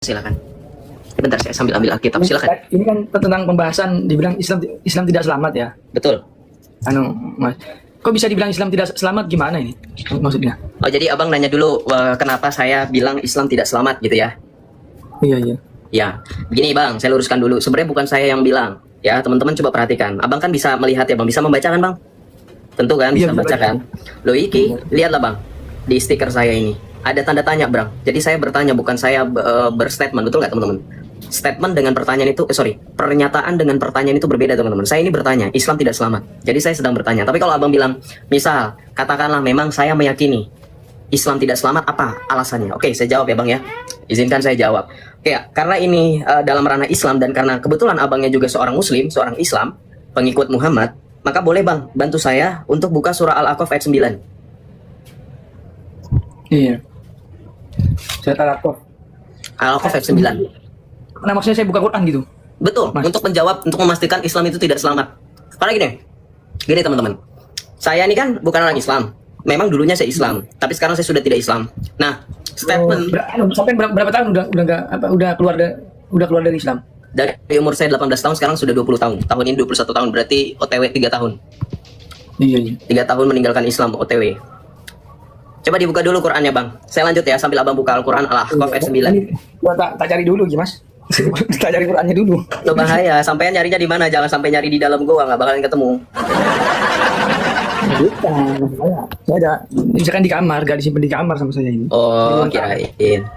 Silakan. Bentar, saya sambil ambil Alkitab. Silakan. Ini kan tentang pembahasan dibilang Islam tidak selamat ya. Betul. Mas. Kok bisa dibilang Islam tidak selamat, gimana ini maksudnya? Oh, jadi abang nanya dulu kenapa saya bilang Islam tidak selamat gitu ya? Iya. Ya, begini bang, saya luruskan dulu. Sebenarnya bukan saya yang bilang. Ya, teman-teman coba perhatikan. Abang kan bisa melihat ya bang, bisa membaca kan bang? Tentu kan, bisa baca kan? Loh iki, lihatlah bang, di stiker saya ini. Ada tanda tanya bang. Jadi saya bertanya, bukan saya berstatement, betul nggak teman-teman? Statement dengan pertanyaan itu, pernyataan dengan pertanyaan itu berbeda teman-teman. Saya ini bertanya, Islam tidak selamat. Jadi saya sedang bertanya. Tapi kalau abang bilang, misal, katakanlah memang saya meyakini Islam tidak selamat, apa alasannya? Oke, saya jawab ya bang ya. Izinkan saya jawab. Oke, karena ini dalam ranah Islam dan karena kebetulan abangnya juga seorang Muslim, seorang Islam, pengikut Muhammad, maka boleh bang, bantu saya untuk buka surah Al-A'qaf ayat 9. Iya. Saya Al-A'qaf ayat 9. Nah, maksudnya saya buka Quran gitu. Betul, Mas. untuk menjawab, untuk memastikan Islam itu tidak selamat. Karena gini teman-teman. Saya ini kan bukan orang Islam. Memang dulunya saya Islam, tapi sekarang saya sudah tidak Islam. Nah, statement Sampai berapa tahun udah keluar dari Islam? dari umur saya 18 tahun, sekarang sudah 20 tahun. Tahun ini 21 tahun, berarti OTW 3 tahun. Iya. 3 tahun meninggalkan Islam OTW. Coba dibuka dulu Qurannya bang. Saya lanjut ya sambil abang buka Al-Quran Al-Ahqaf ayat 9. Tak cari dulu Mas. Tak cari Qurannya dulu. Itu bahaya, sampai nyarinya di mana? Jangan sampai nyari di dalam gua, nggak bakalan ketemu. Bukan, saya ada misalkan di kamar, gak disimpan di kamar sama saya ini. Oh, kirain.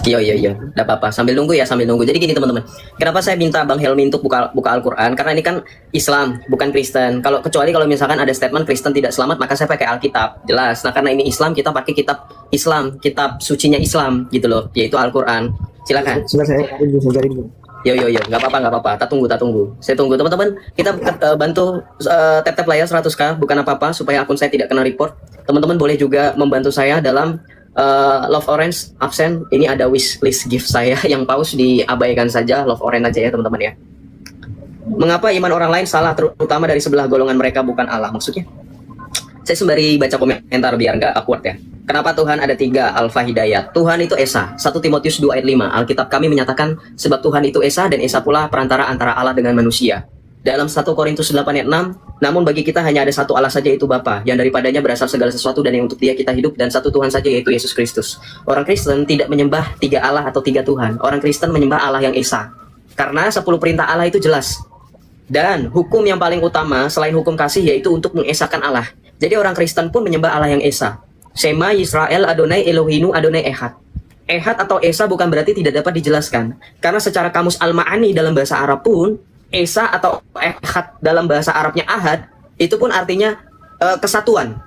Iya, nggak apa-apa. Sambil nunggu ya, sambil nunggu. Jadi gini teman-teman, kenapa saya minta Bang Helmi untuk buka Al-Quran? Karena ini kan Islam, bukan Kristen. Kecuali kalau misalkan ada statement Kristen tidak selamat, maka saya pakai Alkitab, jelas. Nah, karena ini Islam, kita pakai kitab Islam, kitab sucinya Islam, gitu loh, yaitu Al-Quran. Silakan. Saya cari dulu. Yo, nggak apa-apa. Tak tunggu. Saya tunggu teman-teman. Kita bantu tap layar 100k, bukan apa-apa, supaya akun saya tidak kena report. Teman-teman boleh juga membantu saya dalam Love Orange absen. Ini ada wishlist gift saya yang paus, diabaikan saja. Love Orange aja ya teman-teman ya. Mengapa iman orang lain salah, terutama dari sebelah golongan mereka bukan Allah? Maksudnya saya sembari baca komentar biar nggak awkward ya. Kenapa Tuhan ada 3 Alfa Hidayat? Tuhan itu Esa. 1 Timotius 2 ayat 5. Alkitab kami menyatakan sebab Tuhan itu Esa dan Esa pula perantara antara Allah dengan manusia. Dalam 1 Korintus 8 ayat 6, namun bagi kita hanya ada satu Allah saja, yaitu Bapa, yang daripadanya berasal segala sesuatu dan yang untuk Dia kita hidup, dan satu Tuhan saja, yaitu Yesus Kristus. Orang Kristen tidak menyembah 3 Allah atau 3 Tuhan. Orang Kristen menyembah Allah yang Esa. Karena 10 perintah Allah itu jelas. Dan hukum yang paling utama selain hukum kasih yaitu untuk mengesahkan Allah. Jadi orang Kristen pun menyembah Allah yang Esa. Shema Yisrael Adonai Elohinu Adonai Ehad. Ehad atau Esa bukan berarti tidak dapat dijelaskan. Karena secara kamus Al-Ma'ani dalam bahasa Arab pun, Esa atau Ehad dalam bahasa Arabnya Ahad, itu pun artinya kesatuan.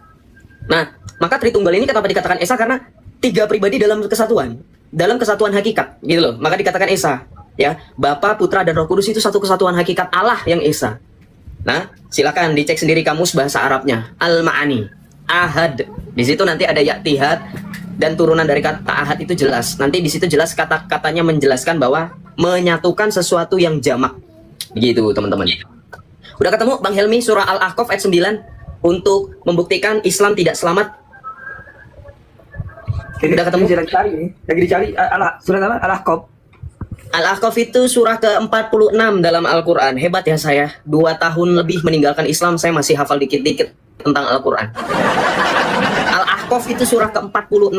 Nah, maka Tritunggal ini kenapa dikatakan Esa? Karena 3 pribadi dalam kesatuan. Dalam kesatuan hakikat, gitu loh. Maka dikatakan Esa. Ya, Bapa, Putra, dan Roh Kudus itu satu kesatuan hakikat Allah yang Esa. Nah, silakan dicek sendiri kamus bahasa Arabnya. Al-Ma'ani. Ahad, di situ nanti ada Ya'tihad dan turunan dari kata ahad itu jelas. Nanti di situ jelas kata-katanya menjelaskan bahwa menyatukan sesuatu yang jamak. Begitu teman-teman. Udah ketemu Bang Helmi surah Al-A'qaf ayat 9 untuk membuktikan Islam tidak selamat? Udah ketemu? Lagi dicari surat apa? Al-A'qaf. Al-A'qaf itu surah ke-46 dalam Al-Quran. Hebat ya saya. 2 tahun lebih meninggalkan Islam, saya masih hafal dikit-dikit tentang Al-Quran. Al-Ahqaf itu surah ke-46.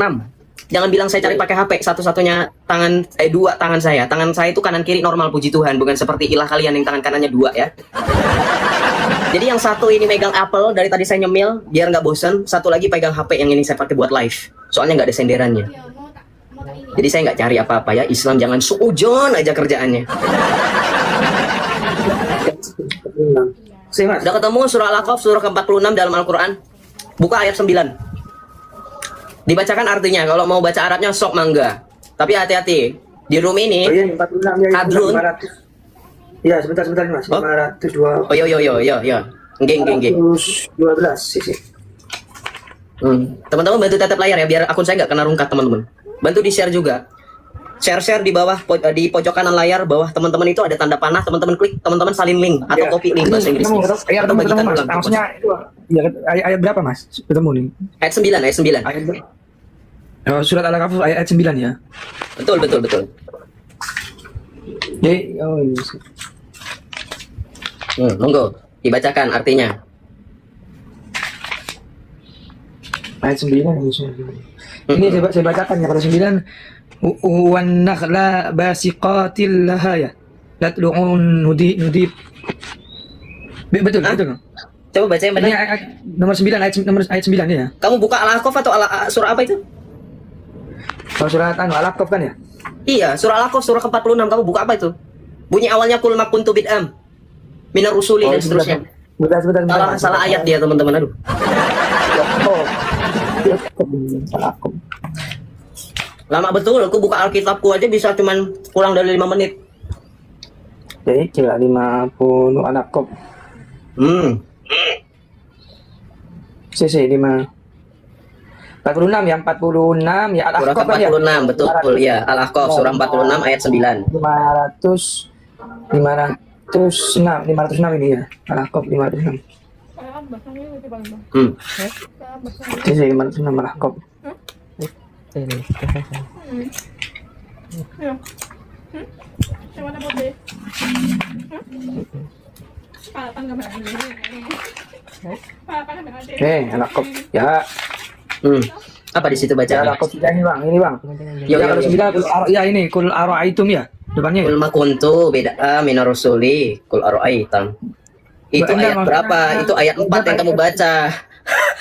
Jangan bilang saya cari pakai HP. Satu-satunya tangan, 2 tangan saya. Tangan saya itu kanan kiri normal, puji Tuhan. Bukan seperti ilah kalian yang tangan kanannya 2 ya. Jadi yang satu ini megang apel, dari tadi saya nyemil biar nggak bosan. Satu lagi pegang HP yang ini saya pakai buat live. Soalnya nggak ada senderannya. Jadi saya nggak cari apa-apa ya. Islam jangan suujon aja kerjaannya. Udah ketemu surah Al-A'qaf surah ke-46 dalam Al-Quran. Buka ayat 9. Dibacakan artinya. Kalau mau baca Arabnya sok mangga. Tapi hati-hati. Di room ini Oh iya, 46 ya. Hadrun. 500. Iya, sebentar Mas. 502. Oh yo. Geng. 512 sih. Teman-teman bantu tetap layar ya biar akun saya nggak kena rungkat teman-teman. Bantu di-share juga. Share di bawah, di pojok kanan layar bawah teman-teman itu ada tanda panah, teman-teman klik, teman-teman salin link atau copy link bahasa Inggris. Ayat bagikan Mas. Maksudnya itu ya, ayat berapa Mas? Ketemu nih. Ayat 9. Surat Al-A'qaf ayat 9 ya. Betul. Jadi, oh, iya. Monggo dibacakan artinya. Ayat 9 ini saya bacakan ya kalau 9 wan nakhla basiqatil laha ya la tud'un nudib betul Hah? betul. Coba baca yang Ini benar. nomor 9 ayat 9 ya. Kamu buka Al-Ahqaf atau surah apa itu? Kalau surat Al-Ahqaf kan ya. Iya, surah Al-Ahqaf surah ke-46. Kamu buka apa itu? Bunyi awalnya kul ma kuntu bid'am minar rusuli dan seterusnya. Salah ayat dia, teman-teman. Aduh. Oh. Lama betul, aku buka Alkitabku aja bisa cuman kurang dari 5 menit. Jadi kira 50 Al-Ahqaf. Sisi 5 46 ya 46 ya Surah Al-Ahqaf kan ya. ke-46, betul ya. Al-Ahqaf surah 46 ayat 9. 506 ini ya. Al-Ahqaf 506. Sisi 506 Al-Ahqaf. Al-Ahqaf ya. Apa di situ Ya bacaan? Al-Ahqaf ini Bang, ini Bang. Yo, Ya yo, kalau yo. 9 ya ini kul ara'aitum ya. Depannya ya. Kul ma kuntu bid'am minar rusuli kul ara'aitam. Itu Enggak, ayat berapa? Itu ayat 4 yang kamu baca.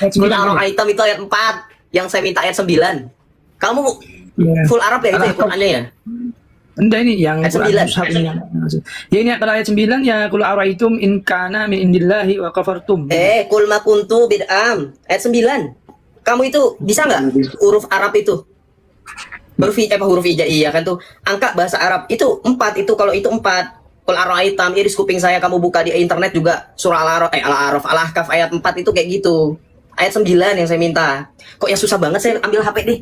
Ayat Kul 9 ini. ara'aitam itu ayat 4. Yang saya minta ayat 9. Kamu Ya. full Arab ya itu ya Al-Ahqaf. Qur'annya ya? Enggak ini yang Ayat Quran 9. Mushaf ini yang ya ini kalau ayat 9 ya kul araitum in kana min indillahi wa kafartum. Kul ma kuntu bid'am ayat 9. Kamu itu bisa nggak huruf Arab itu? Huruf hijaiyah kan tuh. Angka bahasa Arab itu 4 itu kalau itu 4. Kul ara'aitam iris kuping saya kamu buka di internet juga surah Al-A'raf Al-Ahqaf ayat 4 itu kayak gitu. Ayat 9 yang saya minta. Kok ya susah banget, saya ambil HP deh.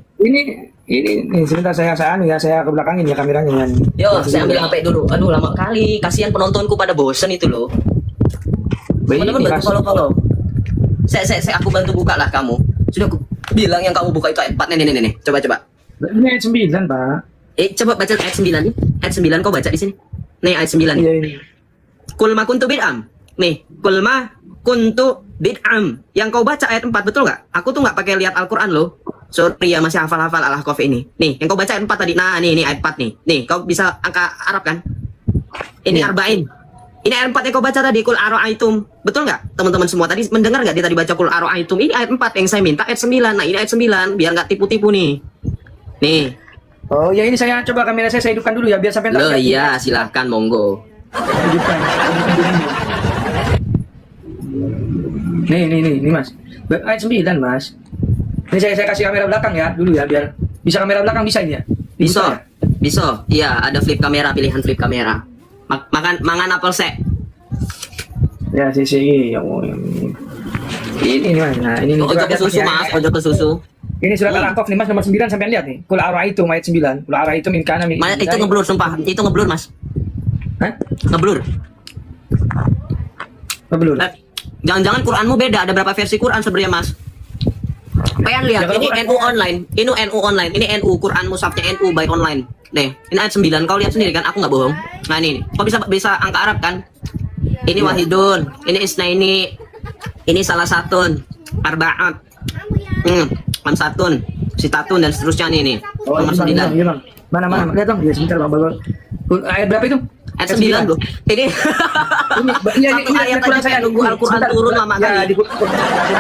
Ini sebentar saya ke belakangin ya kameranya. Yo, saya ambil HP dulu. Aduh, lama kali. Kasihan penontonku pada bosen itu loh. Teman-teman bantu follow. Aku bantu buka lah kamu. Sudah aku bilang yang kamu buka itu ayat 4 nih. Coba. Ini ayat 9, Pak. Coba baca ayat 9 nih. Ayat 9 kau baca di sini. Nih ayat 9 nih. Iya ini. Kul ma kuntu bid'am. Nih, kul ma kuntu bid'am. Yang kau baca ayat 4 betul nggak? Aku tuh nggak pakai lihat Al-Qur'an loh. Sorry ya, masih hafal-hafal Al-Ahqaf ini. Nih, yang kau baca ayat 4 tadi. Nah, ini ayat 4 nih. Nih, kau bisa angka Arab kan? Ini arba'in. Ini ayat 4 yang kau baca tadi, kul ara'aitum. Betul nggak? Teman-teman semua tadi mendengar nggak dia tadi baca kul ara'aitum? Ini ayat 4 yang saya minta ayat 9. Nah, ini ayat 9 biar nggak tipu-tipu nih. Nih. Oh, ya ini saya coba kamera saya hidupkan dulu ya biar sampai Loh iya, silahkan monggo. Hidupkan. Nih Mas. Ayat 9, Mas. Ini saya kasih kamera belakang ya dulu ya biar bisa kamera belakang bisa ini ya. Bisa. Iya, ada flip kamera, pilihan flip kamera. Mangan apel sek. Ya, sisi ya. Ini Mas. Nah, ini Ojo ke susu, Mas. Ojo ke susu. Ini surat Al-Ahqaf nih Mas nomor 9 sampai lihat nih. Kul ara'aitum ayat 9. Kul ara'aitum in kana min. Itu ngeblur sumpah. Itu ngeblur, Mas. Hah? Ngeblur. Belum. Jangan-jangan Quranmu beda. Ada berapa versi Quran sebenarnya, Mas? Pengen lihat. Ya, Ini NU online. Ini NU online. Ini NU Quran mushafnya NU by online. Nih, ini ayat 9. Kau lihat sendiri kan? Aku nggak bohong. Nah, ini. Kau bisa angka Arab kan? Ini wahidun. Ini isnaini. Ini salah satun. Arba'at. Mamsatun. Sitatun dan seterusnya nih. Nomor 9. Iya, Bang. Mana? Lihat dong. Ya sebentar, Bang. Ayat berapa itu? Ayat 9 loh. Ini satu ayat aja saya nunggu Al-Quran turun lama ya, kali. di Quran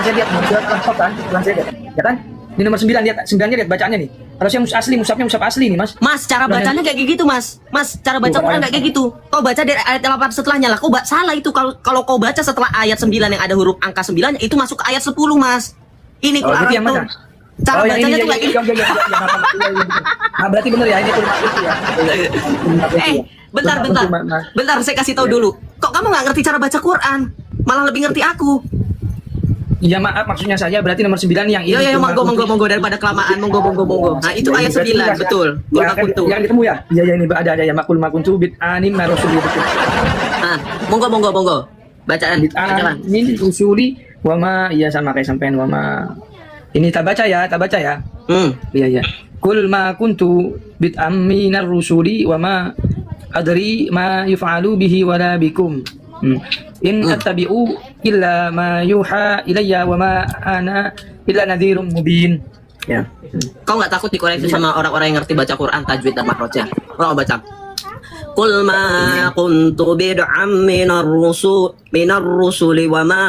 saya lihat Quran saya lihat. Ya kan? Di nomor 9 lihat 9-nya lihat bacaannya nih. Kalau saya mushafnya mushaf asli nih, Mas. Mas, cara bacanya kayak gitu, Mas. Mas, cara baca Quran kayak gitu. Kau baca dari ayat 8 setelahnya lah. Kau salah itu kalau kau baca setelah ayat 9 yang ada huruf angka 9 itu masuk ke ayat 10, Mas. Ini Oh, Quran itu yang tuh. mana? Cara yang bacanya ini, tuh kayak gini. Nah, berarti benar ya ini Quran itu ya. Bentar. Bentar, saya kasih tahu dulu. Kok kamu nggak ngerti cara baca Quran? Malah lebih ngerti aku. Iya maaf maksudnya saya berarti nomor 9 yang ini. Iya, monggo daripada kelamaan, monggo. Nah, itu ayat 9, betul. Kul makuntu. Yang ketemu ya? Iya ini ada ya makul makuntu bid anim rasul. Ah, monggo. Bacaan. Min usuli wama iya sama kayak sampean wama. Ini tak baca ya. Iya. Kul ma kuntu bid aminar rusuli wama adri ma yuf'alu bihi wala bikum. In attabi'u illa ma yuha ilayya wa ma ana illa nadhirum mubin. Ya. Kau nggak takut dikoreksi sama orang-orang yang ngerti baca Quran, tajwid dan makrotnya? Kau baca. Qul ma kuntu bid'am minar rusuli wa ma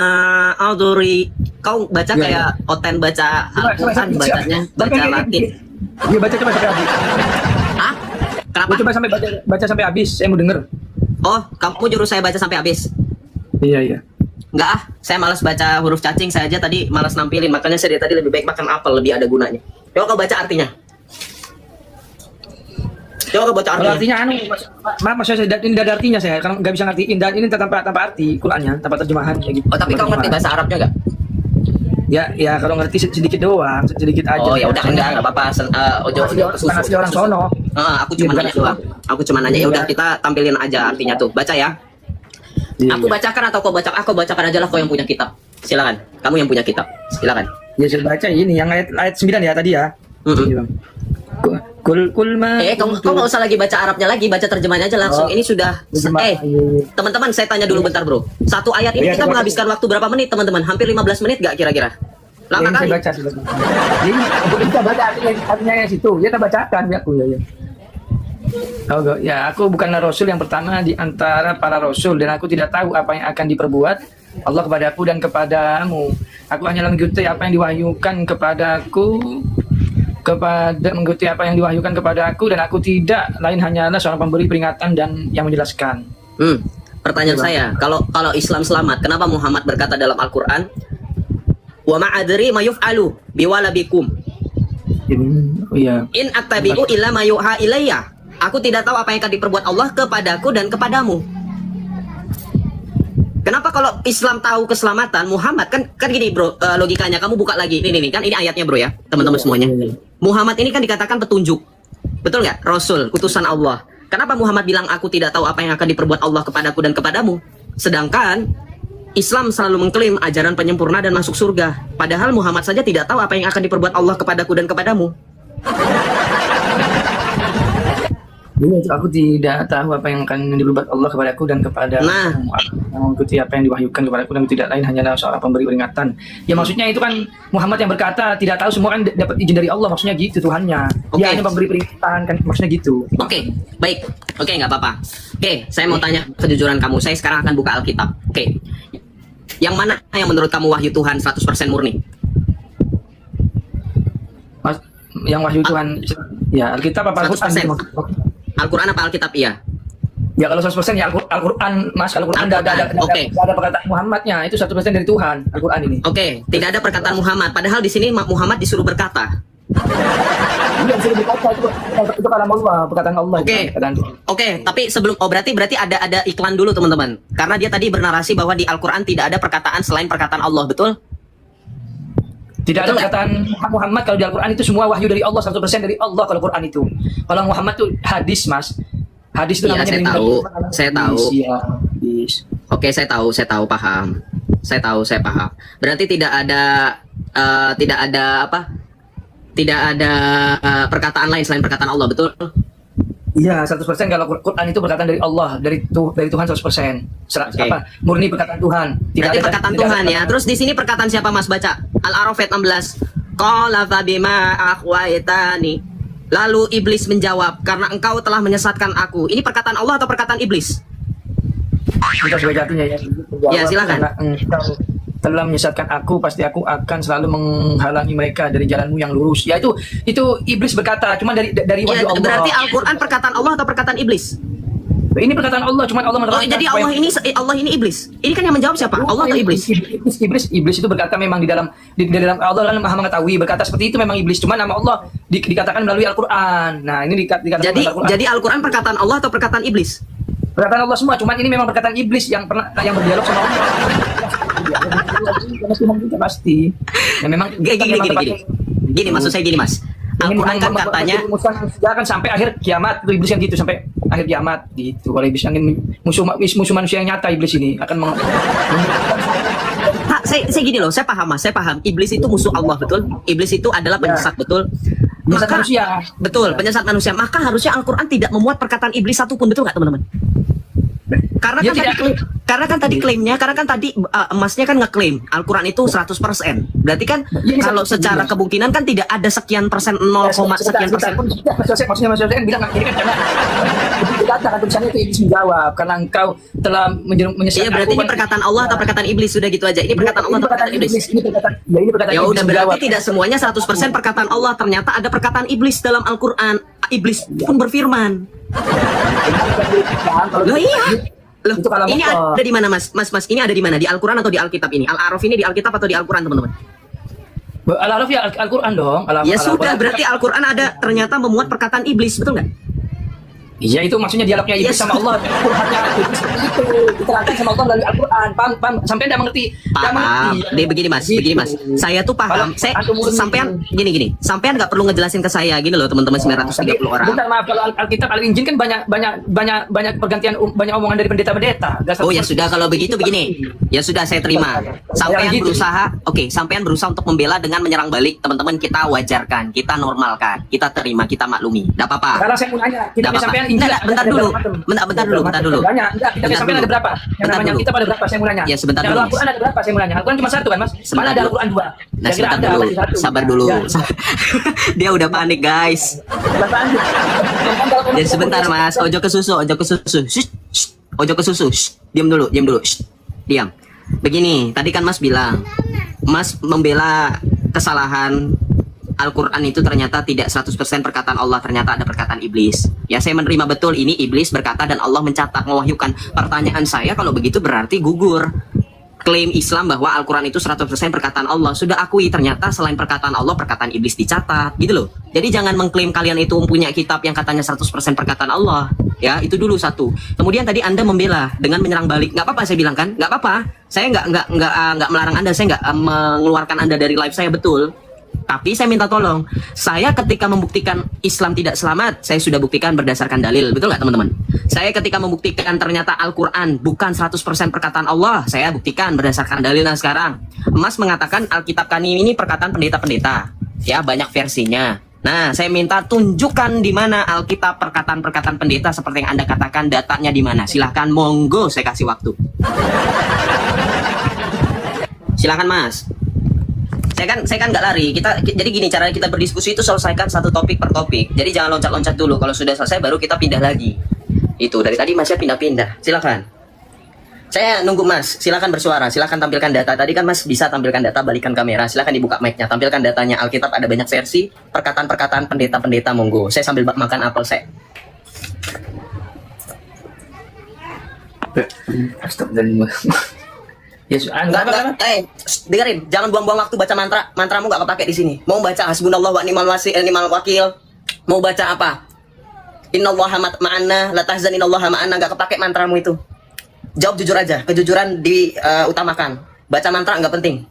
adri. Kau baca kayak Oten baca Al-Quran, bacanya baca Latin. Dia baca coba sampai habis. Hah? Kenapa? Coba sampai baca sampai habis, saya mau denger. Oh, kamu nyuruh saya baca sampai habis? Iya. Enggak ah, saya malas baca huruf cacing, saya aja tadi malas nampilin, makanya saya dari tadi lebih baik makan apel, lebih ada gunanya. Coba kau baca artinya. Coba kau baca Kalau artinya. artinya maaf saya ini tidak ada artinya saya, karena nggak bisa ngertiin dan ini tanpa arti Qurannya, tanpa terjemahan kayak gitu. Oh, tapi kau ngerti bahasa Arabnya enggak? Ya kalau ngerti sedikit doang, sedikit aja. Oh, ya udah enggak apa-apa. Ojo Karena asli orang sono. Aku cuma nanya doang. Aku cuma nanya, ya udah kita tampilin aja artinya tuh. Baca ya. Aku bacakan atau kau baca? Aku bacakan aja lah, kau yang punya kitab. Silakan. Kamu yang punya kitab. Silakan. Ya saya baca ini yang ayat 9 ya tadi ya. Kul ma. Kau nggak usah lagi baca Arabnya lagi, baca terjemahannya aja langsung. Ini sudah. Teman-teman, saya tanya dulu bentar, bro. Satu ayat ini kita menghabiskan waktu berapa menit, teman-teman? Hampir 15 menit nggak kira-kira? Lama kali. Saya baca. Ini kita baca artinya yang situ. Ya kita bacakan ya aku ya. Aku bukanlah Rasul yang pertama di antara para Rasul dan aku tidak tahu apa yang akan diperbuat Allah kepadaku dan kepadamu. Aku hanyalah mengikuti apa yang diwahyukan kepadaku, mengikuti apa yang diwahyukan kepadaku dan aku tidak lain hanyalah seorang pemberi peringatan dan yang menjelaskan. Pertanyaan saya, kalau Islam selamat, kenapa Muhammad berkata dalam Al-Quran, wa ma adri ma yuf'alu biwala bikum. In attabi'u illa ma yuha ilayya. Aku tidak tahu apa yang akan diperbuat Allah kepadaku dan kepadamu. Kenapa kalau Islam tahu keselamatan, Muhammad kan gini bro, logikanya kamu buka lagi. Ini kan ini ayatnya bro ya, teman-teman semuanya. Muhammad ini kan dikatakan petunjuk. Betul nggak? Rasul, utusan Allah. Kenapa Muhammad bilang aku tidak tahu apa yang akan diperbuat Allah kepadaku dan kepadamu? Sedangkan Islam selalu mengklaim ajaran penyempurna dan masuk surga. Padahal Muhammad saja tidak tahu apa yang akan diperbuat Allah kepadaku dan kepadamu. Aku tidak tahu apa yang akan diperbuat Allah kepadaku dan kepada mengikuti apa yang diwahyukan kepadaku dan tidak lain hanyalah seorang pemberi peringatan. Ya maksudnya itu kan Muhammad yang berkata tidak tahu semua kan dapat izin dari Allah, maksudnya gitu Tuhannya. Ya ini pemberi peringatan kan maksudnya gitu. Oke, baik. Oke, nggak apa-apa. Oke, saya mau tanya kejujuran kamu. Saya sekarang akan buka Alkitab. Oke. Yang mana yang menurut kamu wahyu Tuhan 100% murni? Yang wahyu Tuhan ya Alkitab apa Al-Quran? Al-Quran apa Alkitab? Iya. Ya kalau 100% ya Al-Quran Mas, Al-Quran ada perkataan Muhammadnya, itu 100% dari Tuhan Al-Quran ini. Oke, tidak ada perkataan Muhammad. Padahal di sini Muhammad disuruh berkata. Iya, disuruh berkata itu kalam Allah, perkataan Allah. Oke, tapi sebelum berarti ada iklan dulu teman-teman. Karena dia tadi bernarasi bahwa di Al-Quran tidak ada perkataan selain perkataan Allah, betul? Tidak ada perkataan Muhammad kalau di Al-Quran itu semua wahyu dari Allah, 100% dari Allah kalau Quran itu. Kalau Muhammad itu hadis, Mas. Hadis itu namanya saya tahu. Ya, hadis. Oke, saya tahu, paham. Saya paham. Berarti tidak ada perkataan lain selain perkataan Allah, betul? Iya, 100% kalau Quran itu perkataan dari Allah, dari Tuhan 100%. Murni perkataan Tuhan. Berarti perkataan Tuhan ya. Terus di sini perkataan siapa Mas baca? Al-A'raf ayat 16. Qala fa bima akhwaitani. Lalu iblis menjawab, karena engkau telah menyesatkan aku. Ini perkataan Allah atau perkataan iblis? Kita sebagai artinya ya. Ya, silakan. Engkau telah menyesatkan aku, pasti aku akan selalu menghalangi mereka dari jalanmu yang lurus. Ya itu iblis berkata, cuma dari wahyu Allah. Berarti Al-Quran perkataan Allah atau perkataan iblis? Ini perkataan Allah, cuma Allah menerangkan. Jadi Allah ini iblis. Ini kan yang menjawab siapa? Allah atau iblis? Iblis itu berkata memang di dalam Allah Maha mengetahui, berkata seperti itu memang iblis. Cuma nama Allah dikatakan melalui Al-Quran. Nah, ini dikatakan Al-Quran. Jadi Al-Quran perkataan Allah atau perkataan iblis? Perkataan Allah semua, cuman ini memang perkataan iblis yang berdialog sama Allah. Tuhan kita pasti. Ya memang gini maksud saya gini Mas. Al-Quran kan katanya kan sampai akhir kiamat, itu iblis kan gitu sampai akhir kiamat gitu. Kalau iblis ingin musuh manusia yang nyata, iblis ini akan saya gini loh, saya paham Mas, saya paham. Iblis itu musuh Allah, betul? Iblis itu adalah penyesat, betul? Menyesat Maka- manusia. Betul, penyesat manusia. Maka harusnya Al-Quran tidak memuat perkataan iblis satupun, betul nggak teman-teman? Karena Ya, kan, tidak. karena kan tadi emasnya kan ngeklaim Al-Quran itu 100%. Berarti kan Ya, kalau secara kemungkinan kan tidak ada sekian persen, 0, sekian persen pun. Maksudnya Mas Yosef kan bilang ini kan karena dikatakan tulisannya itu iblis menjawab karena engkau telah menyesatkan. Iya, berarti ini perkataan Allah atau perkataan iblis, sudah gitu aja. Ini perkataan Allah atau perkataan iblis? Ini perkataan, ya ini perkataan Ya iblis udah, menjawab. berarti tidak semuanya 100% perkataan Allah. Ternyata ada perkataan iblis dalam Al-Quran. Iblis pun berfirman. Kalau Loh iya. Loh, Itu kalau ini mau- ada di mana Mas? Mas, ini ada di mana? Di Al-Quran atau di Alkitab ini? Al-Araf ini di Alkitab atau di Al-Quran, teman-teman? Al-Araf ya Al-Quran dong. Ya sudah, berarti Al-Quran ada ternyata memuat perkataan iblis, betul nggak? Iya, itu maksudnya dialognya iblis Yes. sama Allah. Curhatnya iblis seperti itu diterangkan sama Allah melalui Al-Quran. Paham? Sampai anda mengerti? Nggak Paham. mengerti. Dia begini Mas, begini Mas. Saya tuh paham. Kalau Saya antum murni- sampean gini. Sampean nggak perlu ngejelasin ke saya gini loh, teman-teman 930 orang. Bentar, maaf, kalau Alkitab Al-Injil kan banyak pergantian banyak omongan dari pendeta-pendeta. Nggak Oh ya satu- sudah, kalau begitu begini. Ya sudah, saya terima. Sampean gitu. berusaha, oke, sampean berusaha untuk membela dengan menyerang balik. Teman-teman, kita wajarkan, kita normalkan, kita terima, kita maklumi. Enggak apa-apa. Sekarang saya mau nanya, Nggak kita apa-apa. sampean Injil Enggak, bentar ada dulu. berapa macam? Bentar dulu. Banyak, enggak, kita Bentar sampean dulu. ada berapa? Yang Bentar namanya dulu. Alkitab ada berapa? Saya mau nanya. Ya, sebentar Yang dulu. Al-Quran ada berapa? Saya mau nanya. Al-Quran cuma satu kan, Mas? Sebentar Mana ada dulu. Al-Quran dua? Nah, Kira-kira sebentar ada dulu. apa di satu? Sabar dulu. Ya. Dia udah panik, guys. Apaan? Ya sebentar Mas, ojo ke susu. Shh, shh. Ojo ke susu. Shh. Diam dulu. Shh. Diam. Begini, tadi kan Mas bilang, Mas membela kesalahan Al-Quran itu ternyata tidak 100% perkataan Allah, ternyata ada perkataan iblis. Ya, saya menerima betul ini iblis berkata dan Allah mencatat, mewahyukan. Pertanyaan saya, kalau begitu berarti gugur klaim Islam bahwa Al-Quran itu 100% perkataan Allah. Sudah akui ternyata selain perkataan Allah, perkataan iblis dicatat, gitu loh. Jadi jangan mengklaim kalian itu punya kitab yang katanya 100% perkataan Allah. Ya, itu dulu satu. Kemudian tadi Anda membela dengan menyerang balik. Nggak apa-apa, saya bilang kan, nggak apa-apa. Saya nggak melarang Anda, saya nggak mengeluarkan Anda dari live saya, betul. Tapi saya minta tolong, saya ketika membuktikan Islam tidak selamat, saya sudah buktikan berdasarkan dalil, betul nggak teman-teman? Saya ketika membuktikan ternyata Al-Quran bukan 100% perkataan Allah, saya buktikan berdasarkan dalil. Nah sekarang, Mas mengatakan Alkitab kami ini perkataan pendeta-pendeta, ya banyak versinya. Nah, saya minta tunjukkan di mana Alkitab perkataan-perkataan pendeta seperti yang Anda katakan, datanya di mana? Silahkan, monggo, saya kasih waktu. Silahkan Mas. Saya kan nggak lari. Jadi gini, cara kita berdiskusi itu selesaikan satu topik per topik. Jadi jangan loncat-loncat dulu. Kalau sudah selesai baru kita pindah lagi. Itu dari tadi Masnya pindah-pindah. Silakan. Saya nunggu Mas. Silakan bersuara. Silakan tampilkan data. Tadi kan Mas bisa tampilkan data, balikan kamera. Silakan dibuka mic-nya. Tampilkan datanya. Alkitab ada banyak versi. Perkataan-perkataan pendeta-pendeta, monggo. Saya sambil makan apel saya. Astagfirullah. Ya, Enggak. Dengerin, jangan buang-buang waktu baca mantra. Mantramu nggak kepake di sini. Mau baca hasbunallah wa ni'mal wakil. Mau baca apa? Innallaha ma'anna, la tahzan innallaha ma'anna, nggak kepake mantramu itu. Jawab jujur aja, kejujuran diutamakan. Baca mantra nggak penting.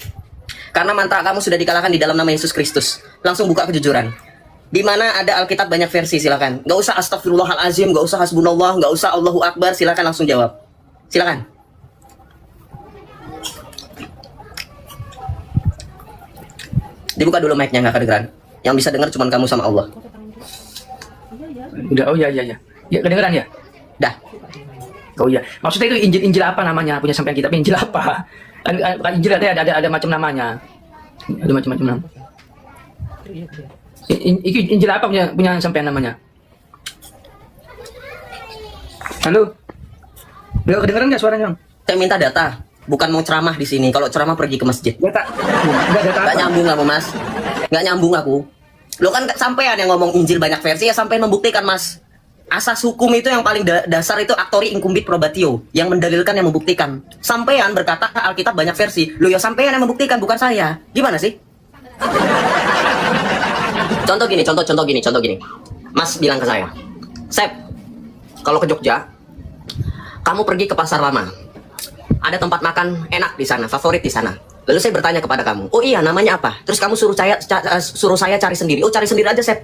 Karena mantra kamu sudah dikalahkan di dalam nama Yesus Kristus. Langsung buka kejujuran. Di mana ada Alkitab banyak versi, silakan. Nggak usah astagfirullahalazim, nggak usah hasbunallah, nggak usah Allahu Akbar, silakan langsung jawab. Silakan. Dibuka dulu mic-nya, nggak kedengeran. Yang bisa dengar cuma kamu sama Allah. Udah, oh iya. Ya kedengeran ya? Dah. Oh iya. Maksudnya itu Injil apa namanya? Punya sampean kitab Injil apa? Kan Injil ada macam namanya. Ada macam-macam nama. Injil apa punya sampean namanya? Halo. Udah kedengeran nggak suaranya? Saya minta data, bukan mau ceramah di sini. Kalau ceramah pergi ke masjid. Data. Enggak data Nggak apa? nyambung kamu Mas. Nggak nyambung aku. Lo kan sampean yang ngomong Injil banyak versi, ya sampean membuktikan Mas. Asas hukum itu yang paling dasar itu actori incumbit probatio, yang mendalilkan, yang membuktikan. Sampean berkata Alkitab banyak versi. Lo ya sampean yang membuktikan, bukan saya. Gimana sih? Contoh gini. Mas bilang ke saya, Sep, kalau ke Jogja, kamu pergi ke pasar lama. Ada tempat makan enak di sana, favorit di sana. Lalu saya bertanya kepada kamu, oh iya namanya apa? Terus kamu suruh saya cari sendiri. Oh cari sendiri aja Sep.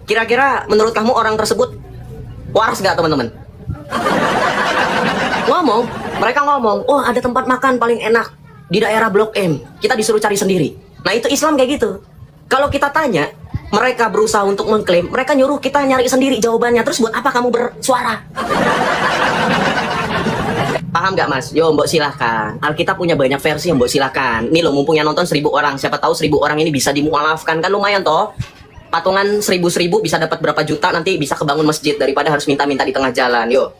Kira-kira menurut kamu orang tersebut waras nggak teman-teman? Mereka ngomong, oh ada tempat makan paling enak di daerah Blok M. Kita disuruh cari sendiri. Nah itu Islam kayak gitu. Kalau kita tanya, Mereka berusaha untuk mengklaim, mereka nyuruh kita nyari sendiri jawabannya. Terus buat apa kamu bersuara? Paham nggak mas? Yo mbok silahkan. Alkitab punya banyak versi, mbok silahkan. Nih lo mumpung yang nonton 1000 orang, siapa tahu 1000 orang ini bisa dimualafkan, kan lumayan toh. Patungan 1000 bisa dapat berapa juta, nanti bisa kebangun masjid daripada harus minta-minta di tengah jalan. Yo.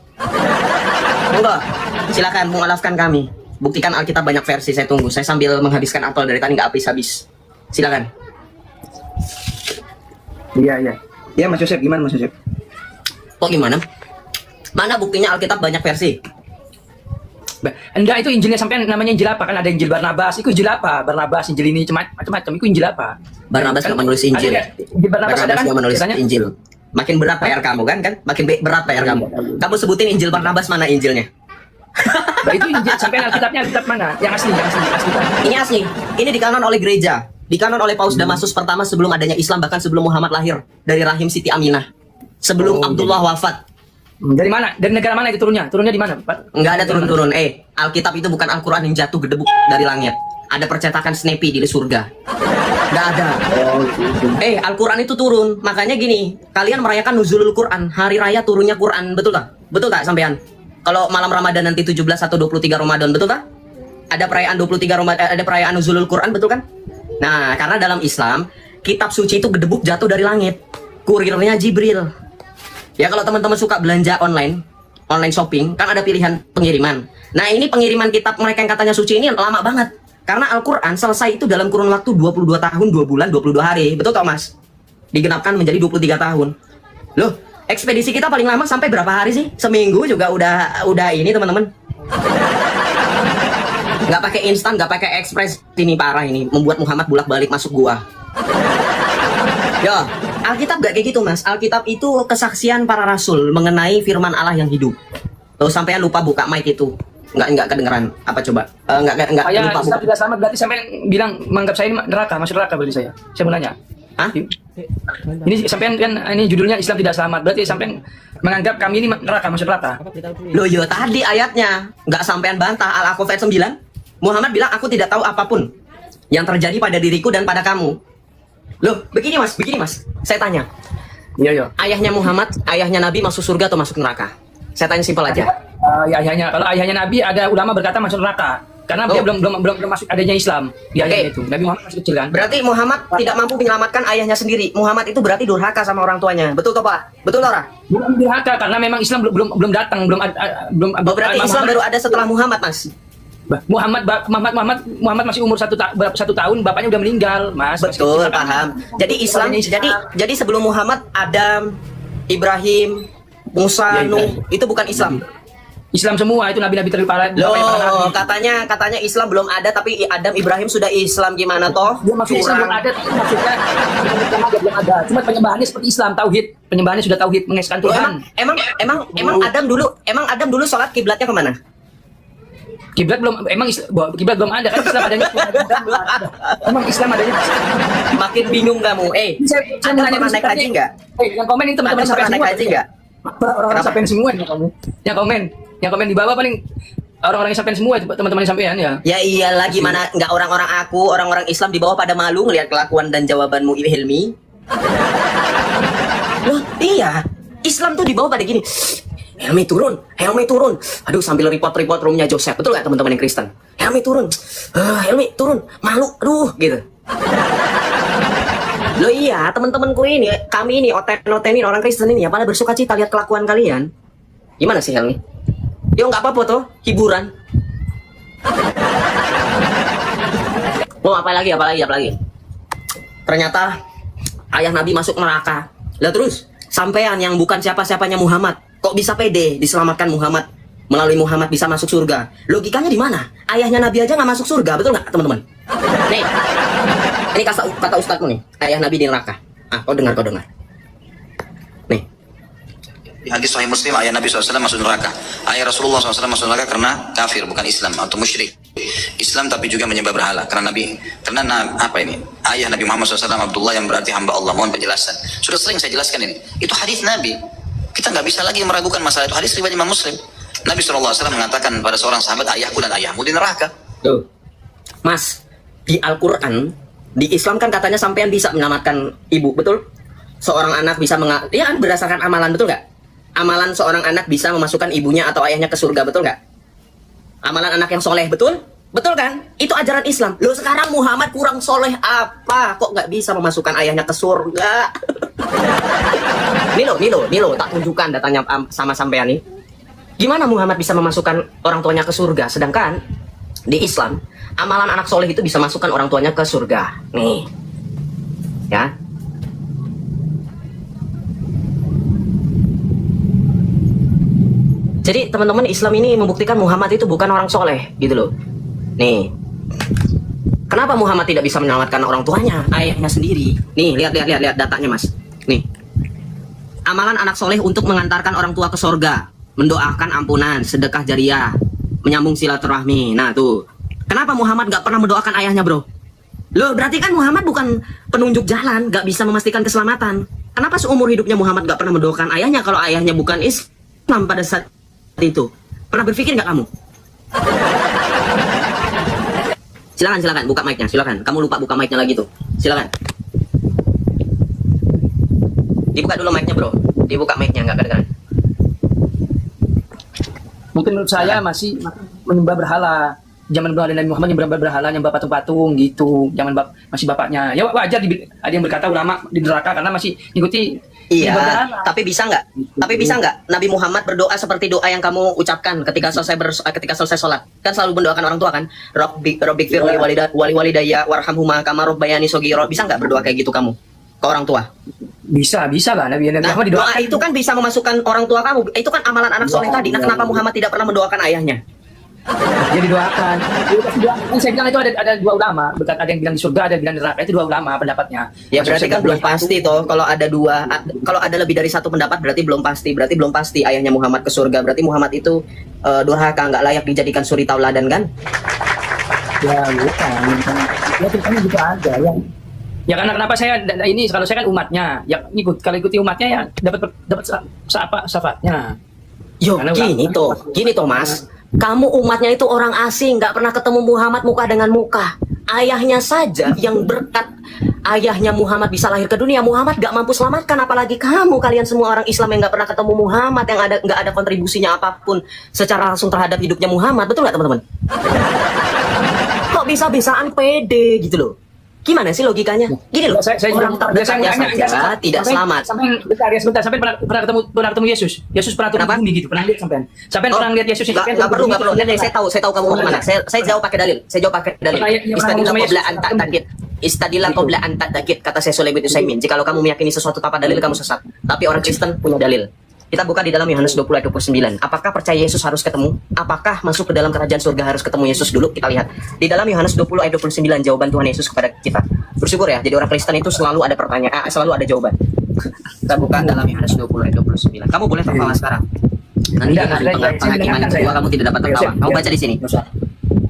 Monggo, silakan mualafkan kami. Buktikan Alkitab banyak versi, saya tunggu. Saya sambil menghabiskan apel dari tadi nggak habis-habis. Silakan. Iya. Iya Mas Yosef, gimana Mas Yosef? Kok gimana? Mana buktinya Alkitab banyak versi? Enggak, itu Injilnya sampai namanya Injil apa? Kan ada Injil Barnabas. Itu Injil apa? Barnabas, Injil ini macam-macam. Itu Injil apa? Barnabas nggak menulis Injil. Injil Barnabas ada kan? Nggak menulis Katanya? Injil. Makin berat PR kamu kan? Makin berat PR kamu. Kamu sebutin Injil Barnabas, mana Injilnya? Nah, itu Injil sampai Alkitabnya Alkitab mana? Yang asli. Ini asli. Ini dikanon oleh gereja. Dikanon oleh Paus Damasus pertama sebelum adanya Islam, bahkan sebelum Muhammad lahir dari rahim Siti Aminah. Sebelum Abdullah wafat. Dari mana? Dari negara mana itu turunnya? Turunnya di mana, Pak? Enggak ada turun-turun. Alkitab itu bukan Al-Quran yang jatuh gedebuk dari langit. Ada percetakan Snappy di surga. Enggak ada. Al-Quran itu turun. Makanya gini, kalian merayakan Nuzulul Quran, hari raya turunnya Quran, betul tak? Betul tak sampean? Kalau malam Ramadan nanti 17 atau 23 Ramadan, betul tak? Ada perayaan 23 Ramadan, ada perayaan Nuzulul Quran, betul kan? Nah, karena dalam Islam, kitab suci itu gedebuk jatuh dari langit. Kurirnya Jibril. Ya kalau teman-teman suka belanja online shopping, kan ada pilihan pengiriman. Nah ini pengiriman kitab mereka yang katanya suci ini lama banget. Karena Al-Quran selesai itu dalam kurun waktu 22 tahun, 2 bulan, 22 hari. Betul toh mas? Digenapkan menjadi 23 tahun. Loh, ekspedisi kita paling lama sampai berapa hari sih? Seminggu juga udah ini teman-teman. Nggak pakai instan, nggak pakai ekspres. Ini parah ini, membuat Muhammad bolak-balik masuk gua. Yo, Alkitab gak kayak gitu mas. Alkitab itu kesaksian para rasul mengenai firman Allah yang hidup. Tuh sampai lupa buka mic itu. Nggak kedengeran. Apa coba? Nggak lupa buka. Tidak selamat berarti sampai bilang menganggap saya ini neraka, masuk neraka berarti saya. Saya mau nanya. Hah? Ini sampai kan ini judulnya Islam tidak selamat. Berarti sampai menganggap kami ini neraka, masuk neraka. Loh yo tadi ayatnya nggak sampean bantah. Al-Aqaf ayat 9. Muhammad bilang aku tidak tahu apapun yang terjadi pada diriku dan pada kamu. Loh, begini mas. Saya tanya. Iya. Ayahnya Muhammad, ayahnya Nabi masuk surga atau masuk neraka? Saya tanya simpel aja. Ya, ayahnya, kalau ayahnya Nabi ada ulama berkata masuk neraka. Karena dia belum masuk adanya Islam di ayahnya itu. Nabi Muhammad masih kecil kan? Berarti Muhammad tidak mampu menyelamatkan ayahnya sendiri. Muhammad itu berarti durhaka sama orang tuanya. Betul toh Pak? Betul toh? Bukan durhaka karena memang Islam belum datang, belum. Berarti Islam baru ada setelah Muhammad mas. Muhammad masih umur satu tahun, bapaknya udah meninggal, mas. Betul, paham. Jadi Islam, jadi sebelum Muhammad, Adam, Ibrahim, Musa, Nuh, itu bukan Islam. Islam semua itu nabi-nabi terlibat. Loh, katanya Islam belum ada, tapi Adam, Ibrahim sudah Islam gimana toh? Dia masuk Islam belum ada, tapi maksudnya belum ada. Cuma penyembahannya seperti Islam, tauhid. Penyembahannya sudah tauhid, mengesahkan Tuhan. Emang Adam dulu sholat kiblatnya kemana? Kiblat kiblat belum ada kan Islam adanya. Emang Islam adanya. Makin bingung kamu. Anda pernah naik haji nggak? Yang komen ini teman-teman pernah naik haji nggak? Orang-orang sampean semua yang komen di bawah paling orang-orang yang sampean semua teman-teman sampean ya. Ya iyalah gimana nggak orang-orang aku, orang-orang Islam di bawah pada malu ngelihat kelakuan dan jawabanmu Hilmi. Loh iya, Islam tuh di bawah pada gini. Helmi turun. Aduh sambil report roomnya Joseph. Betul gak teman-teman yang Kristen? Helmi turun. Malu. Aduh gitu. Loh iya teman-temanku ini, kami ini oten-otenin orang Kristen ini ya pada bersuka cita lihat kelakuan kalian. Gimana sih Helmi? Yo nggak apa-apa tuh, hiburan. Apa lagi? Ternyata ayah Nabi masuk neraka. Lah terus sampean yang bukan siapa-siapanya Muhammad, kok bisa pede diselamatkan Muhammad? Melalui Muhammad bisa masuk surga. Logikanya di mana? Ayahnya Nabi aja nggak masuk surga, betul nggak teman-teman? Nih, ini kata ustadzmu nih, ayah Nabi di neraka. Kau dengar. Nih, di hadis Sahih Muslim, ayah Nabi SAW masuk neraka. Ayah Rasulullah SAW masuk neraka karena kafir, bukan Islam atau musyrik. Islam tapi juga menyembah berhala. Karena ayah Nabi Muhammad SAW Abdullah yang berarti hamba Allah. Mohon penjelasan. Sudah sering saya jelaskan ini. Itu hadis Nabi. Kita nggak bisa lagi meragukan masalah itu. Hadis riwayat Imam Muslim. Nabi SAW mengatakan pada seorang sahabat, ayahku dan ayahmu di neraka. Tuh, Mas, di Al-Quran Di Islam kan katanya sampean bisa menyelamatkan ibu, betul? Seorang anak bisa ya kan berdasarkan amalan, betul nggak? Amalan seorang anak bisa memasukkan ibunya atau ayahnya ke surga, betul nggak? Amalan anak yang soleh, betul? Betul kan? Itu ajaran Islam. Loh sekarang Muhammad kurang soleh apa? Kok nggak bisa memasukkan ayahnya ke surga? Nih lo, tak tunjukkan datanya sama sampean nih. Gimana Muhammad bisa memasukkan orang tuanya ke surga? Sedangkan di Islam, amalan anak soleh itu bisa masukkan orang tuanya ke surga. Nih, ya. Jadi teman-teman, Islam ini membuktikan Muhammad itu bukan orang soleh, gitu loh. Nih, kenapa Muhammad tidak bisa menyelamatkan orang tuanya, ayahnya sendiri? Nih, lihat datanya mas. Nih, amalan anak soleh untuk mengantarkan orang tua ke surga, mendoakan ampunan, sedekah jariah, menyambung silaturahmi. Nah tuh, kenapa Muhammad gak pernah mendoakan ayahnya bro? Loh berarti kan Muhammad bukan penunjuk jalan, gak bisa memastikan keselamatan. Kenapa seumur hidupnya Muhammad gak pernah mendoakan ayahnya kalau ayahnya bukan Islam pada saat itu? Pernah berpikir nggak kamu? Silakan buka mic-nya, silakan. Kamu lupa buka mic-nya lagi tuh. Silakan. Dibuka dulu mic-nya, bro. Dibuka mic-nya, nggak kedengeran. Mungkin menurut saya masih menyembah berhala. Zaman Nabi Muhammad menyembah berhala, nyembah patung-patung gitu. Zaman masih bapaknya. Ya wajar ada yang berkata ulama di neraka karena masih ngikuti. Iya, tapi bisa nggak? Tapi bisa nggak Nabi Muhammad berdoa seperti doa yang kamu ucapkan ketika selesai sholat? Kan selalu mendoakan orang tua kan? Rabbik firli walidayya warhamhuma kama rabbayani shaghira. Bisa nggak berdoa kayak gitu kamu ke orang tua? Bisa lah Nabi Muhammad doa itu kan bisa memasukkan orang tua kamu. Itu kan amalan anak soleh tadi. Nah, kenapa Muhammad tidak pernah mendoakan ayahnya? Jadi doakan. Saya bilang itu ada dua ulama, ada yang bilang di surga, ada yang bilang di neraka. Itu dua ulama pendapatnya. Ya berarti kan belum pasti toh. Kalau ada dua, kalau ada lebih dari satu pendapat berarti belum pasti. Berarti belum pasti ayahnya Muhammad ke surga. Berarti Muhammad itu durhaka, nggak layak dijadikan suri tauladan kan? Ya bukan. Ya ceritanya juga ada yang. Ya karena kenapa saya ini kalau saya kan umatnya, ya kalau ikuti umatnya ya dapat syafaatnya. Yo, gini toh mas. Kamu umatnya itu orang asing, nggak pernah ketemu Muhammad muka dengan muka. Ayahnya saja yang berkat ayahnya Muhammad bisa lahir ke dunia, Muhammad nggak mampu selamatkan, apalagi kalian semua orang Islam yang nggak pernah ketemu Muhammad, yang nggak ada kontribusinya apapun secara langsung terhadap hidupnya Muhammad, betul nggak teman-teman? Kok bisa-bisaan pede gitu loh? Gimana sih logikanya? Gini loh, orang terdekatnya saja tidak selamat. Sebentar, sampai pernah ketemu Yesus. Yesus pernah turun ke bumi gitu. Pernah lihat sampean? Sampean pernah lihat Yesus? Nggak perlu. Saya tahu kamu mau kemana. Saya jawab pakai dalil. Istadilah qabla an tadakit, kata saya Sulaiman bin Utsaimin. Jikalau kamu meyakini sesuatu tanpa dalil, kamu sesat. Tapi orang Kristen punya dalil. Kita buka di dalam Yohanes 20 ayat 29. Apakah percaya Yesus harus ketemu? Apakah masuk ke dalam kerajaan surga harus ketemu Yesus dulu? Kita lihat. Di dalam Yohanes 20 ayat 29 jawaban Tuhan Yesus kepada kita. Bersyukur ya, jadi orang Kristen itu selalu ada pertanyaan, selalu ada jawaban. Kita buka dalam Yohanes 20 ayat 29. Kamu boleh tertawa sekarang. Nanti dengan penghakiman yang kedua kamu tidak dapat tertawa. Kamu baca di sini.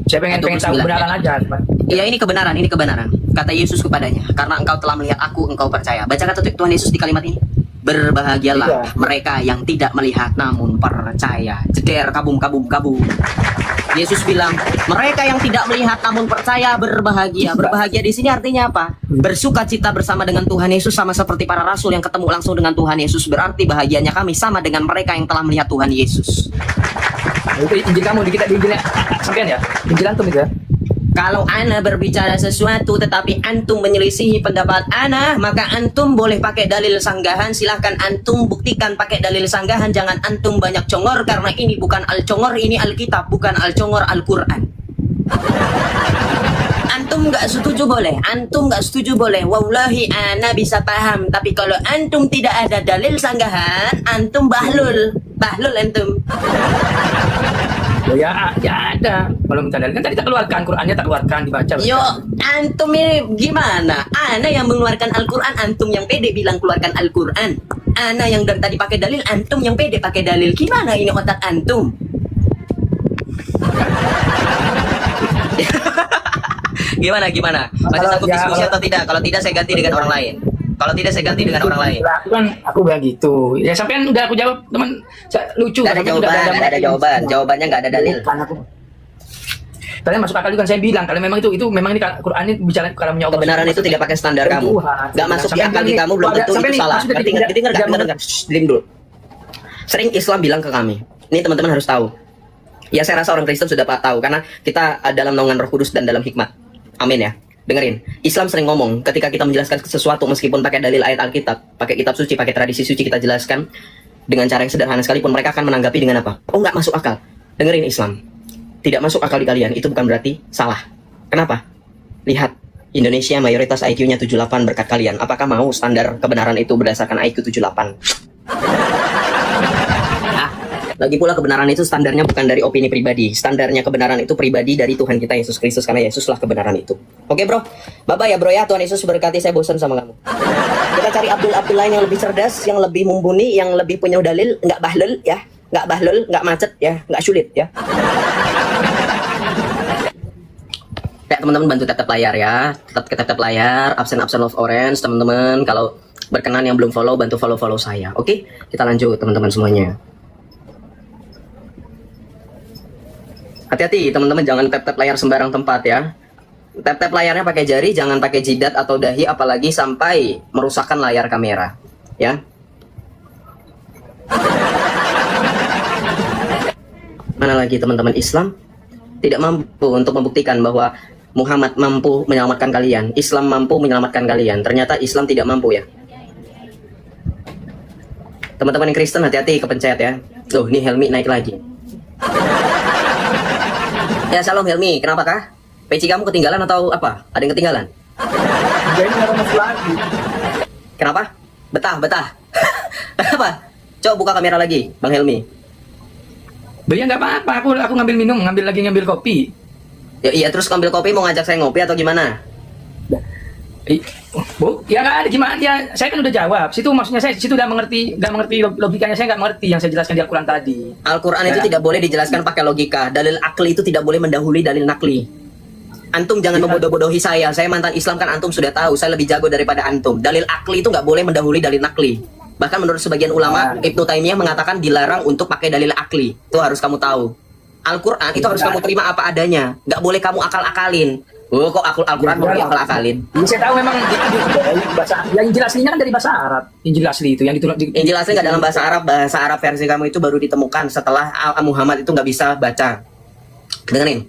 Saya pengen tahu kebenaran aja. Iya, ini kebenaran. Kata Yesus kepadanya, karena engkau telah melihat aku, engkau percaya. Baca kata Tuhan Yesus di kalimat ini. Berbahagialah mereka yang tidak melihat namun percaya. Jeder, kabum. Yesus bilang, mereka yang tidak melihat namun percaya berbahagia. Berbahagia di sini artinya apa? Bersuka cita bersama dengan Tuhan Yesus, sama seperti para rasul yang ketemu langsung dengan Tuhan Yesus. Berarti bahagianya kami sama dengan mereka yang telah melihat Tuhan Yesus. Itu Injil kamu, di Injilnya sampean ya? Injil antum itu ya? Kalau ana berbicara sesuatu tetapi antum menyelisihi pendapat ana, maka antum boleh pakai dalil sanggahan. Silahkan antum buktikan pakai dalil sanggahan. Jangan antum banyak congor, karena ini bukan al-congor, ini Alkitab, bukan al-congor Al-Quran. Antum nggak setuju boleh, wallahi ana bisa paham. Tapi kalau antum tidak ada dalil sanggahan, antum bahlul antum. Ya ada. Kalau minta dalil kan tadi tak keluarkan, Qurannya tak keluarkan, dibaca. Yo, antum ini gimana? Ana yang mengeluarkan Al-Quran, antum yang pede bilang keluarkan Al-Quran. Ana yang dari tadi pakai dalil, antum yang pede pakai dalil. Gimana ini otak antum? Gimana? Masih sanggup diskusi atau tidak? Kalau tidak saya ganti dengan orang lain. Aku bilang gitu. Ya sampean udah aku jawab, teman. Lucu. Gak ada jawaban. Jawabannya nggak ada dalil. Kalian masuk akal juga saya bilang kalau memang itu memang ini Quran ini bicara kalamnya Allah. Kebenaran itu tidak pakai standar kamu. Nggak masuk di akal di kamu, belum tentu itu salah. Dengar. Diam dulu. Sering Islam bilang ke kami, ini teman-teman harus tahu. Ya saya rasa orang Kristen sudah tahu karena kita dalam naungan Roh Kudus dan dalam hikmat. Amin ya. Dengerin, Islam sering ngomong ketika kita menjelaskan sesuatu meskipun pakai dalil ayat Alkitab, pakai kitab suci, pakai tradisi suci kita jelaskan dengan cara yang sederhana sekalipun mereka akan menanggapi dengan apa? Oh nggak masuk akal. Dengerin Islam, tidak masuk akal di kalian itu bukan berarti salah. Kenapa? Lihat, Indonesia mayoritas IQ-nya 78 berkat kalian. Apakah mau standar kebenaran itu berdasarkan IQ 78? Lagi pula kebenaran itu standarnya bukan dari opini pribadi. Standarnya kebenaran itu pribadi dari Tuhan kita Yesus Kristus, karena Yesuslah kebenaran itu. Oke bro, bye-bye ya bro ya. Tuhan Yesus berkati, saya bosan sama kamu. Kita cari Abdul lain yang lebih cerdas, yang lebih mumpuni, yang lebih punya dalil, nggak bahlul ya. Nggak bahlul, nggak macet ya, nggak sulit ya. Kayak teman-teman bantu tap layar ya. Tetap tap layar, absen of orange teman-teman. Kalau berkenan yang belum follow, bantu follow saya. Oke, kita lanjut teman-teman semuanya. Hati-hati teman-teman, jangan tap layar sembarang tempat ya. Tap layarnya pakai jari, jangan pakai jidat atau dahi, apalagi sampai merusakkan layar kamera ya. Mana lagi teman-teman, Islam tidak mampu untuk membuktikan bahwa Muhammad mampu menyelamatkan kalian, Islam mampu menyelamatkan kalian. Ternyata Islam tidak mampu ya. Teman-teman yang Kristen hati-hati kepencet ya. Tuh, ini Helmi naik lagi. Ya, salam Helmi, kenapa kah? Peci kamu ketinggalan atau apa? Ada yang ketinggalan? Kenapa? Betah. Kenapa? Coba buka kamera lagi, Bang Helmi. Beliau nggak apa-apa, aku ngambil minum, ngambil kopi. Ya iya, terus ngambil kopi mau ngajak saya ngopi atau gimana? Bu, ya nggak ada gimana ya. Saya kan udah jawab. Situ maksudnya saya situ udah mengerti, nggak mengerti logikanya, saya nggak mengerti yang saya jelaskan di Al-Quran tadi. Al-Quran itu tidak boleh dijelaskan pakai logika. Dalil akli itu tidak boleh mendahului dalil nakli. Antum jangan membodoh-bodohi saya. Saya mantan Islam kan antum sudah tahu. Saya lebih jago daripada antum. Dalil akli itu nggak boleh mendahului dalil nakli. Bahkan menurut sebagian ulama, Ibnu Taimiyah mengatakan dilarang untuk pakai dalil akli. Itu harus kamu tahu. Al-Quran itu harus kamu terima apa adanya. Nggak boleh kamu akal-akalin. Oh, kok Al-Quran mau diakal-akalin? Saya tahu memang bahasa yang Injil aslinya kan dari bahasa Arab. Injil asli itu yang ditulis. Injil asli nggak dalam bahasa Arab. Bahasa Arab versi kamu itu baru ditemukan setelah Muhammad itu nggak bisa baca. Dengerin.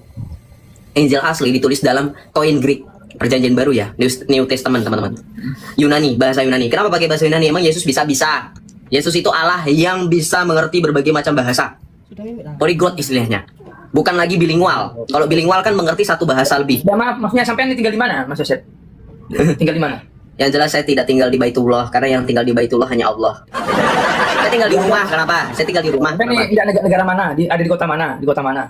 Injil asli ditulis dalam Koine Greek, Perjanjian Baru ya, New Testament teman-teman. Yunani, bahasa Yunani. Kenapa pakai bahasa Yunani? Emang Yesus bisa? Yesus itu Allah yang bisa mengerti berbagai macam bahasa. Polyglot istilahnya. Bukan lagi bilingual. Kalau bilingual kan mengerti satu bahasa lebih. Ya, maaf, maksudnya sampai ini tinggal di mana, Mas Yosef? Tinggal di mana? Yang jelas saya tidak tinggal di Baitullah, karena yang tinggal di Baitullah hanya Allah. Saya tinggal di rumah, kenapa? Saya tinggal di rumah. Ini negara mana? Ada di kota mana? Di kota mana?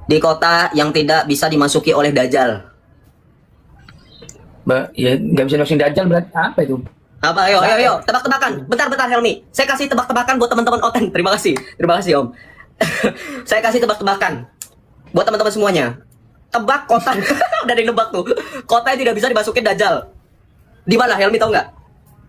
Di kota yang tidak bisa dimasuki oleh Dajjal. Ya nggak bisa masukin Dajjal berarti apa itu? Apa? Ayo, tebak-tebakan. Bentar Helmi. Saya kasih tebak-tebakan buat teman-teman Oten. Terima kasih Om. Saya kasih tebak-tebakan buat teman-teman semuanya. Tebak kota. Udah ada yang nebak tuh. Kota yang tidak bisa dimasukin Dajjal. Di mana Helmi, tahu nggak?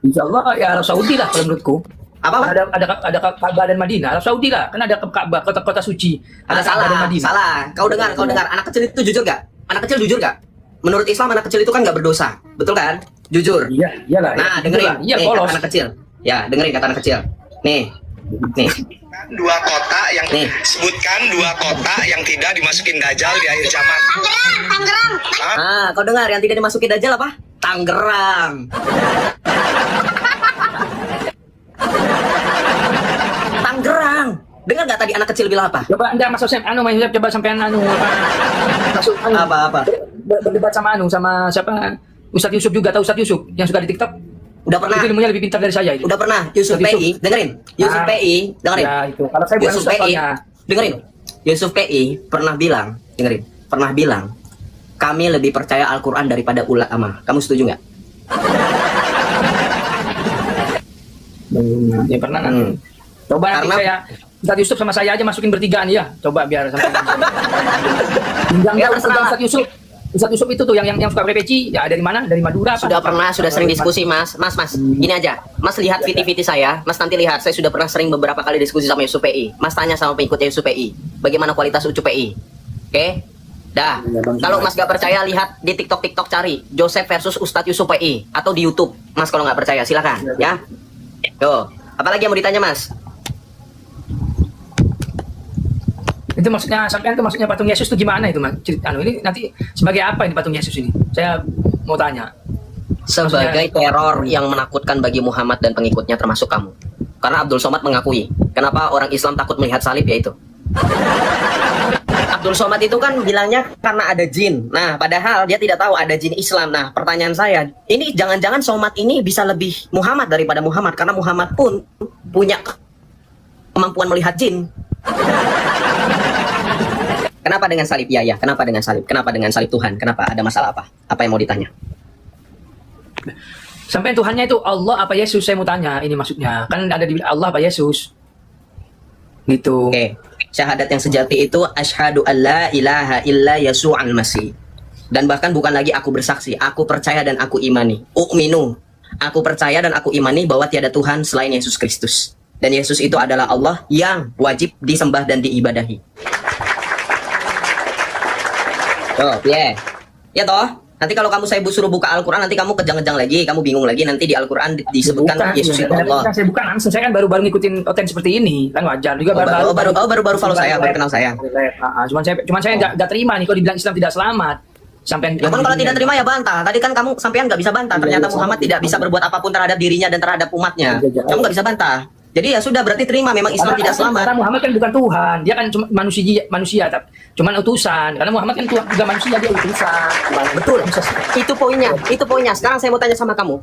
Insya Allah ya Arab Saudi lah kalau menurutku. Apa? Ada Ka'bah dan Madinah. Arab Saudi lah, kan ada Ka'bah, kota suci. Ada salah. Kau dengar. Anak kecil itu jujur nggak? Anak kecil jujur nggak? Menurut Islam anak kecil itu kan nggak berdosa, betul kan? Jujur. Iyalah. Nah, dengerin. Iya, kata anak kecil. Ya, dengerin kata anak kecil. Nih. Dua kota yang sebutkan dua kota yang tidak dimasukin Dajjal di akhir zaman. Tangerang. Kau dengar yang tidak dimasukin Dajjal apa? Tangerang. Tangerang. Dengar nggak tadi anak kecil bilang apa? Coba Anda Mas Yosef, Mas Yosef coba sampean masuk apa? Berdebat sama siapa? Ustadz Yusuf juga, tahu Ustadz Yusuf yang suka di TikTok? Udah pernah. Itu ilmunya lebih pintar dari saya itu. Udah pernah. Yusuf PI, dengerin. Yusuf PI, dengerin. Ya itu. Kalau saya Yusuf PI, dengerin. Yusuf PI pernah bilang, kami lebih percaya Al-Quran daripada ulama. Kamu setuju nggak? Ya pernah nanti. Coba nanti saya Ustadz Yusuf sama saya aja masukin bertigaan ya. Coba biar sampai. Ustadz Yusuf. Ustadz Yusuf itu tuh yang suka pakai peci, ya dari mana? Dari Madura. Sudah sering diskusi, Mas. Gini aja. Mas lihat VT saya. Mas nanti lihat, saya sudah pernah sering beberapa kali diskusi sama Yusuf PI. Mas tanya sama pengikutnya Yusuf PI, bagaimana kualitas Ucup PI. Oke? Dah. Kalau Mas gak percaya, lihat di TikTok cari Joseph versus Ustadz Yusuf PI atau di YouTube. Mas kalau nggak percaya silakan ya. Tuh. Apalagi yang mau ditanya Mas? Itu maksudnya sampean itu maksudnya patung Yesus itu gimana itu, Mas? Ini nanti sebagai apa ini patung Yesus ini? Saya mau tanya. Sebagai teror yang menakutkan bagi Muhammad dan pengikutnya termasuk kamu. Karena Abdul Somad mengakui, kenapa orang Islam takut melihat salib ya itu. Abdul Somad itu kan bilangnya karena ada jin. Nah, padahal dia tidak tahu ada jin Islam. Nah, pertanyaan saya, ini jangan-jangan Somad ini bisa lebih Muhammad daripada Muhammad, karena Muhammad pun punya kemampuan melihat jin. Kenapa dengan salib? Ya, kenapa dengan salib? Kenapa dengan salib Tuhan? Kenapa? Ada masalah apa? Apa yang mau ditanya? Sampai Tuhannya itu Allah apa Yesus? Saya mau tanya, ini maksudnya. Kan ada di Allah apa Yesus? Gitu. Oke. Syahadat yang sejati itu asyhadu alla ilaha illa Yasu'al Masih. Dan bahkan bukan lagi aku bersaksi, aku percaya dan aku imani. U'minu. Aku percaya dan aku imani bahwa tiada Tuhan selain Yesus Kristus. Dan Yesus itu adalah Allah yang wajib disembah dan diibadahi. Oh, yeah. Ya toh? Nanti kalau kamu saya suruh buka Al-Quran, nanti kamu kejang-kejang lagi, kamu bingung lagi, nanti di Al-Quran disebutkan Yesus itu Allah. Saya bukan langsung, saya kan baru ngikutin konten seperti ini, kan wajar juga. Baru follow saya, baru kenal saya. Cuman saya nggak terima nih kalau dibilang Islam tidak selamat. Sampai ya kan kalau tidak terima ya bantah. Tadi kan kamu sampean nggak bisa bantah. Ternyata Muhammad tidak bisa berbuat apapun terhadap dirinya dan terhadap umatnya. Kamu nggak bisa bantah. Jadi ya sudah, berarti terima memang Islam tidak selamat. Karena Muhammad kan bukan Tuhan, dia kan cuma manusia, cuma utusan. Karena Muhammad kan Tuhan juga manusia, dia utusan. Betul. Itu poinnya. Sekarang saya mau tanya sama kamu.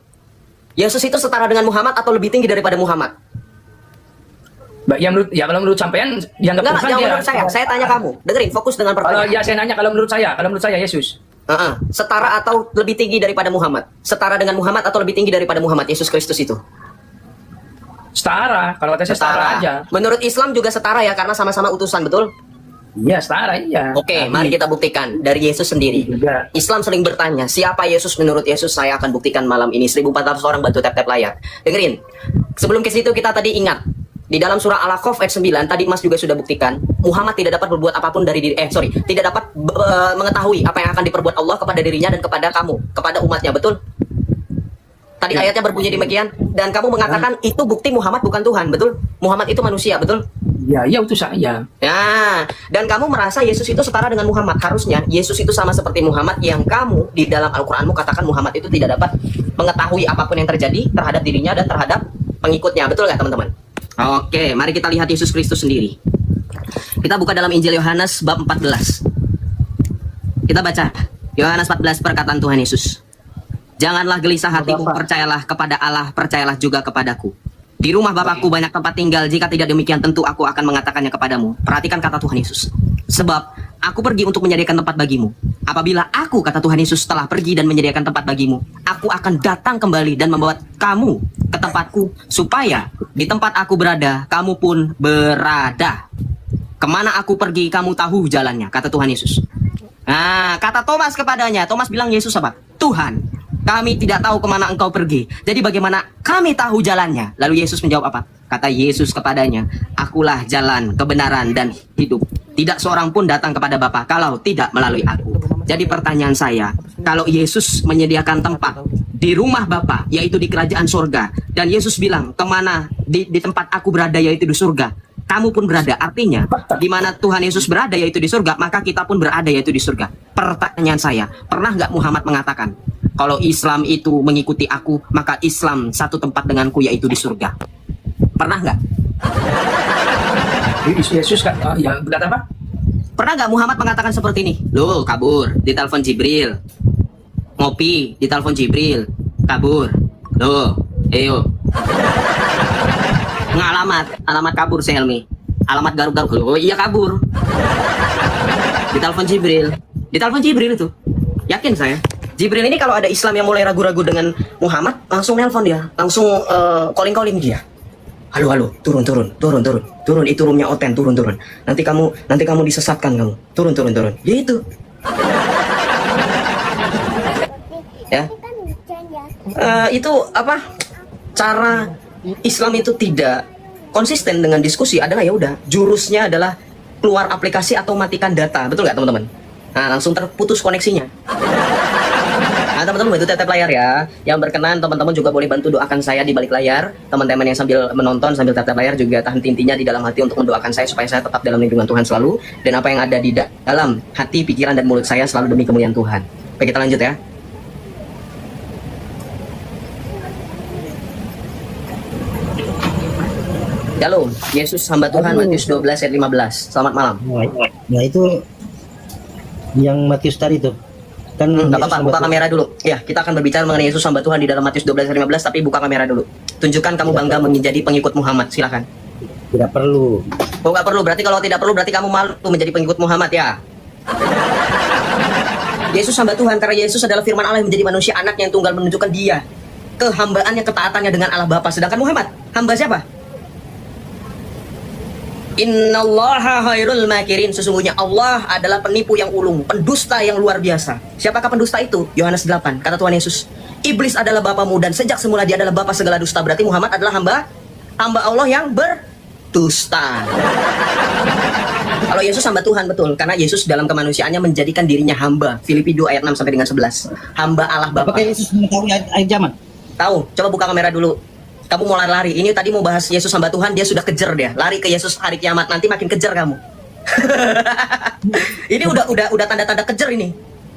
Yesus itu setara dengan Muhammad atau lebih tinggi daripada Muhammad? Kalau menurut sampean dianggap Tuhan. Jangan menurut saya. Saya tanya kamu. Dengerin, fokus dengan pertanyaan. Saya nanya kalau menurut saya Yesus. Setara atau lebih tinggi daripada Muhammad? Setara dengan Muhammad atau lebih tinggi daripada Muhammad Yesus Kristus itu? Setara, kalau kata saya setara aja. Menurut Islam juga setara ya, karena sama-sama utusan, betul? Iya, setara, iya. Oke, mari kita buktikan dari Yesus sendiri. Juga. Islam sering bertanya, siapa Yesus menurut Yesus? Saya akan buktikan malam ini. 1.400 orang bantu tap-tap layar. Dengerin, sebelum ke situ kita tadi ingat, di dalam surah Al-Aqaf ayat 9, tadi Mas juga sudah buktikan, Muhammad tidak dapat berbuat apapun dari tidak dapat mengetahui apa yang akan diperbuat Allah kepada dirinya dan kepada kamu, kepada umatnya, betul? Tadi ayatnya berbunyi demikian, dan kamu mengatakan itu bukti Muhammad bukan Tuhan, betul? Muhammad itu manusia, betul? Iya, utusan, iya. Ya, dan kamu merasa Yesus itu setara dengan Muhammad. Harusnya Yesus itu sama seperti Muhammad, yang kamu di dalam Al-Quranmu katakan Muhammad itu tidak dapat mengetahui apapun yang terjadi terhadap dirinya dan terhadap pengikutnya, betul nggak teman-teman? Oke, mari kita lihat Yesus Kristus sendiri. Kita buka dalam Injil Yohanes bab 14. Kita baca Yohanes 14, perkataan Tuhan Yesus. Janganlah gelisah hatimu, percayalah kepada Allah, percayalah juga kepadaku. Di rumah Bapakku banyak tempat tinggal, jika tidak demikian tentu aku akan mengatakannya kepadamu. Perhatikan kata Tuhan Yesus. Sebab aku pergi untuk menyediakan tempat bagimu. Apabila aku, kata Tuhan Yesus, telah pergi dan menyediakan tempat bagimu, aku akan datang kembali dan membawa kamu ke tempatku, supaya di tempat aku berada, kamu pun berada. Kemana aku pergi, kamu tahu jalannya, kata Tuhan Yesus. Nah, kata Thomas kepadanya, Thomas bilang Yesus apa? Tuhan, kami tidak tahu kemana engkau pergi. Jadi bagaimana kami tahu jalannya? Lalu Yesus menjawab apa? Kata Yesus kepadanya, akulah jalan, kebenaran, dan hidup. Tidak seorang pun datang kepada Bapa kalau tidak melalui aku. Jadi pertanyaan saya, kalau Yesus menyediakan tempat di rumah Bapa, yaitu di kerajaan surga, dan Yesus bilang, kemana di tempat aku berada, yaitu di surga, kamu pun berada. Artinya, di mana Tuhan Yesus berada, yaitu di surga, maka kita pun berada, yaitu di surga. Pertanyaan saya, pernah nggak Muhammad mengatakan, kalau Islam itu mengikuti aku, maka Islam satu tempat denganku, yaitu di surga? Pernah nggak? Yesus kan, ya berkata apa? Pernah nggak Muhammad mengatakan seperti ini? Loh, kabur, ditelepon Jibril. Ngopi, ditelepon Jibril. Kabur. Loh, ayo. Alamat kabur Selmi. Alamat garuk-garuk. Oh iya kabur. Ditelepon Jibril itu. Yakin saya. Jibril ini kalau ada Islam yang mulai ragu-ragu dengan Muhammad, langsung nelpon dia, langsung calling dia. Halo, turun, itu roomnya Oten, turun. Nanti kamu disesatkan kamu. Turun. Ya itu. Ya. Itu apa? Cara Islam itu tidak konsisten dengan diskusi adalah ya udah, jurusnya adalah keluar aplikasi atau matikan data. Betul nggak teman-teman? Nah, langsung terputus koneksinya. Nah, teman-teman bantu tap layar ya. Yang berkenan, teman-teman juga boleh bantu doakan saya di balik layar. Teman-teman yang sambil menonton, sambil tap layar juga tahan intinya di dalam hati untuk mendoakan saya supaya saya tetap dalam lindungan Tuhan selalu. Dan apa yang ada di dalam hati, pikiran, dan mulut saya selalu demi kemuliaan Tuhan. Baik, kita lanjut ya. Shalom, Yesus hamba Tuhan, Matius 12 ayat 15. Selamat malam. Nah itu yang Matius tadi tuh. Kan Nggak Yesus apa-apa, hamba buka Tuhan. kamera dulu. Ya, kita akan berbicara mengenai Yesus hamba Tuhan di dalam Matius 12 ayat 15, tapi buka kamera dulu. Tunjukkan kamu bangga menjadi pengikut Muhammad, silakan. Tidak perlu. Oh, nggak perlu, berarti kalau tidak perlu berarti kamu malu menjadi pengikut Muhammad ya. Yesus hamba Tuhan karena Yesus adalah firman Allah yang menjadi manusia, anak yang tunggal, menunjukkan dia kehambaannya, ketaatannya dengan Allah Bapa. Sedangkan Muhammad, hamba siapa? Innallaha khairul makirin. Sesungguhnya Allah adalah penipu yang ulung, pendusta yang luar biasa. Siapakah pendusta itu? Yohanes 8, kata Tuhan Yesus. Iblis adalah bapamu dan sejak semula dia adalah bapa segala dusta. Berarti Muhammad adalah hamba Allah yang berdusta. Kalau Yesus hamba Tuhan, betul, karena Yesus dalam kemanusiaannya menjadikan dirinya hamba. Filipi 2 ayat 6 sampai dengan 11. Hamba Allah Bapa. Apakah Yesus mengetahui akhir zaman? Tahu? Coba buka kamera dulu. Kamu mau lari-lari. Ini tadi mau bahas Yesus hamba Tuhan, dia sudah kejar dia. Lari ke Yesus hari kiamat, nanti makin kejar kamu. Ini udah tanda-tanda kejar ini.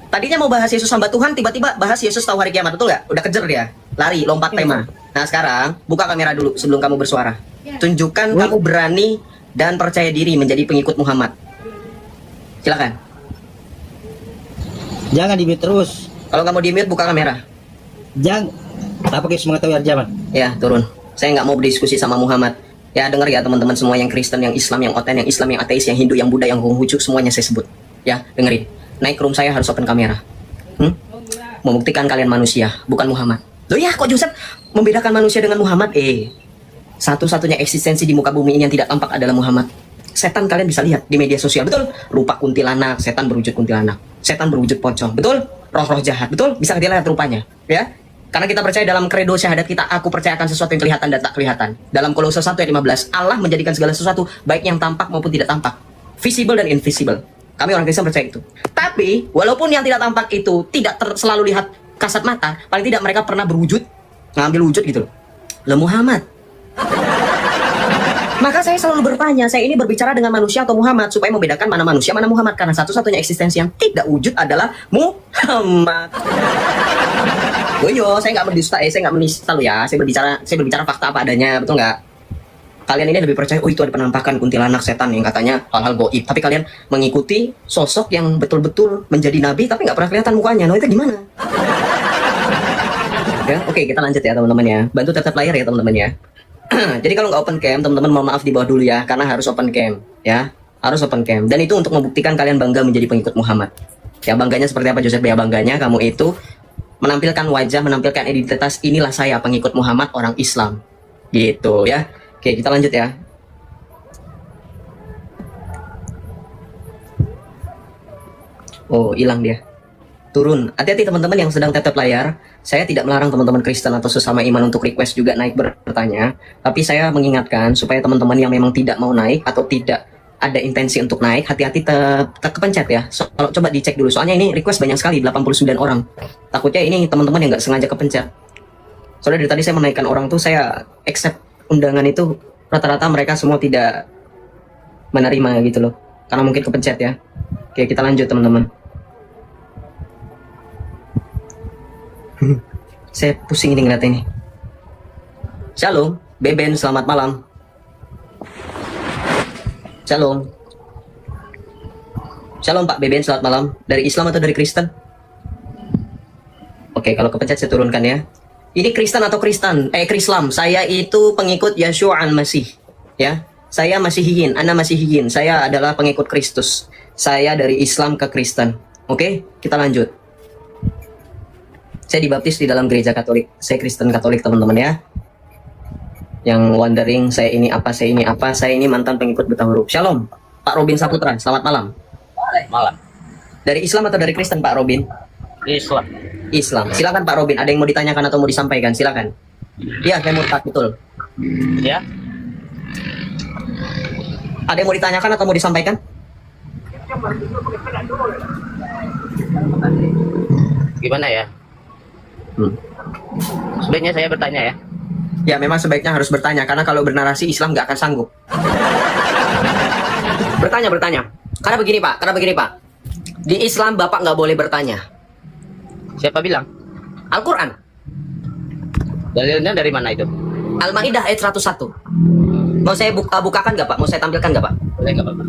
Tadinya mau bahas Yesus hamba Tuhan, tiba-tiba bahas Yesus tahu hari kiamat, betul nggak? Udah kejar dia. Lari, lompat tema. Nah, sekarang buka kamera dulu sebelum kamu bersuara. Tunjukkan kamu berani dan percaya diri menjadi pengikut Muhammad. Silakan. Jangan di-mute terus. Kalau kamu di-mute, buka kamera. Jangan. Apakah Yesus mengetahui akhir zaman? Ya, turun. Saya nggak mau berdiskusi sama Muhammad. Ya, dengar ya teman-teman semua, yang Kristen, yang Islam, yang Oten, yang Islam, yang ateis, yang Hindu, yang Buddha, yang Konghucu, semuanya saya sebut. Ya, dengerin. Naik ke room saya harus open kamera. Membuktikan kalian manusia, bukan Muhammad. Loh ya, kok Joseph membedakan manusia dengan Muhammad? Satu-satunya eksistensi di muka bumi ini yang tidak tampak adalah Muhammad. Setan kalian bisa lihat di media sosial, betul? Rupa kuntilanak, setan berwujud kuntilanak. Setan berwujud pocong, betul? Roh-roh jahat, betul? Bisa dilihat rupanya, ya? Karena kita percaya dalam kredo syahadat kita, aku percayakan sesuatu yang kelihatan dan tak kelihatan. Dalam Kolose 1 ayat 15, Allah menjadikan segala sesuatu, baik yang tampak maupun tidak tampak, visible dan invisible. Kami orang Kristen percaya itu. Tapi, walaupun yang tidak tampak itu tidak selalu lihat kasat mata, paling tidak mereka pernah berwujud, ngambil wujud gitu loh. Lah Muhammad. Maka saya selalu bertanya, saya ini berbicara dengan manusia atau Muhammad, supaya membedakan mana manusia, mana Muhammad. Karena satu-satunya eksistensi yang tidak wujud adalah Muhammad. Yo, saya nggak berdusta, saya nggak menista lo ya. Saya berbicara fakta apa adanya, betul nggak? Kalian ini lebih percaya, oh itu ada penampakan kuntilanak setan yang katanya hal-hal goib. Tapi kalian mengikuti sosok yang betul-betul menjadi nabi, tapi nggak pernah kelihatan mukanya. Nah itu gimana? Ya, oke, kita lanjut ya teman-teman ya. Bantu tetap layar ya teman-teman ya. Jadi kalau nggak open cam, teman-teman mohon maaf di bawah dulu ya, karena harus open cam ya. Harus open cam. Dan itu untuk membuktikan kalian bangga menjadi pengikut Muhammad. Ya, bangganya seperti apa Joseph? Ya, bangganya kamu itu menampilkan wajah, menampilkan identitas, inilah saya pengikut Muhammad, orang Islam. Gitu ya. Oke, kita lanjut ya. Oh, hilang dia. Turun. Hati-hati teman-teman yang sedang tap layar. Saya tidak melarang teman-teman Kristen atau sesama iman untuk request juga naik bertanya. Tapi saya mengingatkan supaya teman-teman yang memang tidak mau naik atau tidak ada intensi untuk naik, hati-hati kepencet ya. Kalau coba dicek dulu, soalnya ini request banyak sekali, 89 orang. Takutnya ini teman-teman yang nggak sengaja kepencet. Soalnya dari tadi saya menaikkan orang tuh, saya accept undangan itu, rata-rata mereka semua tidak menerima gitu loh. Karena mungkin kepencet ya. Oke, kita lanjut teman-teman. Saya pusing ini ngeliat ini. Shalom, Beben, selamat malam. Shalom. Shalom Pak Beben, selamat malam. Dari Islam atau dari Kristen? Oke, kalau kepencet saya turunkan ya. Ini Kristen atau Kristen? Krislam. Saya itu pengikut Yeshua al-Masih. Ya, saya Masihiyin, ana Masihiyin. Saya adalah pengikut Kristus. Saya dari Islam ke Kristen. Oke, kita lanjut. Saya dibaptis di dalam gereja Katolik. Saya Kristen Katolik teman-teman ya. Yang wondering saya ini apa, saya ini mantan pengikut buta huruf. Shalom, Pak Robin Saputra, selamat malam. Malam. Dari Islam atau dari Kristen Pak Robin? Islam. Islam. Silakan Pak Robin, ada yang mau ditanyakan atau mau disampaikan? Silakan. Iya, saya murtad betul. Ya. Ada yang mau ditanyakan atau mau disampaikan? Gimana ya? Sebaiknya saya bertanya ya. Ya memang sebaiknya harus bertanya, karena kalau bernarasi Islam nggak akan sanggup. Bertanya. Karena begini Pak. Di Islam Bapak nggak boleh bertanya. Siapa bilang? Al-Quran, Dalilnya dari mana itu? Al-Maidah ayat 101. Mau saya bukakan nggak Pak? Mau saya tampilkan nggak Pak? Boleh nggak apa-apa?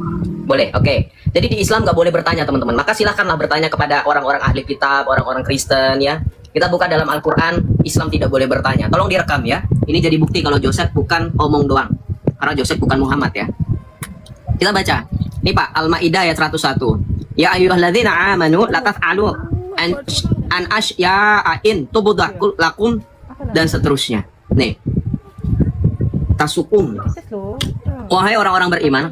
Boleh, oke. Jadi di Islam nggak boleh bertanya teman-teman. Maka silahkanlah bertanya kepada orang-orang ahli kitab, orang-orang Kristen ya. Kita buka dalam Al-Quran, Islam tidak boleh bertanya. Tolong direkam ya. Ini jadi bukti kalau Joseph bukan omong doang. Karena Joseph bukan Muhammad ya. Kita baca. Ini Pak, Al-Maidah ayat 101. Ya ayyuhalladzina amanu la taf'alu an asya'in tubudakul lakum dan seterusnya. Nih. Tasukum. Wahai orang-orang beriman,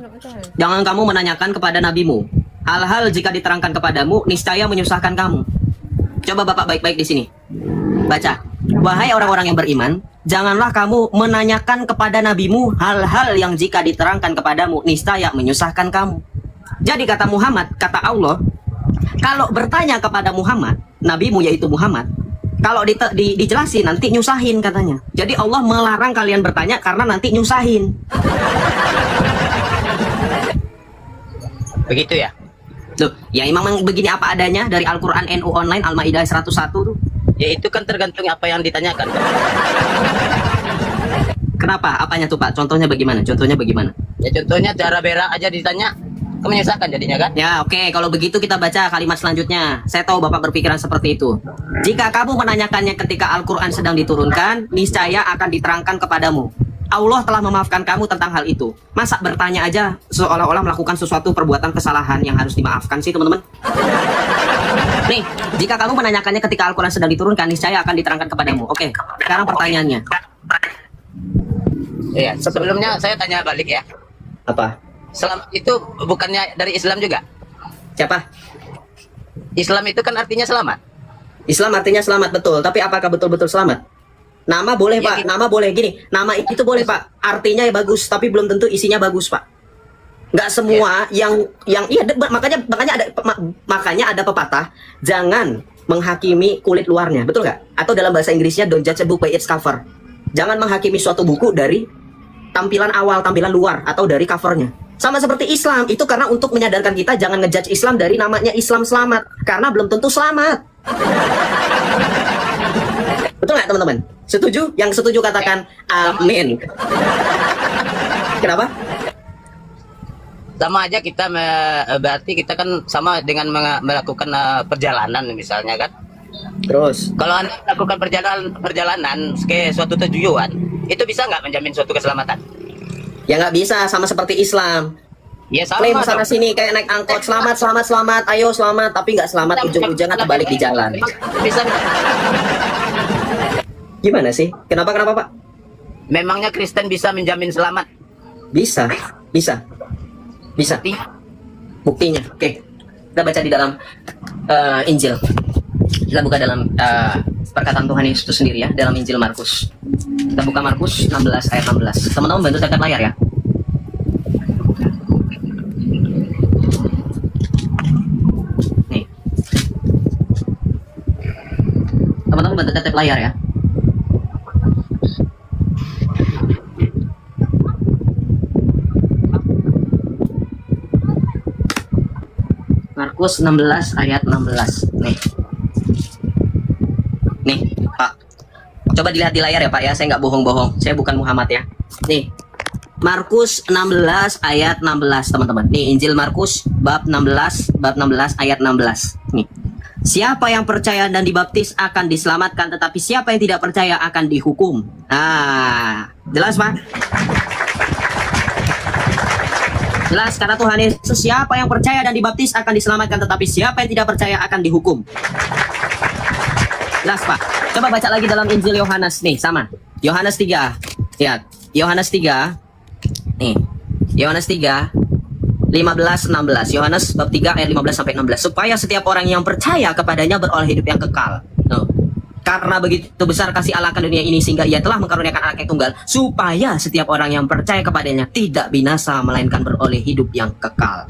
jangan kamu menanyakan kepada nabimu hal-hal jika diterangkan kepadamu niscaya menyusahkan kamu. Coba Bapak baik-baik di sini. Baca. Wahai orang-orang yang beriman, janganlah kamu menanyakan kepada nabimu hal-hal yang jika diterangkan kepadamu niscaya menyusahkan kamu. Jadi kata Muhammad, kata Allah, kalau bertanya kepada Muhammad, nabimu yaitu Muhammad, kalau dijelasin nanti nyusahin katanya. Jadi Allah melarang kalian bertanya karena nanti nyusahin. Begitu ya? Loh, ya memang begini apa adanya dari Al-Quran NU Online Al-Maidah 101 tuh. Ya itu kan tergantung apa yang ditanyakan. Kenapa? Apanya tuh Pak? Contohnya bagaimana? Ya contohnya cara berak aja ditanya, menyusahkan jadinya kan? Ya oke, kalau begitu kita baca kalimat selanjutnya. Saya tahu Bapak berpikiran seperti itu. Jika kamu menanyakannya ketika Al-Quran sedang diturunkan, niscaya akan diterangkan kepadamu. Allah telah memaafkan kamu tentang hal itu. Masa bertanya aja seolah-olah melakukan sesuatu perbuatan kesalahan yang harus dimaafkan sih teman-teman? Nih, jika kamu menanyakannya ketika Al-Quran sedang diturunkan, niscaya akan diterangkan kepadamu. Oke, sekarang pertanyaannya. Iya, sebelumnya saya tanya balik ya. Apa? Selamat itu bukannya dari Islam juga? Siapa? Islam itu kan artinya selamat. Islam artinya selamat, betul. Tapi apakah betul-betul selamat? Nama boleh Ya, Pak, gitu. nama boleh gini. Nama itu boleh Pak, artinya bagus, tapi belum tentu isinya bagus Pak. Nggak semua yang iya makanya ada pepatah, jangan menghakimi kulit luarnya, betul nggak? Atau dalam bahasa Inggrisnya don't judge a book by its cover. Jangan menghakimi suatu buku dari tampilan awal, tampilan luar, atau dari covernya. Sama seperti Islam, itu karena untuk menyadarkan kita jangan ngejudge Islam dari namanya Islam selamat, karena belum tentu selamat. Betul nggak teman-teman? Setuju? Yang setuju katakan amin. Kenapa? Sama aja kita berarti kita kan sama dengan melakukan perjalanan misalnya kan. Terus? Kalau Anda melakukan perjalanan ke suatu tujuan, itu bisa nggak menjamin suatu keselamatan? Ya nggak bisa, sama seperti Islam. Ya sama Klaim dong. sana sini kayak naik angkot, selamat, ayo selamat, tapi nggak selamat, ujung-ujungnya terbalik di jalan. Bisa. Gimana sih? Kenapa Pak? Memangnya Kristen bisa menjamin selamat? Bisa. Buktinya. Oke. Kita baca di dalam Injil. Kita buka dalam perkataan Tuhan Yesus itu sendiri ya, dalam Injil Markus. Kita buka Markus 16 ayat 16. Teman-teman bantu tekan layar ya. Nih. Teman-teman bantu tetap layar ya. Markus 16 ayat 16. Nih, Pak. Coba dilihat di layar ya, Pak ya. Saya nggak bohong-bohong. Saya bukan Muhammad ya. Nih. Markus 16 ayat 16, teman-teman. Nih, Injil Markus bab 16 ayat 16. Nih. Siapa yang percaya dan dibaptis akan diselamatkan, tetapi siapa yang tidak percaya akan dihukum. Nah, jelas, Pak? Jelas, karena Tuhan Yesus, siapa yang percaya dan dibaptis akan diselamatkan, tetapi siapa yang tidak percaya akan dihukum. Jelas, Pak? Coba baca lagi dalam Injil Yohanes. Nih, sama. Yohanes 3. Lihat. Yohanes 3. Nih. Yohanes 3. 15-16. Yohanes bab 3 ayat 15-16. Supaya setiap orang yang percaya kepadanya beroleh hidup yang kekal. Nah, karena begitu besar kasih Allah ke dunia ini sehingga ia telah mengkaruniakan anak yang tunggal, supaya setiap orang yang percaya kepadanya tidak binasa melainkan beroleh hidup yang kekal.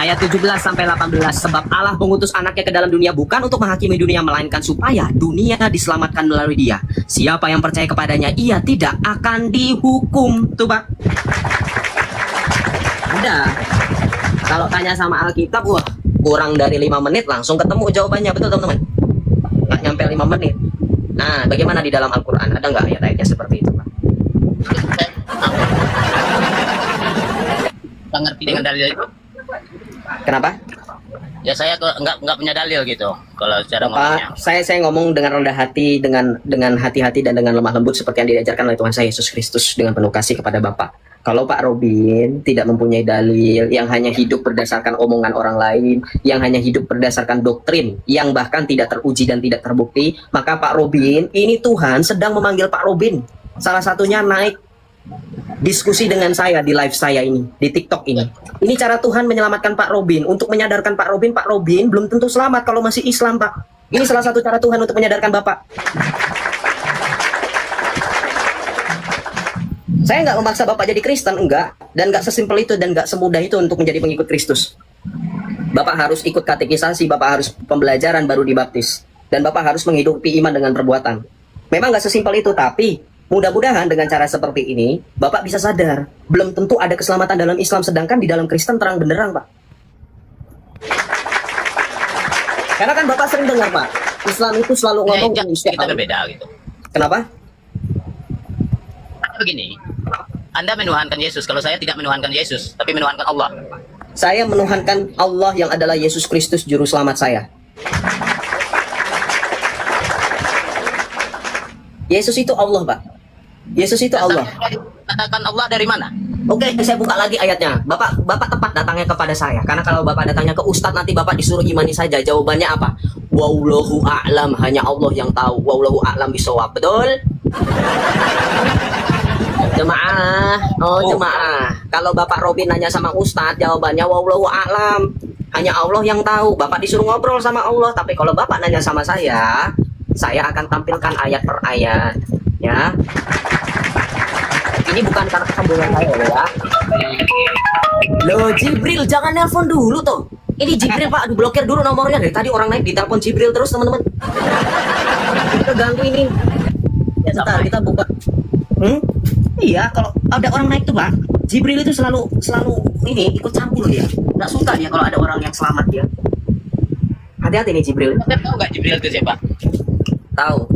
Ayat 17 sampai 18. Sebab Allah mengutus anaknya ke dalam dunia bukan untuk menghakimi dunia, melainkan supaya dunia diselamatkan melalui dia. Siapa yang percaya kepadanya, ia tidak akan dihukum. Tuh Pak. Udah. Kalau tanya sama Alkitab, wah, kurang dari 5 menit langsung ketemu jawabannya. Betul teman-teman? Nggak nyampe 5 menit. Nah, bagaimana di dalam Al-Quran? Ada nggak ayat-ayatnya seperti itu Pak? Nggak ngerti dengan dalil itu. Kenapa? Ya saya nggak punya dalil gitu. Kalau secara ngomongnya. Pak, saya ngomong dengan rendah hati, dengan hati-hati dan dengan lemah lembut seperti yang diajarkan oleh Tuhan saya Yesus Kristus dengan penuh kasih kepada Bapak. Kalau Pak Robin tidak mempunyai dalil, yang hanya hidup berdasarkan omongan orang lain, yang hanya hidup berdasarkan doktrin, yang bahkan tidak teruji dan tidak terbukti, maka Pak Robin, ini Tuhan sedang memanggil Pak Robin. Salah satunya naik diskusi dengan saya di live saya ini, di TikTok ini. Ini cara Tuhan menyelamatkan Pak Robin, untuk menyadarkan Pak Robin belum tentu selamat kalau masih Islam, Pak. Ini salah satu cara Tuhan untuk menyadarkan Bapak. Saya nggak memaksa Bapak jadi Kristen, enggak. Dan nggak sesimpel itu dan nggak semudah itu untuk menjadi pengikut Kristus. Bapak harus ikut katekisasi, Bapak harus pembelajaran baru dibaptis. Dan Bapak harus menghidupi iman dengan perbuatan. Memang nggak sesimpel itu, tapi mudah-mudahan dengan cara seperti ini, Bapak bisa sadar, belum tentu ada keselamatan dalam Islam, sedangkan di dalam Kristen terang benderang, Pak. Karena kan Bapak sering dengar, Pak, Islam itu selalu ngomong kita berbeda gitu. Kenapa? Begini, Anda menuhankan Yesus, kalau saya tidak menuhankan Yesus, tapi menuhankan Allah. Saya menuhankan Allah yang adalah Yesus Kristus juru selamat saya. Yesus itu Allah, Pak. Yesus itu Allah. Katakan Allah dari mana? Oke, saya buka lagi ayatnya. Bapak tepat datangnya kepada saya. Karena kalau Bapak datangnya ke Ustadz, nanti Bapak disuruh imani saja. Jawabannya apa? Wallahu a'lam, hanya Allah yang tahu. Wallahu a'lam bisawab. Betul? Jemaah. Jemaah. Kalau Bapak Robin nanya sama Ustadz, jawabannya wallahu a'lam. Hanya Allah yang tahu. Bapak disuruh ngobrol sama Allah. Tapi kalau Bapak nanya sama saya akan tampilkan ayat per ayat. Ya. Ini bukan karena kesombongan saya ya. Loh Jibril, jangan nelpon dulu tuh. Ini Jibril Pak, diblokir dulu nomornya. Dari tadi orang naik ditelepon Jibril terus teman-teman. Kita ganggu ini. Ya sebentar, kita buka. Iya, kalau ada orang naik tuh Pak, Jibril itu selalu ini ikut campur dia. Nggak suka dia kalau ada orang yang selamat dia. Hati-hati nih Jibril. Anda tahu nggak Jibril itu siapa? Tahu.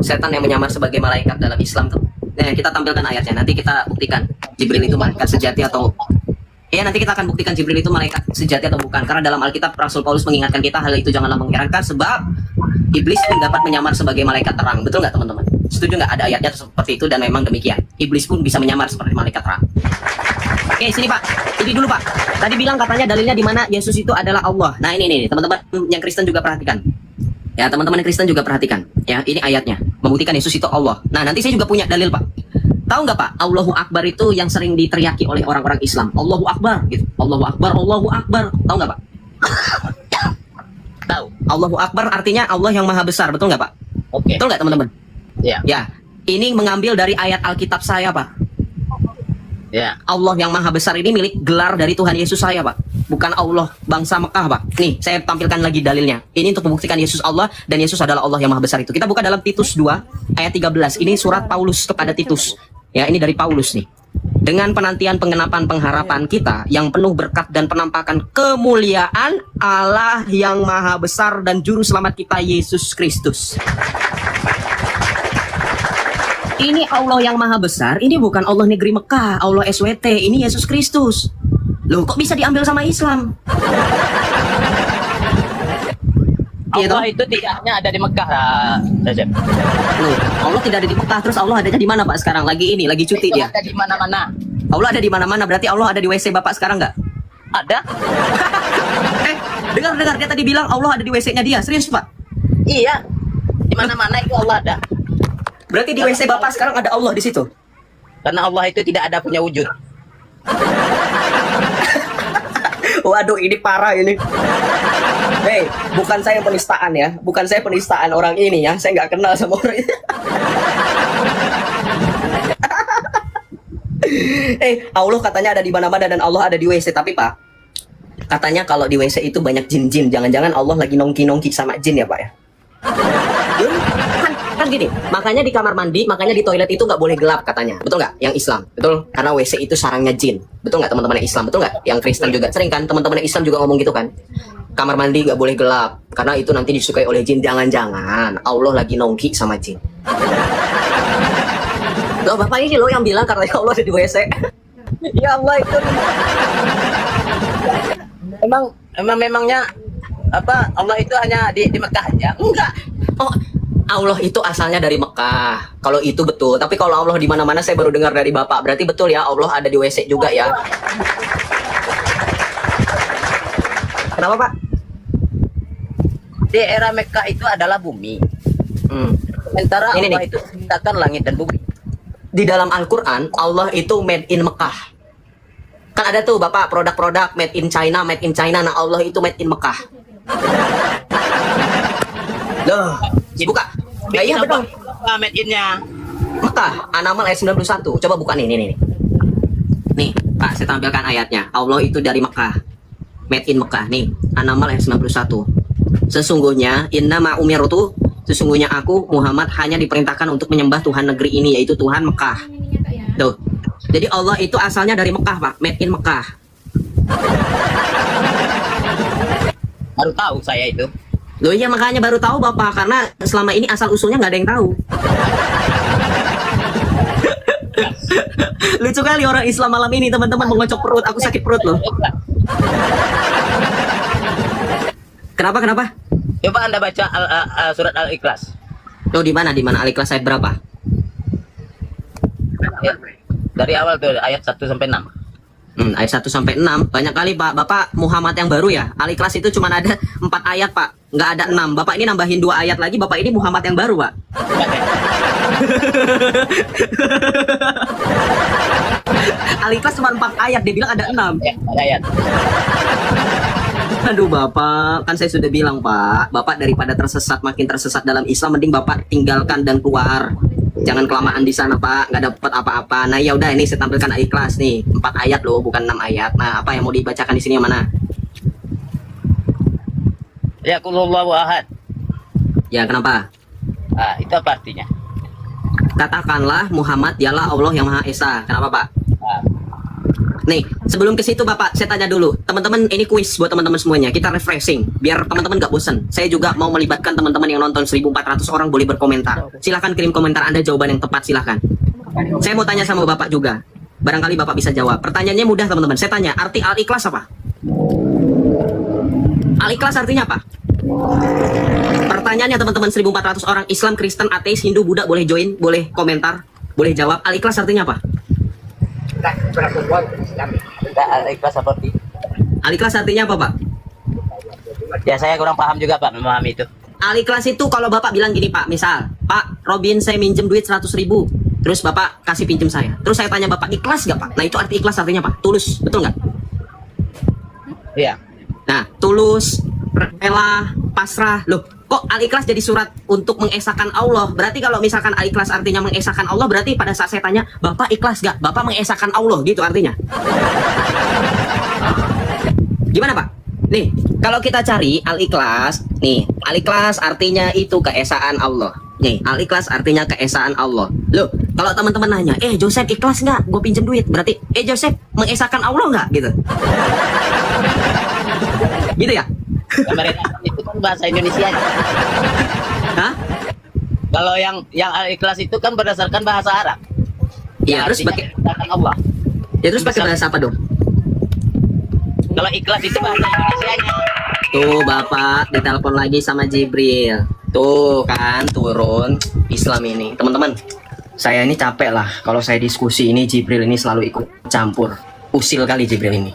Setan yang menyamar sebagai malaikat dalam Islam tuh. Nah, kita tampilkan ayatnya. Nanti kita buktikan Jibril itu malaikat sejati atau nanti kita akan buktikan Jibril itu malaikat sejati atau bukan. Karena dalam Alkitab Rasul Paulus mengingatkan kita hal itu janganlah mengherankan sebab iblis pun dapat menyamar sebagai malaikat terang. Betul nggak teman-teman? Setuju nggak ada ayatnya seperti itu dan memang demikian. Iblis pun bisa menyamar seperti malaikat terang. Oke, sini Pak. Ini dulu Pak. Tadi bilang katanya dalilnya di mana Yesus itu adalah Allah. Nah, ini nih, teman-teman yang Kristen juga perhatikan. Ya, teman-teman yang Kristen juga perhatikan. Ya, ini ayatnya membuktikan Yesus itu Allah. Nah, nanti saya juga punya dalil, Pak. Tahu nggak, Pak? Allahu Akbar itu yang sering diteriaki oleh orang-orang Islam. Allahu Akbar gitu. Allahu Akbar, Allahu Akbar. Tahu nggak, Pak? Tahu. Allahu Akbar artinya Allah yang Maha Besar, betul nggak, Pak? Oke. Betul nggak, teman-teman? Ya. Ya. Ini mengambil dari ayat Alkitab saya, Pak. Ya. Allah yang Maha Besar ini milik gelar dari Tuhan Yesus saya, Pak. Bukan Allah bangsa Mekah, Pak. Nih, saya tampilkan lagi dalilnya. Ini untuk membuktikan Yesus Allah dan Yesus adalah Allah yang Maha Besar itu. Kita buka dalam Titus 2 ayat 13. Ini surat Paulus kepada Titus. Ya, ini dari Paulus nih. Dengan penantian pengenapan pengharapan kita yang penuh berkat dan penampakan kemuliaan Allah yang Maha Besar dan juru selamat kita Yesus Kristus. Ini Allah yang Maha Besar, ini bukan Allah negeri Mekah, Allah SWT, ini Yesus Kristus. Loh, kok bisa diambil sama Islam? Allah itu tidak hanya ada di Mekah, Recep. Loh, Allah tidak ada di Mekah, terus Allah adanya di mana Pak sekarang? Lagi cuti Itu dia. ada di mana-mana. Allah ada di mana-mana, berarti Allah ada di WC Bapak sekarang nggak? Ada? Dengar, dia tadi bilang Allah ada di WC-nya dia, serius Pak? Iya. Di mana-mana itu Allah ada. Berarti di WC Bapak sekarang ada Allah di situ? Karena Allah itu tidak ada punya wujud. Waduh, ini parah ini. Hei, bukan saya penistaan ya, bukan saya penistaan orang ini ya, saya nggak kenal sama orang ini. Allah katanya ada di mana-mana dan Allah ada di WC, tapi Pak, Katanya kalau di WC itu banyak jin-jin. Jangan-jangan Allah lagi nongki-nongki sama jin ya Pak ya? kan gini, makanya di kamar mandi, makanya di toilet itu nggak boleh gelap katanya. Betul nggak? Yang Islam. Betul? Karena WC itu sarangnya jin. Betul nggak teman-teman yang Islam? Betul nggak? Yang Kristen juga. Sering kan teman-teman yang Islam juga ngomong gitu kan? Kamar mandi nggak boleh gelap. Karena itu nanti disukai oleh jin. Jangan-jangan Allah lagi nongki sama jin. Loh Bapak ini loh yang bilang karena Allah ada di WC. Ya Allah itu. Memangnya apa Allah itu hanya di Mekah aja? Enggak. Oh, Allah itu asalnya dari Mekah. Kalau itu betul. Tapi kalau Allah di mana-mana saya baru dengar dari Bapak. Berarti betul ya Allah ada di WC juga ya. Kenapa Pak? Di era Mekah itu adalah bumi. Sementara Ini Allah nih. itu menciptakan langit dan bumi. Di dalam Al-Quran Allah itu made in Mekah. Kan ada tuh Bapak produk-produk made in China, made in China. Nah Allah itu made in Mekah. Loh, buka. Ya iya betul. Apa made in-nya? Mekah, An-Naml ayat 91. Coba buka nih, nih. Nih, Pak, saya tampilkan ayatnya. Allah itu dari Mekah. Made in Mekah. Nih, An-Naml ayat 91. Sesungguhnya, innama umirtu, sesungguhnya aku, Muhammad, hanya diperintahkan untuk menyembah Tuhan negeri ini, yaitu Tuhan Mekah. Tuh. Jadi Allah itu asalnya dari Mekah, Pak. Made in Mekah. Baru tahu saya itu. Loh iya makanya baru tahu Bapak, karena selama ini asal usulnya nggak ada yang tahu. Lucu kali orang Islam malam ini teman-teman, mengocok perut, aku sakit perut loh. Kenapa? Coba Anda baca surat Al-Ikhlas. Loh di mana Al-Ikhlas ayat berapa? Ya, dari awal tuh ayat 1 sampai 6. Ayat 1 sampai 6 banyak kali Pak. Bapak Muhammad yang baru ya. Al-Ikhlas itu cuma ada 4 ayat Pak, nggak ada 6. Bapak ini nambahin 2 ayat lagi. Bapak ini Muhammad yang baru Pak. Al-Ikhlas cuma 4 ayat, dia bilang ada 6. Ya, ada ayat. Aduh Bapak, kan saya sudah bilang Pak, Bapak daripada tersesat makin tersesat dalam Islam, mending Bapak tinggalkan dan keluar. Jangan kelamaan di sana Pak, nggak dapat apa-apa. Nah ya udah, ini saya tampilkan Al-Ikhlas nih, 4 ayat loh, bukan 6 ayat. Nah apa yang mau dibacakan di sini yang mana? Ya kulullahu ahad. Ya kenapa? Ah, itu apa artinya? Katakanlah Muhammad dialah Allah yang Maha Esa. Kenapa Pak? Ah, Nih, sebelum ke situ Bapak, saya tanya dulu. Teman-teman, ini kuis buat teman-teman semuanya. Kita refreshing, biar teman-teman nggak bosan. Saya juga mau melibatkan teman-teman yang nonton 1.400 orang, boleh berkomentar. Silahkan kirim komentar Anda jawaban yang tepat, silahkan. Saya mau tanya sama Bapak juga. Barangkali Bapak bisa jawab. Pertanyaannya mudah teman-teman. Saya tanya, arti Al-Ikhlas apa? Al-Ikhlas artinya apa? Pertanyaannya teman-teman 1.400 orang, Islam, Kristen, ateis, Hindu, Buddha, boleh join, boleh komentar, boleh jawab. Al-Ikhlas artinya apa? Al-Ikhlas seperti. Al-Ikhlas artinya apa Pak? Ya saya kurang paham juga Pak memahami itu. Al-Ikhlas itu kalau Bapak bilang gini Pak, misal, Pak Robin saya minjem duit 100.000, terus Bapak kasih pinjem saya. Terus saya tanya Bapak, ikhlas gak Pak? Nah itu arti ikhlas artinya Pak, tulus, betul nggak? Iya. Nah, tulus, rela, pasrah. Loh, kok Al-Ikhlas jadi surat untuk mengesahkan Allah? Berarti kalau misalkan Al-Ikhlas artinya mengesahkan Allah, berarti pada saat saya tanya, Bapak ikhlas gak? Bapak mengesahkan Allah, gitu artinya. Gimana Pak? Nih, kalau kita cari Al-Ikhlas, nih, Al-Ikhlas artinya itu keesaan Allah. Nih, Al-Ikhlas artinya keesaan Allah. Loh, kalau teman-teman nanya, Joseph ikhlas nggak? Gue pinjem duit. Berarti, Joseph mengesahkan Allah nggak? Gitu. Gitu ya? Kemarin itu kan bahasa Indonesia. Hah? Kalau yang Al-Ikhlas itu kan berdasarkan bahasa Arab. Iya, terus artinya pakai mengesahkan Allah. ya terus pakai bahasa apa dong? Kalau ikhlas itu bahasa Indonesianya. Tuh Bapak ditelepon lagi sama Jibril. Tuh kan turun Islam ini. Teman-teman, saya ini capek lah kalau saya diskusi ini Jibril ini selalu ikut campur. Usil kali Jibril ini.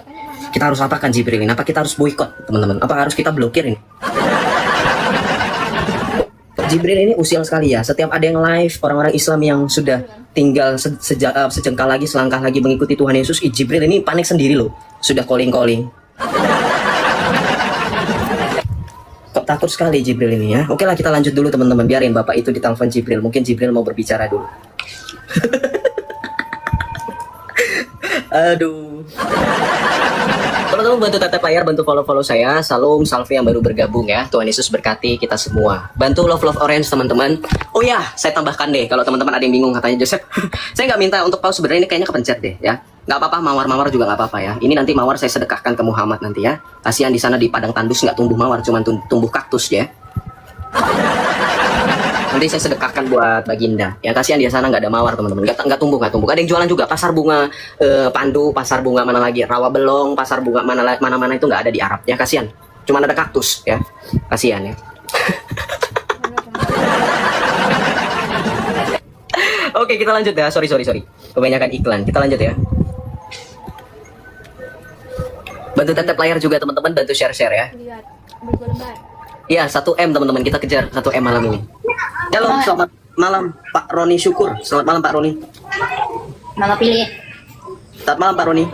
Kita harus apakan Jibril ini? Apa kita harus boikot, teman-teman? Apa harus kita blokir ini? Jibril ini usil sekali ya. Setiap ada yang live, orang-orang Islam yang sudah tinggal sejengkal lagi, selangkah lagi mengikuti Tuhan Yesus, Jibril ini panik sendiri loh. Sudah calling-calling. Kok takut sekali Jibril ini ya? Oke lah, kita lanjut dulu teman-teman. Biarin Bapak itu ditelepon Jibril. Mungkin Jibril mau berbicara dulu. Aduh. Teman-teman bantu tap layar, bantu follow saya. Salam salve yang baru bergabung ya. Tuhan Yesus berkati kita semua. Bantu love orange teman-teman. Oh ya, saya tambahkan deh. Kalau teman-teman ada yang bingung katanya Joseph, saya nggak minta untuk pause, sebenarnya ini kayaknya kepencet deh ya. Nggak apa-apa, mawar juga nggak apa-apa ya. Ini nanti mawar saya sedekahkan ke Muhammad nanti ya. Kasihan di sana di padang tandus nggak tumbuh mawar, cuma tumbuh kaktus ya. Nanti saya sedekahkan buat Baginda. Ya kasihan di sana nggak ada mawar teman-teman. Nggak tumbuh. Ada yang jualan juga pasar bunga Pandu, pasar bunga mana lagi Rawa Belong, pasar bunga mana itu nggak ada di Arab ya, kasihan. Cuma ada kaktus ya, kasihan ya. Oke, kita lanjut ya. Sorry. Kebanyakan iklan. Kita lanjut ya. Bantu tap layar juga teman-teman, bantu share ya. Iya, 1M teman-teman, kita kejar 1M malam ini. Halo, selamat malam Pak Roni Syukur. Selamat malam Pak Roni. Mama pilih. Selamat malam Pak Roni.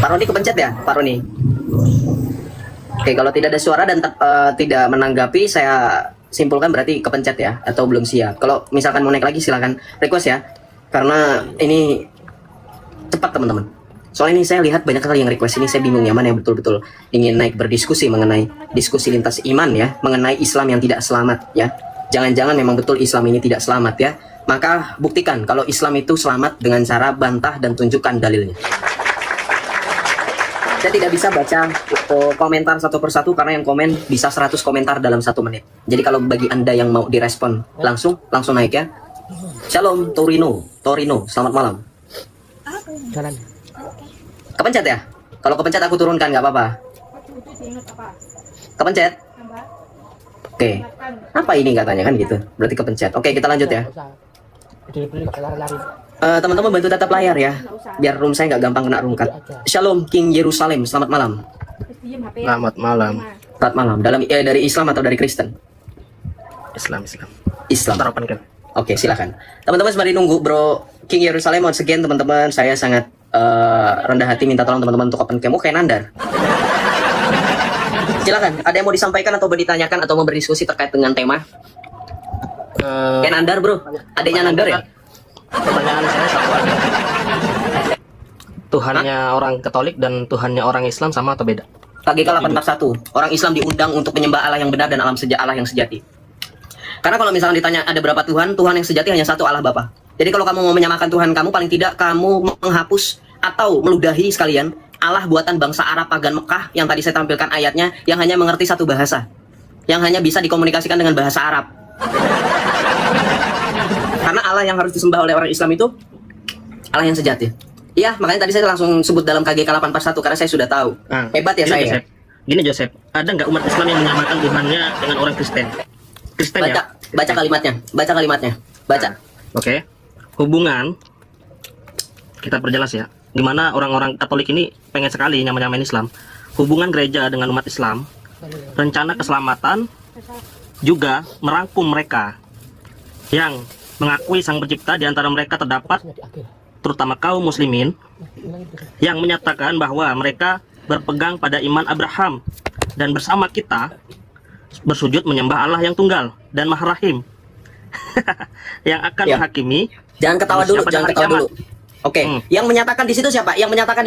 Pak Roni kepencet ya, Pak Roni. Oke, kalau tidak ada suara dan tidak menanggapi, saya simpulkan berarti kepencet ya, atau belum siap. Kalau misalkan mau naik lagi silakan request ya, karena ini cepat teman-teman. Soalnya ini saya lihat banyak sekali yang request ini, saya bingung yang mana yang betul-betul ingin naik berdiskusi mengenai diskusi lintas iman ya, mengenai Islam yang tidak selamat ya. Jangan-jangan memang betul Islam ini tidak selamat ya. Maka buktikan kalau Islam itu selamat dengan cara bantah dan tunjukkan dalilnya. Saya tidak bisa baca komentar satu persatu karena yang komen bisa 100 komentar dalam 1 menit. Jadi kalau bagi Anda yang mau direspon langsung naik ya. Shalom Torino, selamat malam. Jalan. Kepencet ya? Kalau kepencet aku turunkan nggak apa-apa. Kepencet? Oke. Apa ini katanya kan gitu? Berarti kepencet. Oke, kita lanjut ya. Teman-teman bantu tetap layar ya, biar room saya nggak gampang kena rungkat. Shalom King Yerusalem, selamat malam. Selamat malam. Selamat malam. Dari Islam atau dari Kristen? Islam. Kan? Oke, silakan. Teman-teman sembari nunggu Bro King Yerusalem once again teman-teman, saya sangat rendah hati minta tolong teman-teman untuk open cam. Kayak Nandar. Silakan, ada yang mau disampaikan atau ditanyakan atau mau berdiskusi terkait dengan tema? Kayak Nandar bro, adanya Nandar ya? Pertanyaan saya satu aja. Tuhannya orang Katolik dan Tuhannya orang Islam sama atau beda? KGK 841, orang Islam diundang untuk menyembah Allah yang benar dan Allah yang sejati. Karena kalau misalnya ditanya ada berapa Tuhan yang sejati hanya satu, Allah Bapa. Jadi kalau kamu mau menyamakan Tuhan kamu, paling tidak kamu menghapus atau meludahi sekalian Allah buatan bangsa Arab pagan Mekah yang tadi saya tampilkan ayatnya, yang hanya mengerti satu bahasa, yang hanya bisa dikomunikasikan dengan bahasa Arab. Karena Allah yang harus disembah oleh orang Islam itu Allah yang sejati. Iya, makanya tadi saya langsung sebut dalam KGK 841 karena saya sudah tahu. Hebat ya saya. Joseph. Gini Joseph, ada nggak umat Islam yang menyamakan Tuhannya dengan orang Kristen? Baca kalimatnya. Oke. Hubungan kita perjelas ya. Dimana orang-orang Katolik ini pengen sekali nyamain Islam. Hubungan gereja dengan umat Islam, rencana keselamatan juga merangkum mereka yang mengakui Sang Pencipta. Di antara mereka terdapat terutama kaum muslimin yang menyatakan bahwa mereka berpegang pada iman Abraham dan bersama kita bersujud menyembah Allah yang tunggal dan Maha Rahim yang akan menghakimi. Jangan ketawa dulu. Oke. Yang menyatakan di situ siapa? Yang menyatakan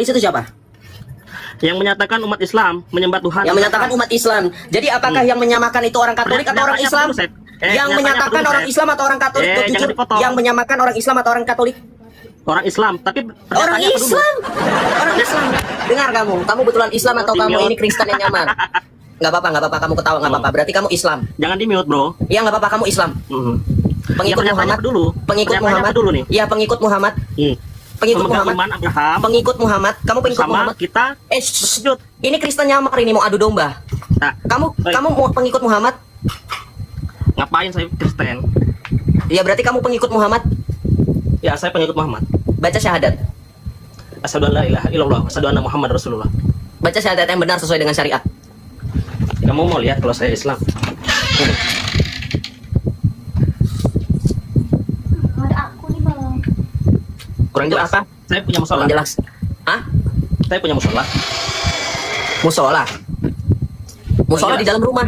umat Islam menyembah Tuhan. Yang menyatakan umat Islam. Jadi apakah yang menyamakan itu orang Katolik atau orang Islam? Yang menyatakan orang Islam atau orang Katolik? Jujur, yang menyamakan orang Islam atau orang Katolik? Orang Islam, tapi orang Islam. Dengar kamu betulan Islam atau kamu ini Kristen yang nyamar? Nggak apa-apa, kamu ketawa nggak apa-apa. Berarti kamu Islam. Jangan di mute bro. Iya nggak apa-apa, kamu Islam. Pengikut Muhammad dulu. Pengikut Muhammad dulu nih. Iya, pengikut Muhammad. Pengikut Muhammad. Iman Abraham. Pengikut Muhammad. Kamu pengikut Muhammad. Kita bersujud. Ini Kristen nyamar ini mau adu domba. Nah, kamu mau pengikut Muhammad? Ngapain saya Kristen? Iya, berarti kamu pengikut Muhammad? Ya, saya pengikut Muhammad. Baca syahadat. Asyhadu an la ilaha illallah, asyhadu anna Muhammad Rasulullah. Baca syahadat yang benar sesuai dengan syariat. Kamu mau lihat kalau saya Islam? Kurang jelas. Apa? Saya punya musola. Kurang jelas. Hah? Saya punya musola. Musola di dalam rumah.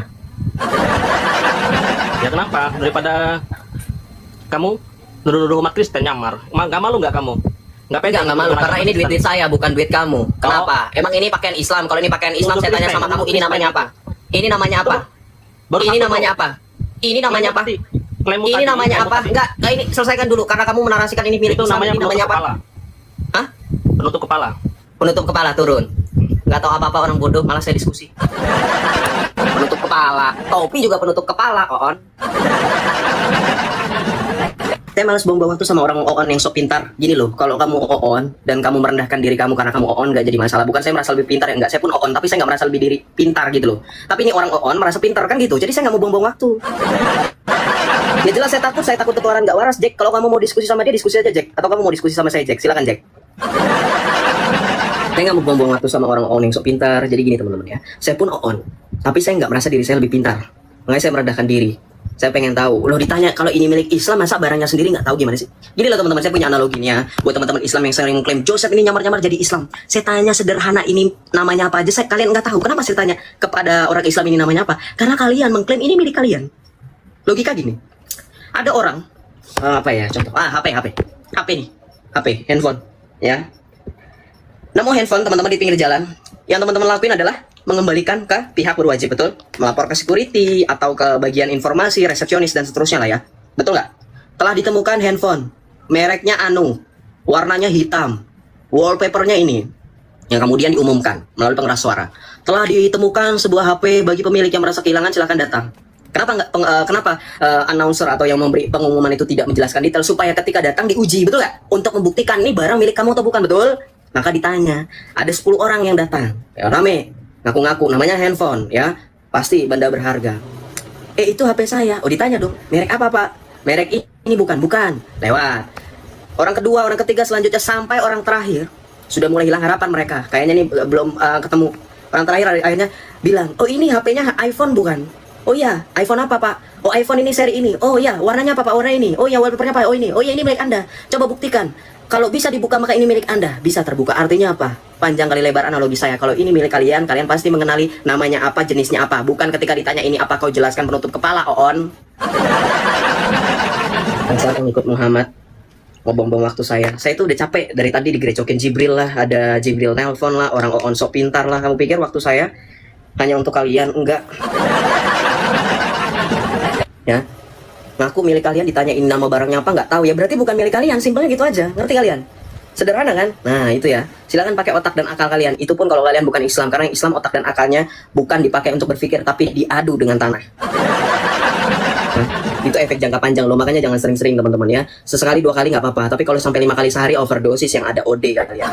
Ya kenapa? Daripada kamu nuduh-nuduh umat Kristen nyamar. Gak malu nggak kamu? Enggak malu karena ini duit saya bukan duit kamu. Kenapa? Emang ini pakaian Islam. Kalau ini pakaian Islam saya tanya sama kamu ini namanya apa? Ini namanya apa? Ini namanya apa? Ini namanya apa? Ini namanya apa? Enggak, ini selesaikan dulu karena kamu menarasikan ini milik Islam. Ini namanya apa? Hah? Penutup kepala. Penutup kepala turun. Nggak tahu apa-apa orang bodoh, malah saya diskusi. Penutup kepala, topi juga penutup kepala, Oon. Saya malas buang waktu sama orang Oon yang sok pintar. Gini loh, kalau kamu Oon dan kamu merendahkan diri kamu karena kamu Oon nggak jadi masalah. Bukan saya merasa lebih pintar ya, enggak. Saya pun Oon, tapi saya nggak merasa lebih diri pintar gitu loh. Tapi ini orang Oon merasa pintar kan gitu. Jadi saya nggak mau buang-buang waktu. Ya jelas saya takut ketularan nggak waras, Jack. Kalau kamu mau diskusi sama dia, diskusi aja, Jack. Atau kamu mau diskusi sama saya, Jack. Silakan, Jack. Saya nggak mau buang-buang waktu sama orang Oon yang sok pintar. Jadi gini teman-teman ya, saya pun Oon, tapi saya nggak merasa diri saya lebih pintar. Makanya saya merendahkan diri. Saya pengen tahu, loh ditanya kalau ini milik Islam, masa barangnya sendiri nggak tahu gimana sih? Gini loh teman-teman, saya punya analoginya buat teman-teman Islam yang sering mengklaim Joseph ini nyamar-nyamar jadi Islam. Saya tanya sederhana, ini namanya apa aja? Kalian nggak tahu. Kenapa saya tanya kepada orang Islam ini namanya apa? Karena kalian mengklaim ini milik kalian. Logika gini, ada orang apa ya contoh? HP nih, HP, handphone, ya. Nemu handphone teman-teman di pinggir jalan. Yang teman-teman lakuin adalah mengembalikan ke pihak berwajib, betul? Melapor ke security atau ke bagian informasi, resepsionis dan seterusnya lah ya. Betul nggak? Telah ditemukan handphone, mereknya Anu, warnanya hitam, wallpapernya ini, yang kemudian diumumkan melalui pengeras suara. Telah ditemukan sebuah HP bagi pemilik yang merasa kehilangan, silakan datang. Kenapa announcer atau yang memberi pengumuman itu tidak menjelaskan detail supaya ketika datang diuji, betul nggak? Untuk membuktikan ini barang milik kamu atau bukan, betul? Maka ditanya, ada 10 orang yang datang, ya rame, ngaku-ngaku namanya handphone, ya pasti benda berharga. Itu HP saya. Oh ditanya dong, merek apa pak? Merek ini bukan, lewat. Orang kedua, orang ketiga, selanjutnya sampai orang terakhir sudah mulai hilang harapan mereka. Kayaknya nih belum ketemu. Orang terakhir akhirnya bilang, oh ini HP-nya iPhone bukan? Oh iya, iPhone apa pak? Oh iPhone ini seri ini. Oh iya, warnanya apa pak? Warna ini. Oh iya, wallpapernya apa? Oh ini. Oh iya, ini milik Anda. Coba buktikan. Kalau bisa dibuka maka ini milik Anda. Bisa terbuka. Artinya apa? Panjang kali lebar analogi saya. Kalau ini milik kalian, kalian pasti mengenali namanya apa, jenisnya apa. Bukan ketika ditanya ini apa, kau jelaskan penutup kepala, Oon. Dan saya pengikut Muhammad. Mau buang-buang waktu saya. Saya itu udah capek dari tadi digerecokin Jibril lah, ada Jibril nelpon lah, orang Oon sok pintar lah. Kamu pikir waktu saya hanya untuk kalian? Enggak. Ya. Ngaku milik kalian, ditanyain nama barangnya apa nggak tahu ya, berarti bukan milik kalian. Simpelnya gitu aja, ngerti kalian? Sederhana kan? Nah itu ya, silakan pakai otak dan akal kalian. Itu pun kalau kalian bukan Islam, karena Islam otak dan akalnya bukan dipakai untuk berpikir, tapi diadu dengan tanah. Nah, itu efek jangka panjang loh, makanya jangan sering-sering teman-teman ya. Sesekali 2 kali nggak apa-apa, tapi kalau sampai 5 kali sehari overdosis yang ada OD kalian.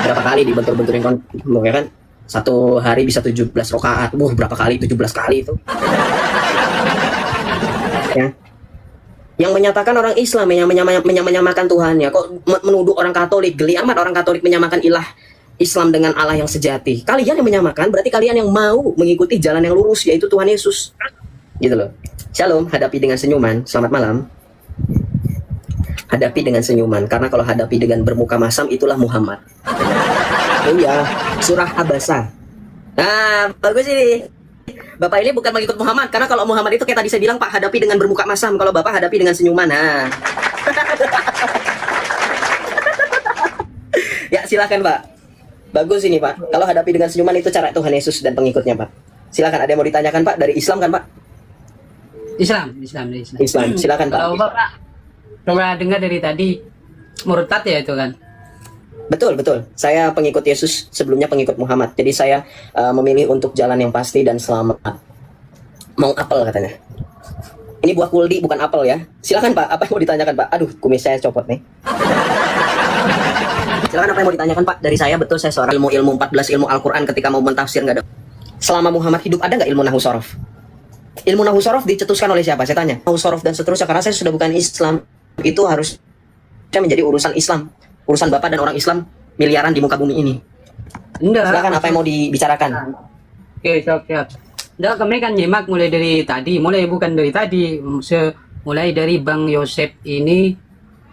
Berapa kali dibentur-benturin ya kan? 1 hari bisa 17 rakaat. Berapa kali? 17 kali itu. Ya. Yang menyatakan orang Islam yang menyamakan Tuhannya, kok menuduh orang Katolik? Geli amat orang Katolik menyamakan ilah Islam dengan Allah yang sejati. Kalian yang menyamakan, berarti kalian yang mau mengikuti jalan yang lurus, yaitu Tuhan Yesus. Gitu loh. Shalom, hadapi dengan senyuman. Selamat malam. Hadapi dengan senyuman, karena kalau hadapi dengan bermuka masam, itulah Muhammad. Oh iya, surah Abasa. Nah, bagus ini. Bapak ini bukan mengikut Muhammad, karena kalau Muhammad itu kayak tadi saya bilang, Pak, hadapi dengan bermuka masam. Kalau Bapak hadapi dengan senyuman. Nah. Ya, silakan, Pak. Bagus ini, Pak. Kalau hadapi dengan senyuman itu cara Tuhan Yesus dan pengikutnya, Pak. Silakan, ada yang mau ditanyakan, Pak? Dari Islam kan, Pak? Islam. Silakan, Pak. Kalau Bapak coba dengar dari tadi murtad ya itu kan? Betul. Saya pengikut Yesus, sebelumnya pengikut Muhammad. Jadi saya memilih untuk jalan yang pasti dan selamat. Mau apel katanya. Ini buah kuldi, bukan apel ya. Silakan Pak, apa yang mau ditanyakan Pak? Aduh, kumis saya copot nih. Silakan, apa yang mau ditanyakan Pak? Dari saya, betul, saya seorang ilmu 14 ilmu Al-Quran. Ketika mau mentafsir nggak ada. Selama Muhammad hidup, ada nggak ilmu Nahwu Shorof? Ilmu Nahwu Shorof dicetuskan oleh siapa? Saya tanya. Nahwu Shorof dan seterusnya, karena saya sudah bukan Islam. Itu harusnya menjadi urusan Islam. Urusan Bapak dan orang Islam miliaran di muka bumi ini. Enggak. Silakan, apa yang mau dibicarakan? Oke, siap. Enggak, kami kan nyimak mulai dari tadi. Bukan dari tadi. Mulai dari Bang Yosef ini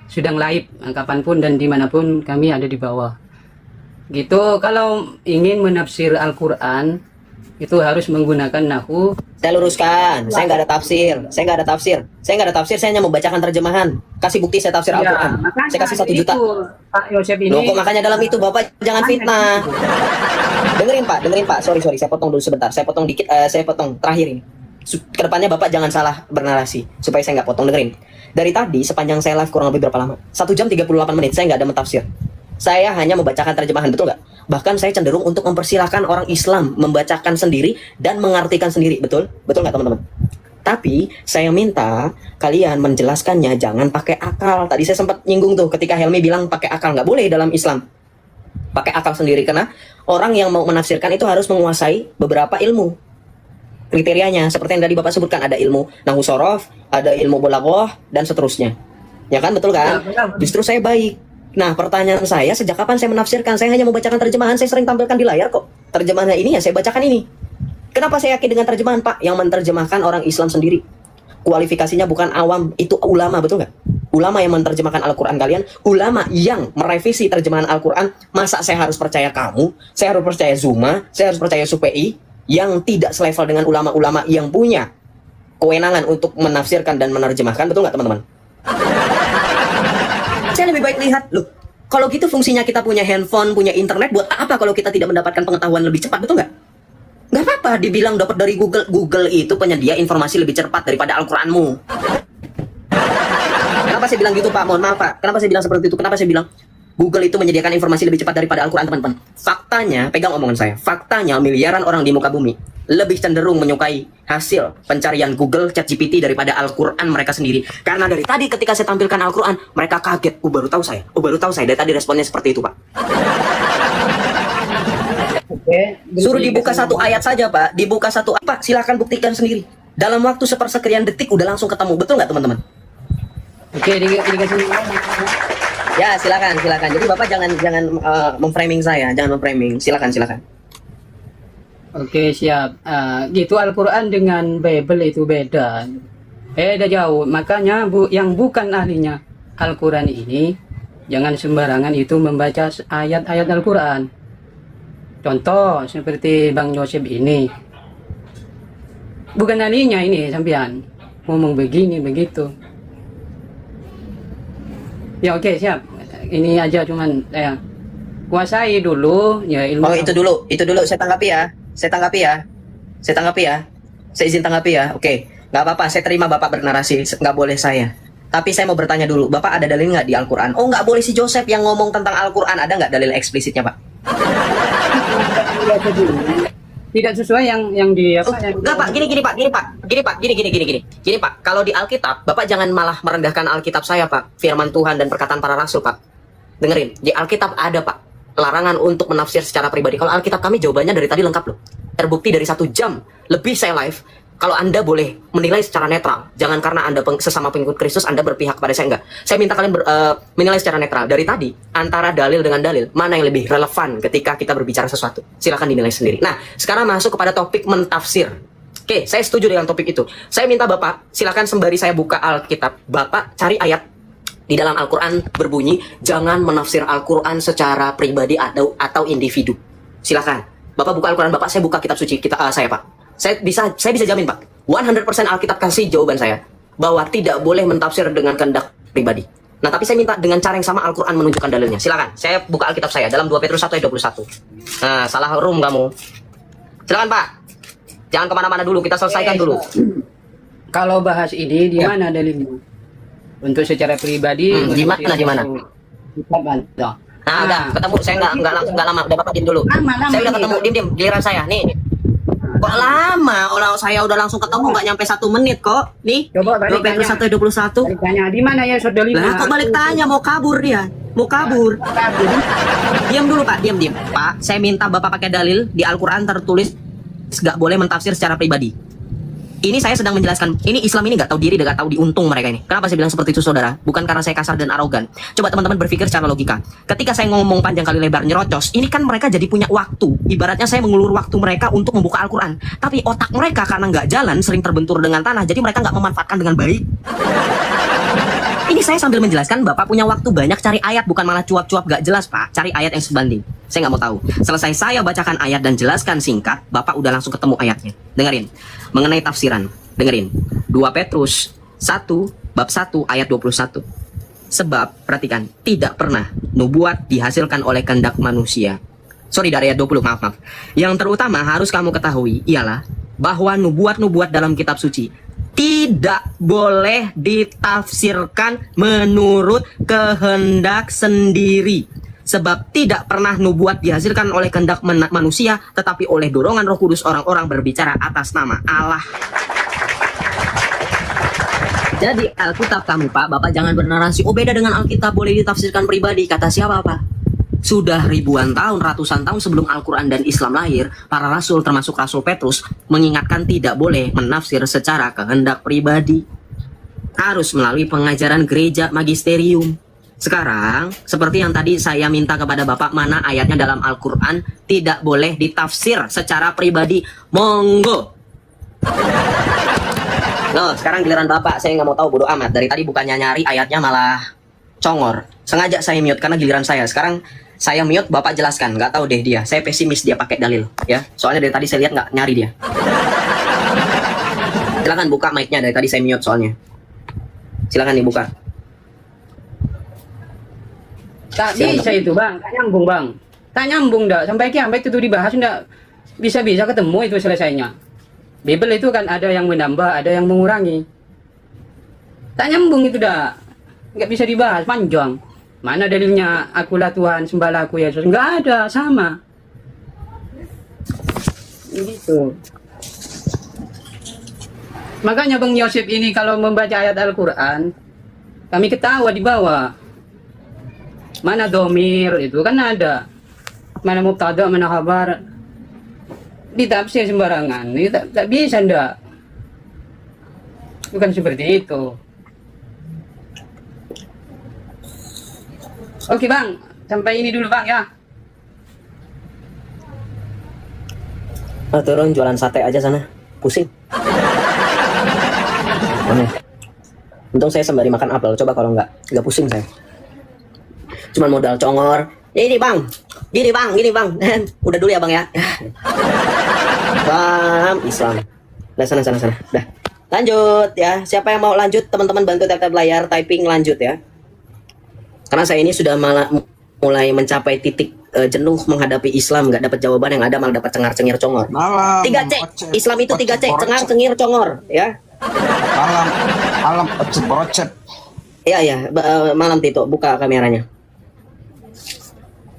sedang live. Kapanpun dan dimanapun kami ada di bawah. Gitu, kalau ingin menafsir Al-Quran, itu harus menggunakan nahu. Saya luruskan, saya nggak ada tafsir, saya hanya membacakan terjemahan. Kasih bukti saya tafsir Al-Quran. Makanya Saya kasih 1 juta. itu, Pak Yosep ini. Loh, kok makanya dalam itu Bapak jangan fitnah. Dengerin Pak, sorry, saya potong dulu sebentar, saya potong dikit, saya potong terakhir ini. Kedepannya Bapak jangan salah bernarasi, supaya saya nggak potong, dengerin. Dari tadi, sepanjang saya live kurang lebih berapa lama? 1 jam 38 menit, saya nggak ada mentafsir. Saya hanya membacakan terjemahan, betul nggak? Bahkan saya cenderung untuk mempersilahkan orang Islam membacakan sendiri dan mengartikan sendiri, betul? Betul nggak teman-teman? Tapi saya minta kalian menjelaskannya jangan pakai akal. Tadi saya sempat nyinggung tuh ketika Helmi bilang pakai akal, nggak boleh dalam Islam. Pakai akal sendiri, karena orang yang mau menafsirkan itu harus menguasai beberapa ilmu. Kriterianya seperti yang tadi Bapak sebutkan, ada ilmu nahwu shorof, ada ilmu balaghah dan seterusnya. Ya kan, betul kan? Justru saya baik. Nah, pertanyaan saya, sejak kapan saya menafsirkan? Saya hanya membacakan terjemahan, saya sering tampilkan di layar kok. Terjemahannya ini ya saya bacakan ini. Kenapa saya yakin dengan terjemahan, Pak? Yang menerjemahkan orang Islam sendiri. Kualifikasinya bukan awam, itu ulama, betul nggak? Ulama yang menerjemahkan Al-Quran kalian, ulama yang merevisi terjemahan Al-Quran. Masa saya harus percaya kamu? Saya harus percaya Zuma? Saya harus percaya SUPI? Yang tidak selevel dengan ulama-ulama yang punya kewenangan untuk menafsirkan dan menerjemahkan, betul nggak teman-teman? Saya lebih baik lihat, loh, kalau gitu fungsinya kita punya handphone, punya internet, buat apa kalau kita tidak mendapatkan pengetahuan lebih cepat, betul nggak? Nggak apa-apa dibilang dapat dari Google. Google itu penyedia informasi lebih cepat daripada Al-Quranmu. Kenapa saya bilang gitu, Pak? Mohon maaf, Pak. Kenapa saya bilang seperti itu? Kenapa saya bilang Google itu menyediakan informasi lebih cepat daripada Al-Quran, teman-teman? Faktanya, pegang omongan saya, faktanya miliaran orang di muka bumi lebih cenderung menyukai hasil pencarian Google, ChatGPT daripada Al-Quran mereka sendiri. Karena dari tadi ketika saya tampilkan Al-Quran, mereka kaget. Baru tahu saya. Dari tadi responnya seperti itu, Pak. Suruh dibuka satu ayat saja, Pak. Dibuka satu apa? Silakan buktikan sendiri. Dalam waktu sepersekian detik udah langsung ketemu. Betul nggak, teman-teman? Oke, dikasih. Ya, silakan. Jadi Bapak jangan memframing saya, jangan memframing. Silakan. Oke, siap. Gitu Al-Quran dengan Bible itu beda. Beda jauh. Makanya yang bukan ahlinya Al-Quran ini jangan sembarangan itu membaca ayat-ayat Al-Quran. Contoh seperti Bang Yosep ini. Bukan ahlinya ini sampean. Ngomong begini begitu. Ya oke, siap. Ini aja cuman saya kuasai dulu ya ilmu. Oh, itu dulu saya tanggapi ya. Saya izin tanggapi ya. Oke, nggak apa-apa. Saya terima Bapak bernarasi. Nggak boleh saya. Tapi saya mau bertanya dulu. Bapak ada dalil nggak di Al-Quran? Oh, nggak boleh si Joseph yang ngomong tentang Al-Quran. Ada nggak dalil eksplisitnya, Pak? Tidak sesuai yang di apa? Nggak, Pak. Gini, Pak. Kalau di Alkitab, Bapak jangan malah merendahkan Alkitab saya, Pak. Firman Tuhan dan perkataan para rasul, Pak. Dengerin. Di Alkitab ada, Pak, larangan untuk menafsir secara pribadi. Kalau Alkitab kami jawabannya dari tadi lengkap loh. Terbukti dari 1 jam lebih saya live. Kalau Anda boleh menilai secara netral, jangan karena Anda sesama pengikut Kristus Anda berpihak pada saya, enggak. Saya minta kalian menilai secara netral. Dari tadi antara dalil dengan dalil, mana yang lebih relevan ketika kita berbicara sesuatu? Silakan dinilai sendiri. Nah, sekarang masuk kepada topik mentafsir. Oke, saya setuju dengan topik itu. Saya minta Bapak, silakan sembari saya buka Alkitab, Bapak cari ayat di dalam Al-Quran berbunyi, jangan menafsir Al-Quran secara pribadi atau individu. Silakan. Bapak buka Al-Quran, Bapak, saya buka kitab suci saya, Pak. Saya bisa jamin, Pak. 100% Alkitab kasih jawaban saya bahwa tidak boleh mentafsir dengan kehendak pribadi. Nah, tapi saya minta dengan cara yang sama Al-Quran menunjukkan dalilnya. Silakan. Saya buka Alkitab saya dalam 2 Petrus 1 ayat 21. Nah, salah room kamu. Silakan, Pak. Jangan kemana-mana dulu, kita selesaikan dulu. Kalau bahas ini di mana dalilnya? Untuk secara pribadi, di mana? Nah, udah ketemu. Saya nggak lama. Udah Bapak diem dulu. Saya udah ketemu. Diem. Giliran saya. Nih. Kok lama? Orang saya udah langsung ketemu, nggak nyampe 1 menit kok. Nih. Coba balik 21. Balik tanya di mana ya saudara? Lah, kok balik tanya? Mau kabur dia. Diam dulu, Pak. Diam. Pak, saya minta Bapak pakai dalil di Al-Quran tertulis nggak boleh mentafsir secara pribadi. Ini saya sedang menjelaskan, ini Islam ini nggak tahu diri, nggak tahu diuntung mereka ini. Kenapa saya bilang seperti itu, saudara? Bukan karena saya kasar dan arogan. Coba teman-teman berpikir secara logika. Ketika saya ngomong panjang kali lebar nyerocos, ini kan mereka jadi punya waktu. Ibaratnya saya mengulur waktu mereka untuk membuka Al-Quran. Tapi otak mereka karena nggak jalan, sering terbentur dengan tanah, jadi mereka nggak memanfaatkan dengan baik. Ini saya sambil menjelaskan, Bapak punya waktu banyak cari ayat, bukan malah cuap-cuap nggak jelas, Pak. Cari ayat yang sebanding. Saya nggak mau tahu. Selesai saya bacakan ayat dan jelaskan singkat, Bapak udah langsung ketemu ayatnya. Dengerin. Mengenai tafsiran. Dengerin. 2 Petrus 1 bab 1 ayat 21. Sebab, perhatikan, tidak pernah nubuat dihasilkan oleh kehendak manusia. Sorry, dari ayat 20, maaf. Yang terutama harus kamu ketahui ialah bahwa nubuat-nubuat dalam kitab suci tidak boleh ditafsirkan menurut kehendak sendiri. Sebab tidak pernah nubuat dihasilkan oleh kehendak manusia, tetapi oleh dorongan Roh Kudus orang-orang berbicara atas nama Allah. Jadi Alkitab kamu Pak, Bapak jangan bernarasi, oh beda dengan Alkitab, boleh ditafsirkan pribadi. Kata siapa Pak? Sudah ribuan tahun, ratusan tahun sebelum Al-Quran dan Islam lahir, para rasul termasuk Rasul Petrus mengingatkan tidak boleh menafsir secara kehendak pribadi. Harus melalui pengajaran gereja magisterium. Sekarang, seperti yang tadi saya minta kepada Bapak, mana ayatnya dalam Al-Quran tidak boleh ditafsir secara pribadi. Monggo. Loh, sekarang giliran Bapak, saya nggak mau tahu, bodo amat. Dari tadi bukannya nyari ayatnya malah congor. Sengaja saya mute karena giliran saya. Sekarang saya mute, Bapak jelaskan. Nggak tahu deh dia. Saya pesimis dia pakai dalil, ya. Soalnya dari tadi saya lihat nggak nyari dia. Silakan buka mic-nya, dari tadi saya mute soalnya. Silakan dibuka. Tak bisa itu bang, tak nyambung bang. Tak nyambung dah, sampai kiamat itu dibahas ndak bisa-bisa ketemu itu selesainya. Bible itu kan ada yang menambah, ada yang mengurangi. Tak nyambung itu dah. Nggak bisa dibahas, panjang. Mana dalilnya akulah Tuhan, sembahlah aku Yesus. Nggak ada, sama. Gitu. Makanya Bang Yosef ini kalau membaca ayat Al-Quran, kami ketawa di bawah. Mana domir itu kan ada. Mana mubtada, mana khabar. Ditafsir sembarangan. Ini tak bisa ndak. Bukan seperti itu. Oke Bang, sampai ini dulu Bang ya. Turun jualan sate aja sana. Pusing. Aneh. Untung saya sembari makan apel. Coba kalau nggak pusing saya. Cuman modal congor. Ini bang, gini bang. Udah dulu ya bang ya. Bang, Islam. Udah sana. Udah. Lanjut ya. Siapa yang mau lanjut? Teman-teman bantu tap layar, typing lanjut ya. Karena saya ini sudah mulai mencapai titik jenuh menghadapi Islam, nggak dapat jawaban, yang ada malah dapat cengar-cengir congor. 3C. Islam itu 3C, cengar-cengir congor ya. Malam ocep. Iya, malam Tito, buka kameranya.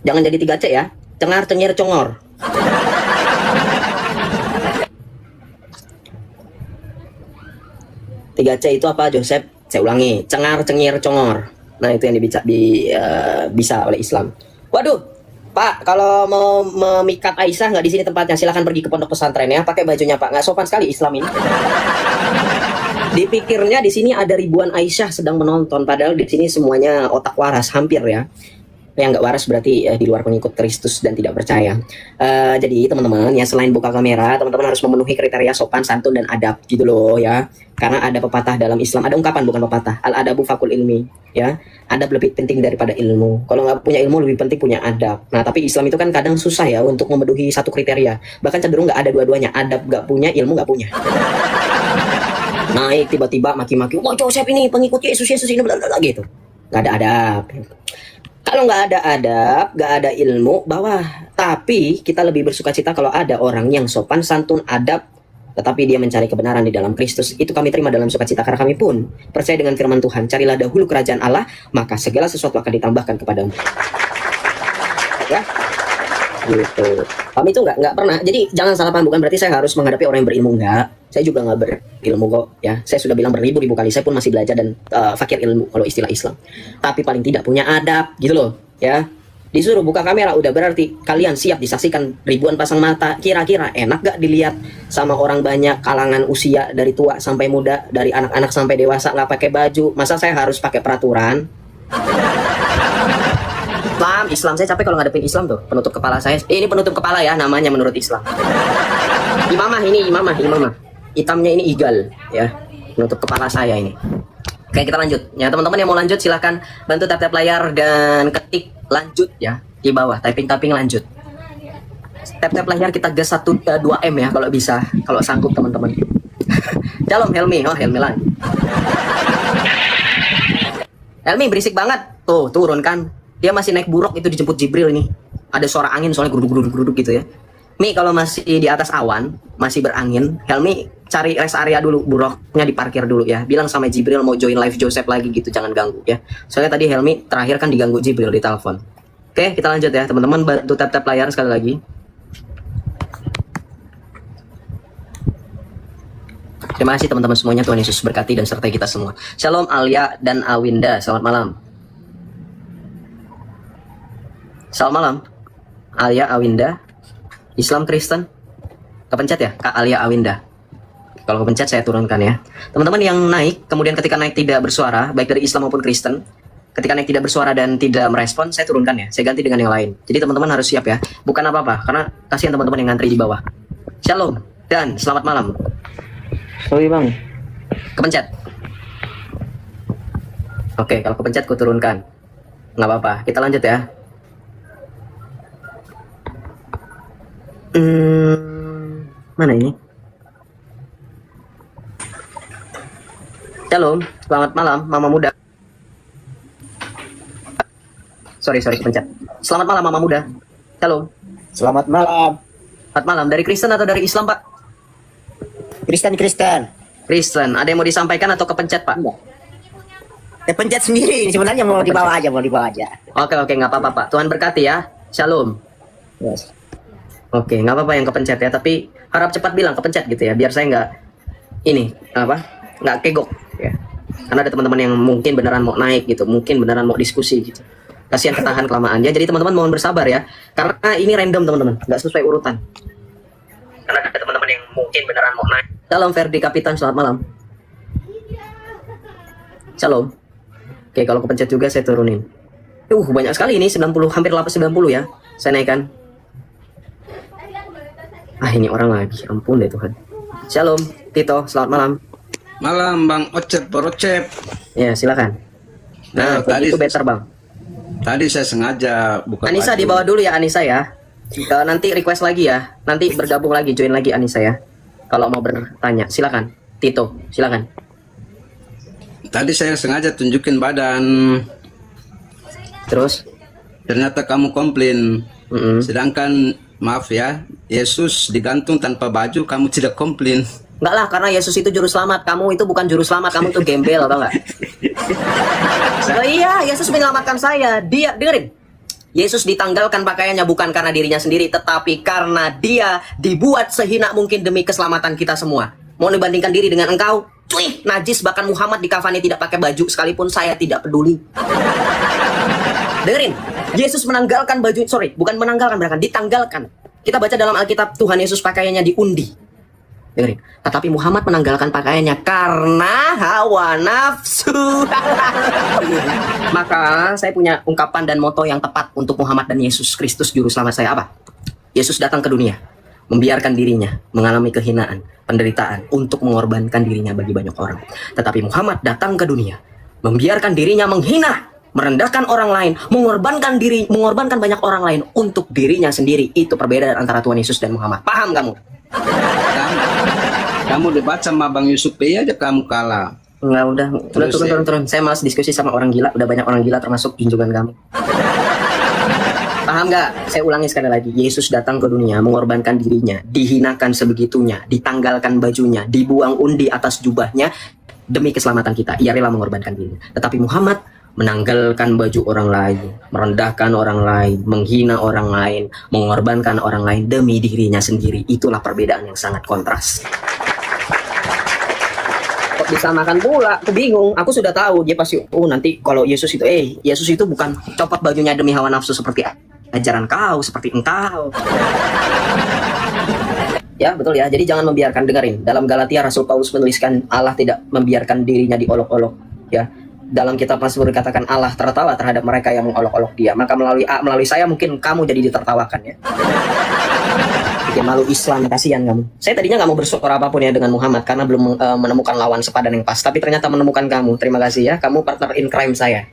Jangan jadi 3C ya. Cengar, cengir, congor. Tiga C itu apa, Joseph? Saya ulangi. Cengar, cengir, congor. Nah, itu yang bisa oleh Islam. Waduh, Pak, kalau mau memikat Aisyah nggak di sini tempatnya. Silakan pergi ke pondok pesantren ya. Pakai bajunya Pak. Nggak sopan sekali Islam ini. Dipikirnya di sini ada ribuan Aisyah sedang menonton, padahal di sini semuanya otak waras, hampir ya. Yang nggak waras berarti di luar pengikut Kristus dan tidak percaya. Jadi teman-teman ya, selain buka kamera, teman-teman harus memenuhi kriteria sopan, santun dan adab gitu loh ya. Karena ada pepatah dalam Islam, ada ungkapan bukan pepatah. Al adabu fakul ilmi ya. Adab lebih penting daripada ilmu. Kalau nggak punya ilmu lebih penting punya adab. Nah tapi Islam itu kan kadang susah ya untuk memenuhi satu kriteria. Bahkan cenderung nggak ada dua-duanya. Adab nggak punya, ilmu nggak punya. Naik tiba-tiba maki-maki, wah Joseph ini pengikut Yesus ini blablabla gitu. Nggak ada adab. Kalau nggak ada adab, nggak ada ilmu, bawah. Tapi kita lebih bersuka cita kalau ada orang yang sopan, santun, adab, tetapi dia mencari kebenaran di dalam Kristus. Itu kami terima dalam sukacita, karena kami pun percaya dengan firman Tuhan. Carilah dahulu kerajaan Allah, maka segala sesuatu akan ditambahkan kepadamu. Ya, gitu. Kami itu nggak pernah. Jadi jangan salah paham, bukan berarti saya harus menghadapi orang yang berilmu, enggak. Saya juga nggak berilmu kok. Ya, saya sudah bilang beribu-ribu kali. Saya pun masih belajar dan fakir ilmu kalau istilah Islam. Tapi paling tidak punya adab, gitu loh. Ya, disuruh buka kamera udah berarti kalian siap disaksikan ribuan pasang mata. Kira-kira enak gak dilihat sama orang banyak, kalangan usia dari tua sampai muda, dari anak-anak sampai dewasa, nggak pakai baju? Masa saya harus pakai peraturan? Islam saya capek kalau ngadepin Islam tuh. Penutup kepala saya, ini penutup kepala ya namanya menurut Islam. Imamah. Hitamnya ini igal ya. Penutup kepala saya ini. Oke, kita lanjut ya teman-teman. Yang mau lanjut silahkan bantu tap layar dan ketik lanjut ya. di bawah, typing lanjut. Tap layar kita gas 2M ya kalau bisa, kalau sanggup teman-teman. Shalom Helmi, oh Helmi lagi. Helmi berisik banget, tuh turun kan. Dia masih naik buruk itu dijemput Jibril ini. Ada suara angin soalnya geruduk gitu ya. Mi kalau masih di atas awan, masih berangin, Helmi cari rest area dulu, buruknya diparkir dulu ya. Bilang sama Jibril mau join live Joseph lagi gitu, jangan ganggu ya. Soalnya tadi Helmi terakhir kan diganggu Jibril di telepon. Oke, kita lanjut ya teman-teman, bantu tap layar sekali lagi. Terima kasih teman-teman semuanya, Tuhan Yesus berkati dan sertai kita semua. Shalom Alia dan Awinda, selamat malam. Selamat malam Alia Awinda, Islam Kristen. Kepencet ya Kak Alia Awinda. Kalau kepencet saya turunkan ya. Teman-teman yang naik, kemudian ketika naik tidak bersuara, baik dari Islam maupun Kristen, ketika naik tidak bersuara dan tidak merespon, saya turunkan ya. Saya ganti dengan yang lain. Jadi teman-teman harus siap ya. Bukan apa-apa, karena kasihan teman-teman yang ngantri di bawah. Shalom dan selamat malam. Sorry bang. Kepencet. Oke, kalau kepencet ku turunkan. Nggak apa-apa, kita lanjut ya. Mana ini? Shalom, selamat malam Mama Muda. Sorry kepencet. Selamat malam Mama Muda. Shalom. Selamat malam. Selamat malam. Dari Kristen atau dari Islam Pak? Kristen. Kristen. Ada yang mau disampaikan atau kepencet Pak? Pencet sendiri. Sebenarnya mau dibawa aja. Oke, nggak apa-apa Pak. Tuhan berkati ya. Shalom. Yes. Oke, nggak apa-apa yang kepencet ya. Tapi harap cepat bilang kepencet gitu ya. Biar saya nggak kegok ya. Karena ada teman-teman yang mungkin beneran mau naik gitu, mungkin beneran mau diskusi gitu. Kasihan ketahan kelamaan ya. Jadi teman-teman mohon bersabar ya. Karena ini random teman-teman, nggak sesuai urutan. Karena ada teman-teman yang mungkin beneran mau naik. Shalom Ferdi Kapitan, selamat malam. Shalom. Oke, kalau kepencet juga saya turunin. Banyak sekali ini, 90, hampir 90 ya. Saya naikkan. Ini orang lagi, ampun deh Tuhan. Shalom, Tito, selamat malam. Malam Bang Ocep. Ya, silakan. Nah, tadi itu better Bang. Tadi saya sengaja buka Anissa baju. di bawah dulu ya Anissa ya. Nanti request lagi ya. Nanti bergabung lagi, join lagi Anissa ya. Kalau mau bertanya, silakan. Tito, silakan. Tadi saya sengaja tunjukin badan. Terus? Ternyata kamu komplain. Sedangkan maaf ya, Yesus digantung tanpa baju, kamu tidak komplain. Enggak lah, karena Yesus itu juru selamat. Kamu itu bukan juru selamat, kamu itu gembel, atau enggak? Oh iya, Yesus menyelamatkan saya. Dia, dengerin. Yesus ditanggalkan pakaiannya bukan karena dirinya sendiri, tetapi karena dia dibuat sehina mungkin demi keselamatan kita semua. Mau dibandingkan diri dengan engkau? Cuy, najis, bahkan Muhammad dikafani tidak pakai baju sekalipun, saya tidak peduli. Dengerin, Yesus menanggalkan baju, bukan menanggalkan, bahkan ditanggalkan. Kita baca dalam Alkitab, Tuhan Yesus pakaiannya diundi. Dengerin, tetapi Muhammad menanggalkan pakaiannya karena hawa nafsu. Maka saya punya ungkapan dan moto yang tepat untuk Muhammad dan Yesus Kristus juru selamat saya. Apa? Yesus datang ke dunia, membiarkan dirinya mengalami kehinaan, penderitaan untuk mengorbankan dirinya bagi banyak orang. Tetapi Muhammad datang ke dunia, membiarkan dirinya menghina, merendahkan orang lain, mengorbankan banyak orang lain untuk dirinya sendiri. Itu perbedaan antara Tuhan Yesus dan Muhammad. Paham kamu? Kamu debat sama Bang Yusuf aja kamu kalah. Enggak, udah turun. Saya malas diskusi sama orang gila. Udah banyak orang gila termasuk junjungan kamu. Paham nggak? Saya ulangi sekali lagi. Yesus datang ke dunia, mengorbankan dirinya, dihinakan sebegitunya, ditanggalkan bajunya, dibuang undi atas jubahnya demi keselamatan kita. Ia rela mengorbankan dirinya. Tetapi Muhammad menanggalkan baju orang lain, merendahkan orang lain, menghina orang lain, mengorbankan orang lain demi dirinya sendiri. Itulah perbedaan yang sangat kontras. Kok disamakan pula? Aku bingung. Aku sudah tahu dia pasti nanti kalau Yesus itu bukan copot bajunya demi hawa nafsu seperti ajaran kau, seperti engkau. Ya betul ya. Jadi jangan membiarkan, dengerin. Dalam Galatia Rasul Paulus menuliskan Allah tidak membiarkan dirinya diolok-olok. Ya. Dalam kitab Mazmur dikatakan Allah tertawa terhadap mereka yang mengolok-olok dia. Maka melalui saya mungkin kamu jadi ditertawakan ya. Bikin malu Islam, kasihan kamu. Saya tadinya nggak mau bersuara apapun ya dengan Muhammad karena belum menemukan lawan sepadan yang pas. Tapi ternyata menemukan kamu. Terima kasih ya. Kamu partner in crime saya.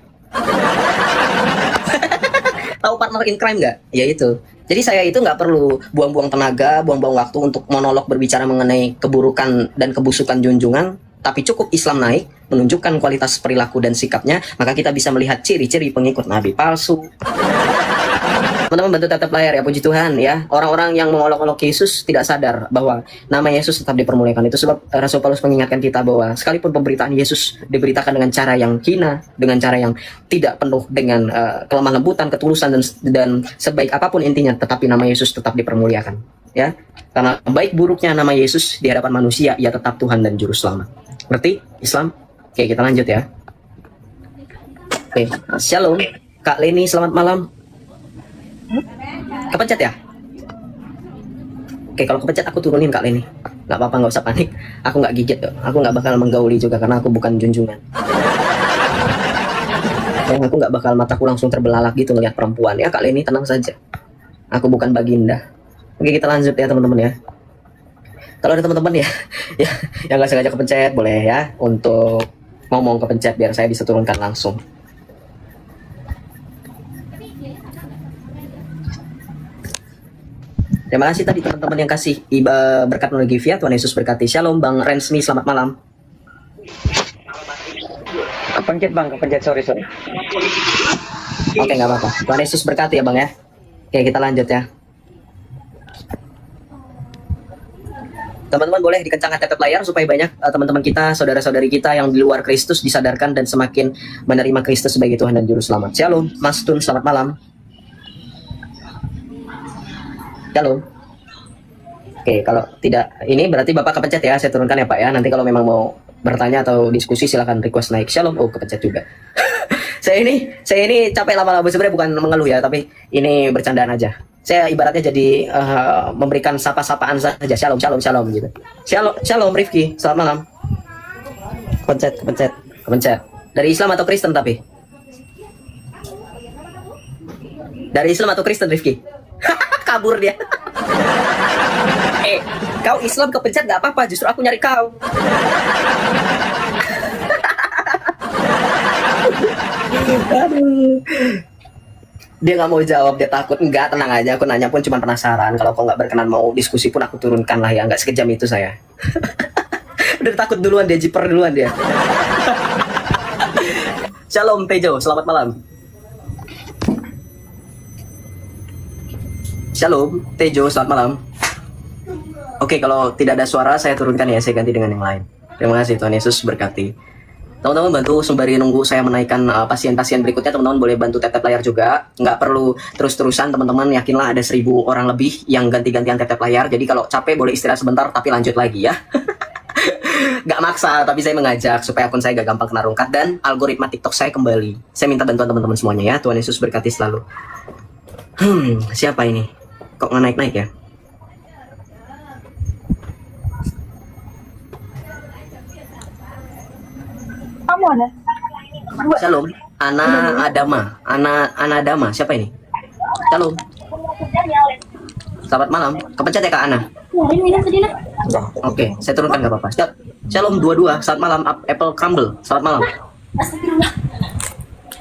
Tahu partner in crime nggak? Ya itu. Jadi saya itu nggak perlu buang-buang tenaga, buang-buang waktu untuk monolog berbicara mengenai keburukan dan kebusukan junjungan, tapi cukup Islam naik, menunjukkan kualitas perilaku dan sikapnya, maka kita bisa melihat ciri-ciri pengikut Nabi palsu. Teman-teman bantu tap layar ya, puji Tuhan ya. Orang-orang yang mengolok-olok Yesus tidak sadar bahwa nama Yesus tetap dipermuliakan. Itu sebab Rasul Paulus mengingatkan kita bahwa sekalipun pemberitaan Yesus diberitakan dengan cara yang hina, dengan cara yang tidak penuh dengan kelemah lembutan, ketulusan dan sebaik apapun intinya, tetapi nama Yesus tetap dipermuliakan ya. Karena baik buruknya nama Yesus di hadapan manusia, ia tetap Tuhan dan juru selamat. Berarti Islam. Oke, kita lanjut ya. Oke, Shalom Kak Leni, selamat malam. Kepencet ya? Oke, kalau kepencet aku turunin Kak Leni. Gak apa-apa, gak usah panik. Aku gak gigit kok. Aku gak bakal menggauli juga karena aku bukan junjungan. Dan aku gak bakal mataku langsung terbelalak gitu ngeliat perempuan. Ya Kak Leni, tenang saja. Aku bukan baginda. Oke, kita lanjut ya teman-teman ya. Kalau ada teman-teman ya, yang gak sengaja kepencet boleh ya untuk ngomong kepencet biar saya bisa turunkan langsung. Terima kasih tadi teman-teman yang kasih berkat melalui gift ya. Tuhan Yesus berkati. Shalom Bang Rensmi, selamat malam. Kepencet Bang, kepencet, sorry. Oke, nggak apa-apa. Tuhan Yesus berkati ya Bang ya. Oke, kita lanjut ya. Teman-teman boleh dikencangkan tap layar supaya banyak teman-teman kita, saudara-saudari kita yang di luar Kristus disadarkan dan semakin menerima Kristus sebagai Tuhan dan Juru Selamat. Shalom, Mas Tun, selamat malam. Shalom. Oke, kalau tidak ini berarti Bapak kepencet ya, saya turunkan ya Pak ya. Nanti kalau memang mau bertanya atau diskusi silakan request naik. Shalom. Oh, kepencet juga. saya ini capek lama-lama, sebenarnya bukan mengeluh ya, tapi ini bercandaan aja. Saya ibaratnya jadi memberikan sapa-sapaan saja. Shalom gitu. Shalom Rifki, selamat malam. Kepencet. Dari Islam atau Kristen tapi? Dari Islam atau Kristen Rifki? Kabur dia. Kau Islam kepencet gak apa-apa, justru aku nyari kau. Aduh. Dia gak mau jawab, dia takut. Enggak, tenang aja, aku nanya pun cuma penasaran. Kalau kau gak berkenan mau diskusi pun aku turunkan lah ya, gak sekejam itu saya. Udah takut duluan dia, jiper duluan dia. Shalom Tejo, selamat malam. Shalom, Tejo, selamat malam. Oke, kalau tidak ada suara, saya turunkan ya, saya ganti dengan yang lain. Terima kasih, Tuhan Yesus berkati. Teman-teman bantu sembari nunggu saya menaikkan pasien-pasien berikutnya, teman-teman boleh bantu tap layar juga. Nggak perlu terus-terusan, teman-teman, yakinlah ada 1000 orang lebih yang ganti-gantian tap layar. Jadi kalau capek boleh istirahat sebentar, tapi lanjut lagi ya. Nggak maksa, tapi saya mengajak supaya akun saya gak gampang kena rungkat dan algoritma TikTok saya kembali. Saya minta bantuan teman-teman semuanya ya, Tuhan Yesus berkati selalu. Siapa ini? Kok nggak naik-naik ya? Kamu ada? Shalom, Ana Adama, siapa ini? Shalom. Selamat malam. Kepencet ya Kak Ana? Oke, saya turunkan nggak apa-apa. Shalom 22, selamat malam Apple Crumble. Selamat malam.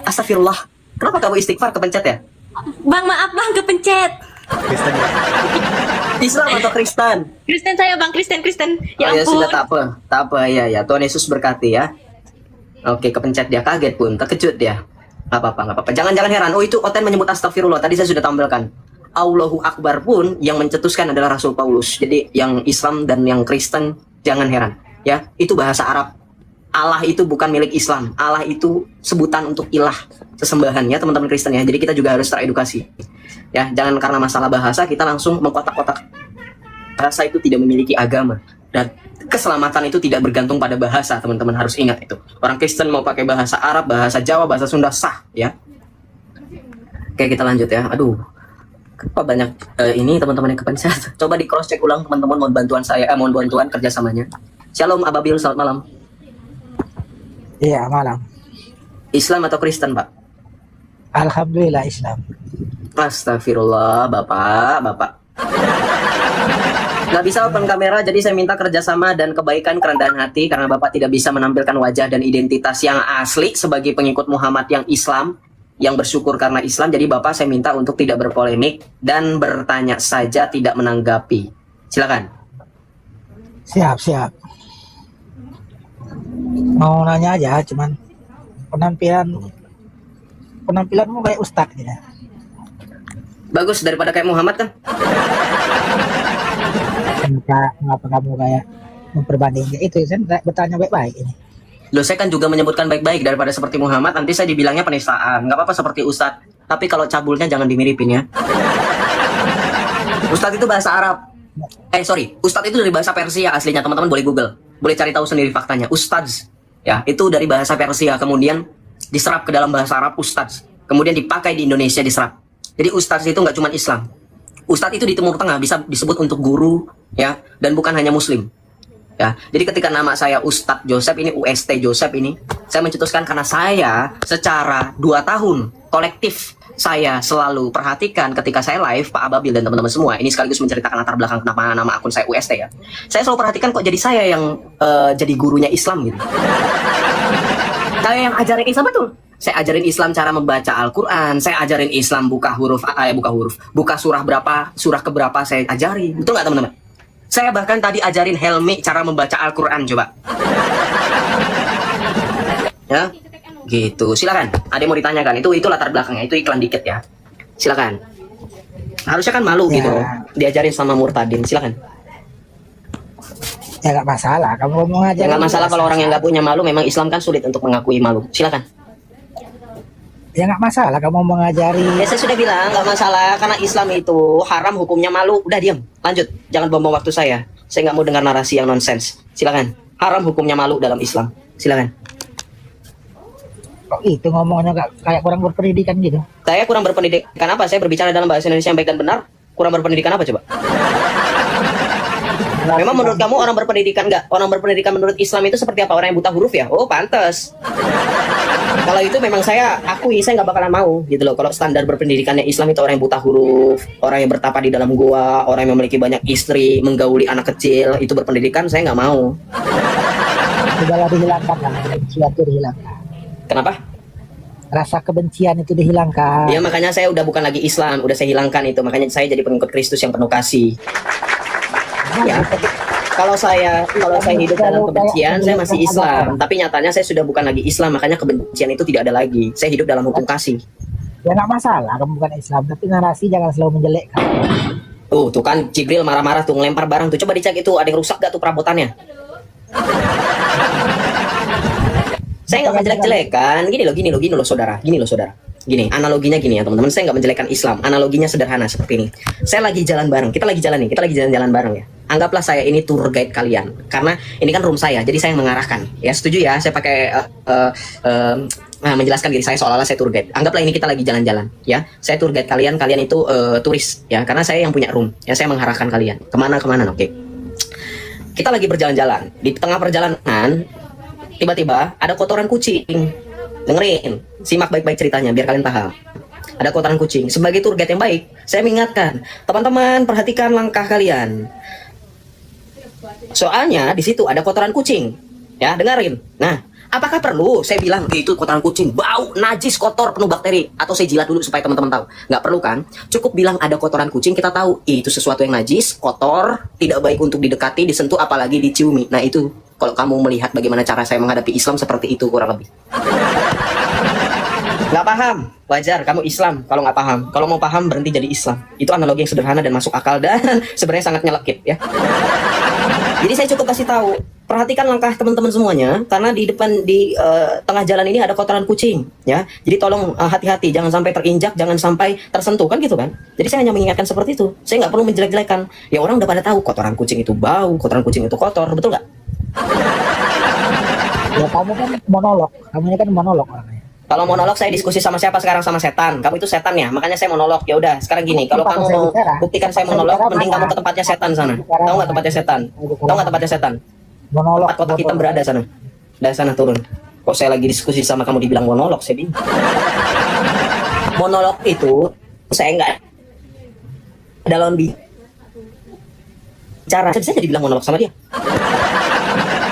Astagfirullah. Kenapa kamu istighfar kepencet ya? Bang, maaf Bang, kepencet. Islam atau Kristen? Kristen saya Bang, Kristen. Ya oh, ya ampun. sudah, tak apa ya. Tuhan Yesus berkati ya. Oke, kepencet dia, kaget pun, terkejut dia. Gak apa-apa. Jangan heran. Oh, itu Oten menyebut astagfirullah. Tadi saya sudah tampilkan. Allahu Akbar pun yang mencetuskan adalah Rasul Paulus. Jadi yang Islam dan yang Kristen jangan heran ya. Itu bahasa Arab. Allah itu bukan milik Islam. Allah itu sebutan untuk ilah, sesembahan ya teman-teman Kristen ya. Jadi kita juga harus teredukasi. Ya, jangan karena masalah bahasa kita langsung mengkotak-kotak. Bahasa itu tidak memiliki agama dan keselamatan itu tidak bergantung pada bahasa, teman-teman harus ingat itu. Orang Kristen mau pakai bahasa Arab, bahasa Jawa, bahasa Sunda sah ya. Oke, kita lanjut ya. Aduh, kok banyak ini teman-teman yang kepencet. Coba di cross check ulang teman-teman, mohon bantuan saya, mohon bantuan kerjasamanya. Shalom Ababil, selamat malam. Iya, malam. Islam atau Kristen Pak? Alhamdulillah Islam. Astagfirullah, Bapak. Nggak bisa open kamera, jadi saya minta kerjasama dan kebaikan kerendahan hati karena Bapak tidak bisa menampilkan wajah dan identitas yang asli sebagai pengikut Muhammad yang Islam. yang bersyukur karena Islam. Jadi Bapak saya minta untuk tidak berpolemik dan bertanya saja, tidak menanggapi. Silakan. Siap. Mau nanya aja, cuman penampilanmu kayak Ustadz gitu. Bagus daripada kayak Muhammad kan? Kenapa kamu kayak memperbandingkan itu? Saya bertanya baik-baik ini. Loh, saya kan juga menyebutkan baik-baik daripada seperti Muhammad, nanti saya dibilangnya penistaan. Nggak apa-apa seperti Ustadz, tapi kalau cabulnya jangan dimiripin ya. Ustadz itu bahasa Arab. Ustadz itu dari bahasa Persia aslinya, teman-teman boleh Google. Boleh cari tahu sendiri faktanya. Ustadz, ya, itu dari bahasa Persia, kemudian diserap ke dalam bahasa Arab Ustadz. Kemudian dipakai di Indonesia diserap. Jadi Ustadz itu nggak cuma Islam. Ustadz itu di Timur Tengah bisa disebut untuk guru, ya, dan bukan hanya Muslim. Ya, jadi ketika nama saya Ustadz Joseph ini, UST Joseph ini, saya mencetuskan karena saya secara 2 tahun kolektif saya selalu perhatikan ketika saya live, Pak Ababil dan teman-teman semua, ini sekaligus menceritakan latar belakang kenapa nama akun saya UST ya. Saya selalu perhatikan kok jadi saya yang jadi gurunya Islam gitu. Saya yang ajarin Islam betul. Saya ajarin Islam cara membaca Al-Quran, saya ajarin Islam buka surah berapa, surah keberapa saya ajari, betul nggak teman-teman? Saya bahkan tadi ajarin Helmi cara membaca Al-Quran, coba. Ya, gitu. Silakan. Ada yang mau ditanyakan? Itu latar belakangnya. Itu iklan dikit ya. Silakan. Harusnya kan malu gitu, diajarin sama Murtadin. Silakan. Ya nggak masalah. Kamu mau ngajarin. Nggak masalah kalau orang yang nggak punya malu. Memang Islam kan sulit untuk mengakui malu. Silakan. Ya nggak masalah. Kamu mau ngajari. Ya saya sudah bilang nggak masalah karena Islam itu haram hukumnya malu. Udah diam. Lanjut. Jangan buang-buang waktu saya. Saya nggak mau dengar narasi yang nonsens. Silakan. Haram hukumnya malu dalam Islam. Silakan. Kok itu ngomongnya kayak kurang berpendidikan gitu? Saya kurang berpendidikan apa? Saya berbicara dalam bahasa Indonesia yang baik dan benar. Kurang berpendidikan apa coba? Memang menurut kamu orang berpendidikan nggak? Orang berpendidikan menurut Islam itu seperti apa? Orang yang buta huruf ya? Oh pantas. Kalau itu memang saya akui, saya nggak bakalan mau gitu loh. Kalau standar berpendidikannya Islam itu orang yang buta huruf, orang yang bertapa di dalam gua, orang yang memiliki banyak istri, menggauli anak kecil, itu berpendidikan, saya nggak mau. Sudah dihilangkan kan? Kebencian itu dihilangkan. Kenapa? Rasa kebencian itu dihilangkan. Ya makanya saya udah bukan lagi Islam, udah saya hilangkan itu. Makanya saya jadi pengikut Kristus yang penuh kasih. Ya. Kalau saya hidup dalam kebencian, saya masih Islam. Tapi nyatanya saya sudah bukan lagi Islam, makanya kebencian itu tidak ada lagi. Saya hidup dalam hukum kasih. Ya nggak masalah, kamu bukan Islam, tapi narasi jangan selalu menjelekkan. Tuh kan Jibril marah-marah tuh, ngelempar barang tuh. Coba dicek itu, ada yang rusak gak tuh perabotannya? Saya nggak menjelek-jelekan. Gini loh saudara. Gini, analoginya gini ya teman-teman. Saya nggak menjelekkan Islam. Analoginya sederhana seperti ini. Saya lagi jalan bareng. Kita lagi jalan-jalan bareng ya. Anggaplah saya ini tour guide kalian. Karena ini kan room saya, jadi saya yang mengarahkan. Ya setuju ya. Saya pakai menjelaskan diri saya seolah-olah saya tour guide. Anggaplah ini kita lagi jalan-jalan. Ya, saya tour guide kalian. Kalian itu turis. Ya, karena saya yang punya room. Ya, saya mengarahkan kalian kemana. Oke. Kita lagi berjalan-jalan. Di tengah perjalanan, tiba-tiba ada kotoran kucing. Dengerin, simak baik-baik ceritanya biar kalian paham. Ada kotoran kucing. Sebagai tour guide yang baik, saya mengingatkan, teman-teman perhatikan langkah kalian. Soalnya di situ ada kotoran kucing. Ya, dengerin. Nah, apakah perlu saya bilang itu kotoran kucing, bau, najis, kotor, penuh bakteri, atau saya jilat dulu supaya teman-teman tahu? Nggak perlu kan? Cukup bilang ada kotoran kucing, kita tahu itu sesuatu yang najis, kotor, tidak baik untuk didekati, disentuh, apalagi diciumi. Nah itu. Kalau kamu melihat bagaimana cara saya menghadapi Islam seperti itu kurang lebih. Nggak paham, wajar, kamu Islam kalau nggak paham. Kalau mau paham berhenti jadi Islam. Itu analogi yang sederhana dan masuk akal dan sebenarnya sangat nyelekit ya. Jadi saya cukup kasih tahu, perhatikan langkah teman-teman semuanya karena di depan tengah jalan ini ada kotoran kucing ya. Jadi tolong hati-hati, jangan sampai terinjak, jangan sampai tersentuh kan gitu kan. Jadi saya hanya mengingatkan seperti itu. Saya nggak perlu menjelek-jelekan. Ya orang udah pada tahu kotoran kucing itu bau, kotoran kucing itu kotor, betul nggak? Ya kamu kan monolog, kamu ini kan monolog orangnya. Kalau monolog saya diskusi sama siapa sekarang? Sama setan. Kamu itu setan ya, makanya saya monolog. Ya udah, sekarang gini, kalau kamu mau buktikan saya monolog, mending kamu ke tempatnya setan sana. Tahu nggak tempatnya setan? Tahu nggak tempatnya setan? Monolog. Tempat kotak hitam berada sana. Dari sana turun. Kok saya lagi diskusi sama kamu dibilang monolog, saya bingung. Monolog itu saya nggak dalam bicara. Saya jadi bilang monolog sama dia.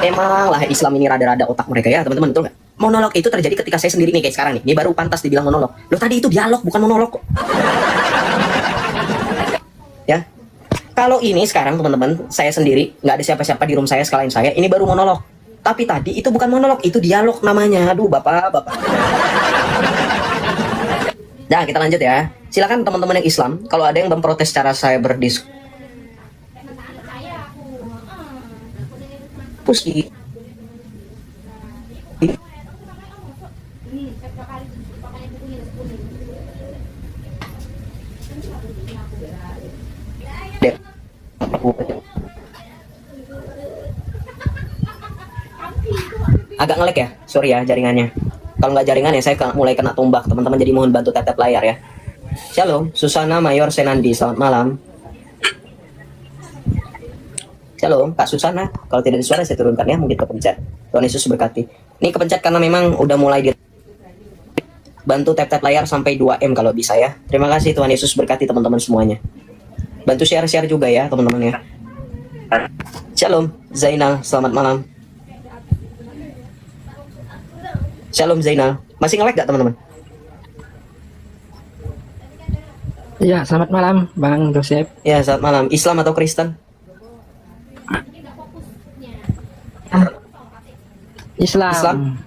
Emang lah Islam ini rada-rada otak mereka ya teman-teman, betul nggak? monolog itu terjadi ketika saya sendiri nih kayak sekarang nih. Ini baru pantas dibilang monolog. Loh tadi itu dialog bukan monolog kok. Ya. Kalau ini sekarang teman-teman, saya sendiri, nggak ada siapa-siapa di room saya selain saya, ini baru monolog. Tapi tadi itu bukan monolog, itu dialog namanya. Aduh, Bapak. Nah, kita lanjut ya. Silakan teman-teman yang Islam, kalau ada yang memprotes cara saya berdiskusi. Agak ngelek ya, sorry ya jaringannya. Kalau nggak jaringan ya saya mulai kena tombak. Teman-teman jadi mohon bantu tap layar ya. Shalom, Susana Mayor Senandi, selamat malam. Shalom, Kak Susana. Kalau tidak ada suara saya turunkan ya, mungkin kepencet. Tuhan Yesus berkati. Ini kepencet karena memang udah mulai bantu tap layar sampai 2M kalau bisa ya. Terima kasih, Tuhan Yesus berkati teman-teman semuanya. Bantu share juga ya teman-teman ya. Shalom, Zainal, selamat malam. Shalom Zainal, masih nge-lag gak teman-teman? Ya, selamat malam Bang Joseph. Ya, selamat malam. Islam atau Kristen? Islam.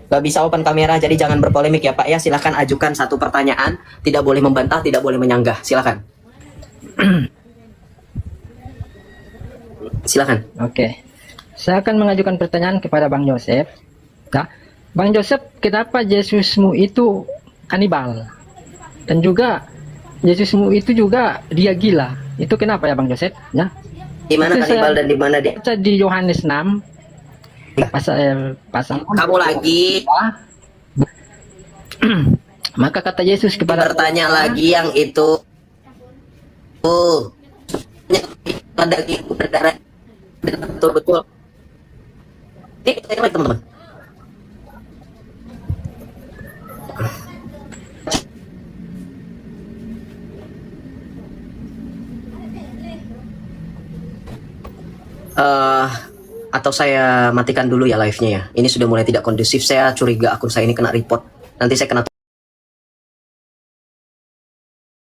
Gak bisa open kamera, jadi jangan berpolemik ya Pak ya. Silahkan ajukan satu pertanyaan, tidak boleh membantah, tidak boleh menyanggah. Silahkan. Silahkan. Oke. Saya akan mengajukan pertanyaan kepada Bang Joseph. Nah, Bang Joseph, kenapa Yesusmu itu kanibal? Dan juga Yesusmu itu juga dia gila. Itu kenapa ya Bang Joseph? Ya. Di mana kanibal dan di mana dia? Di Yohanes 6 pasal kamu lagi. Maka kata Yesus kepada bertanya lagi yang itu. Oh. Daging berdarah. Betul. Ini teman-teman. Atau saya matikan dulu ya live-nya ya. Ini sudah mulai tidak kondusif. Saya curiga akun saya ini kena report. Nanti saya kena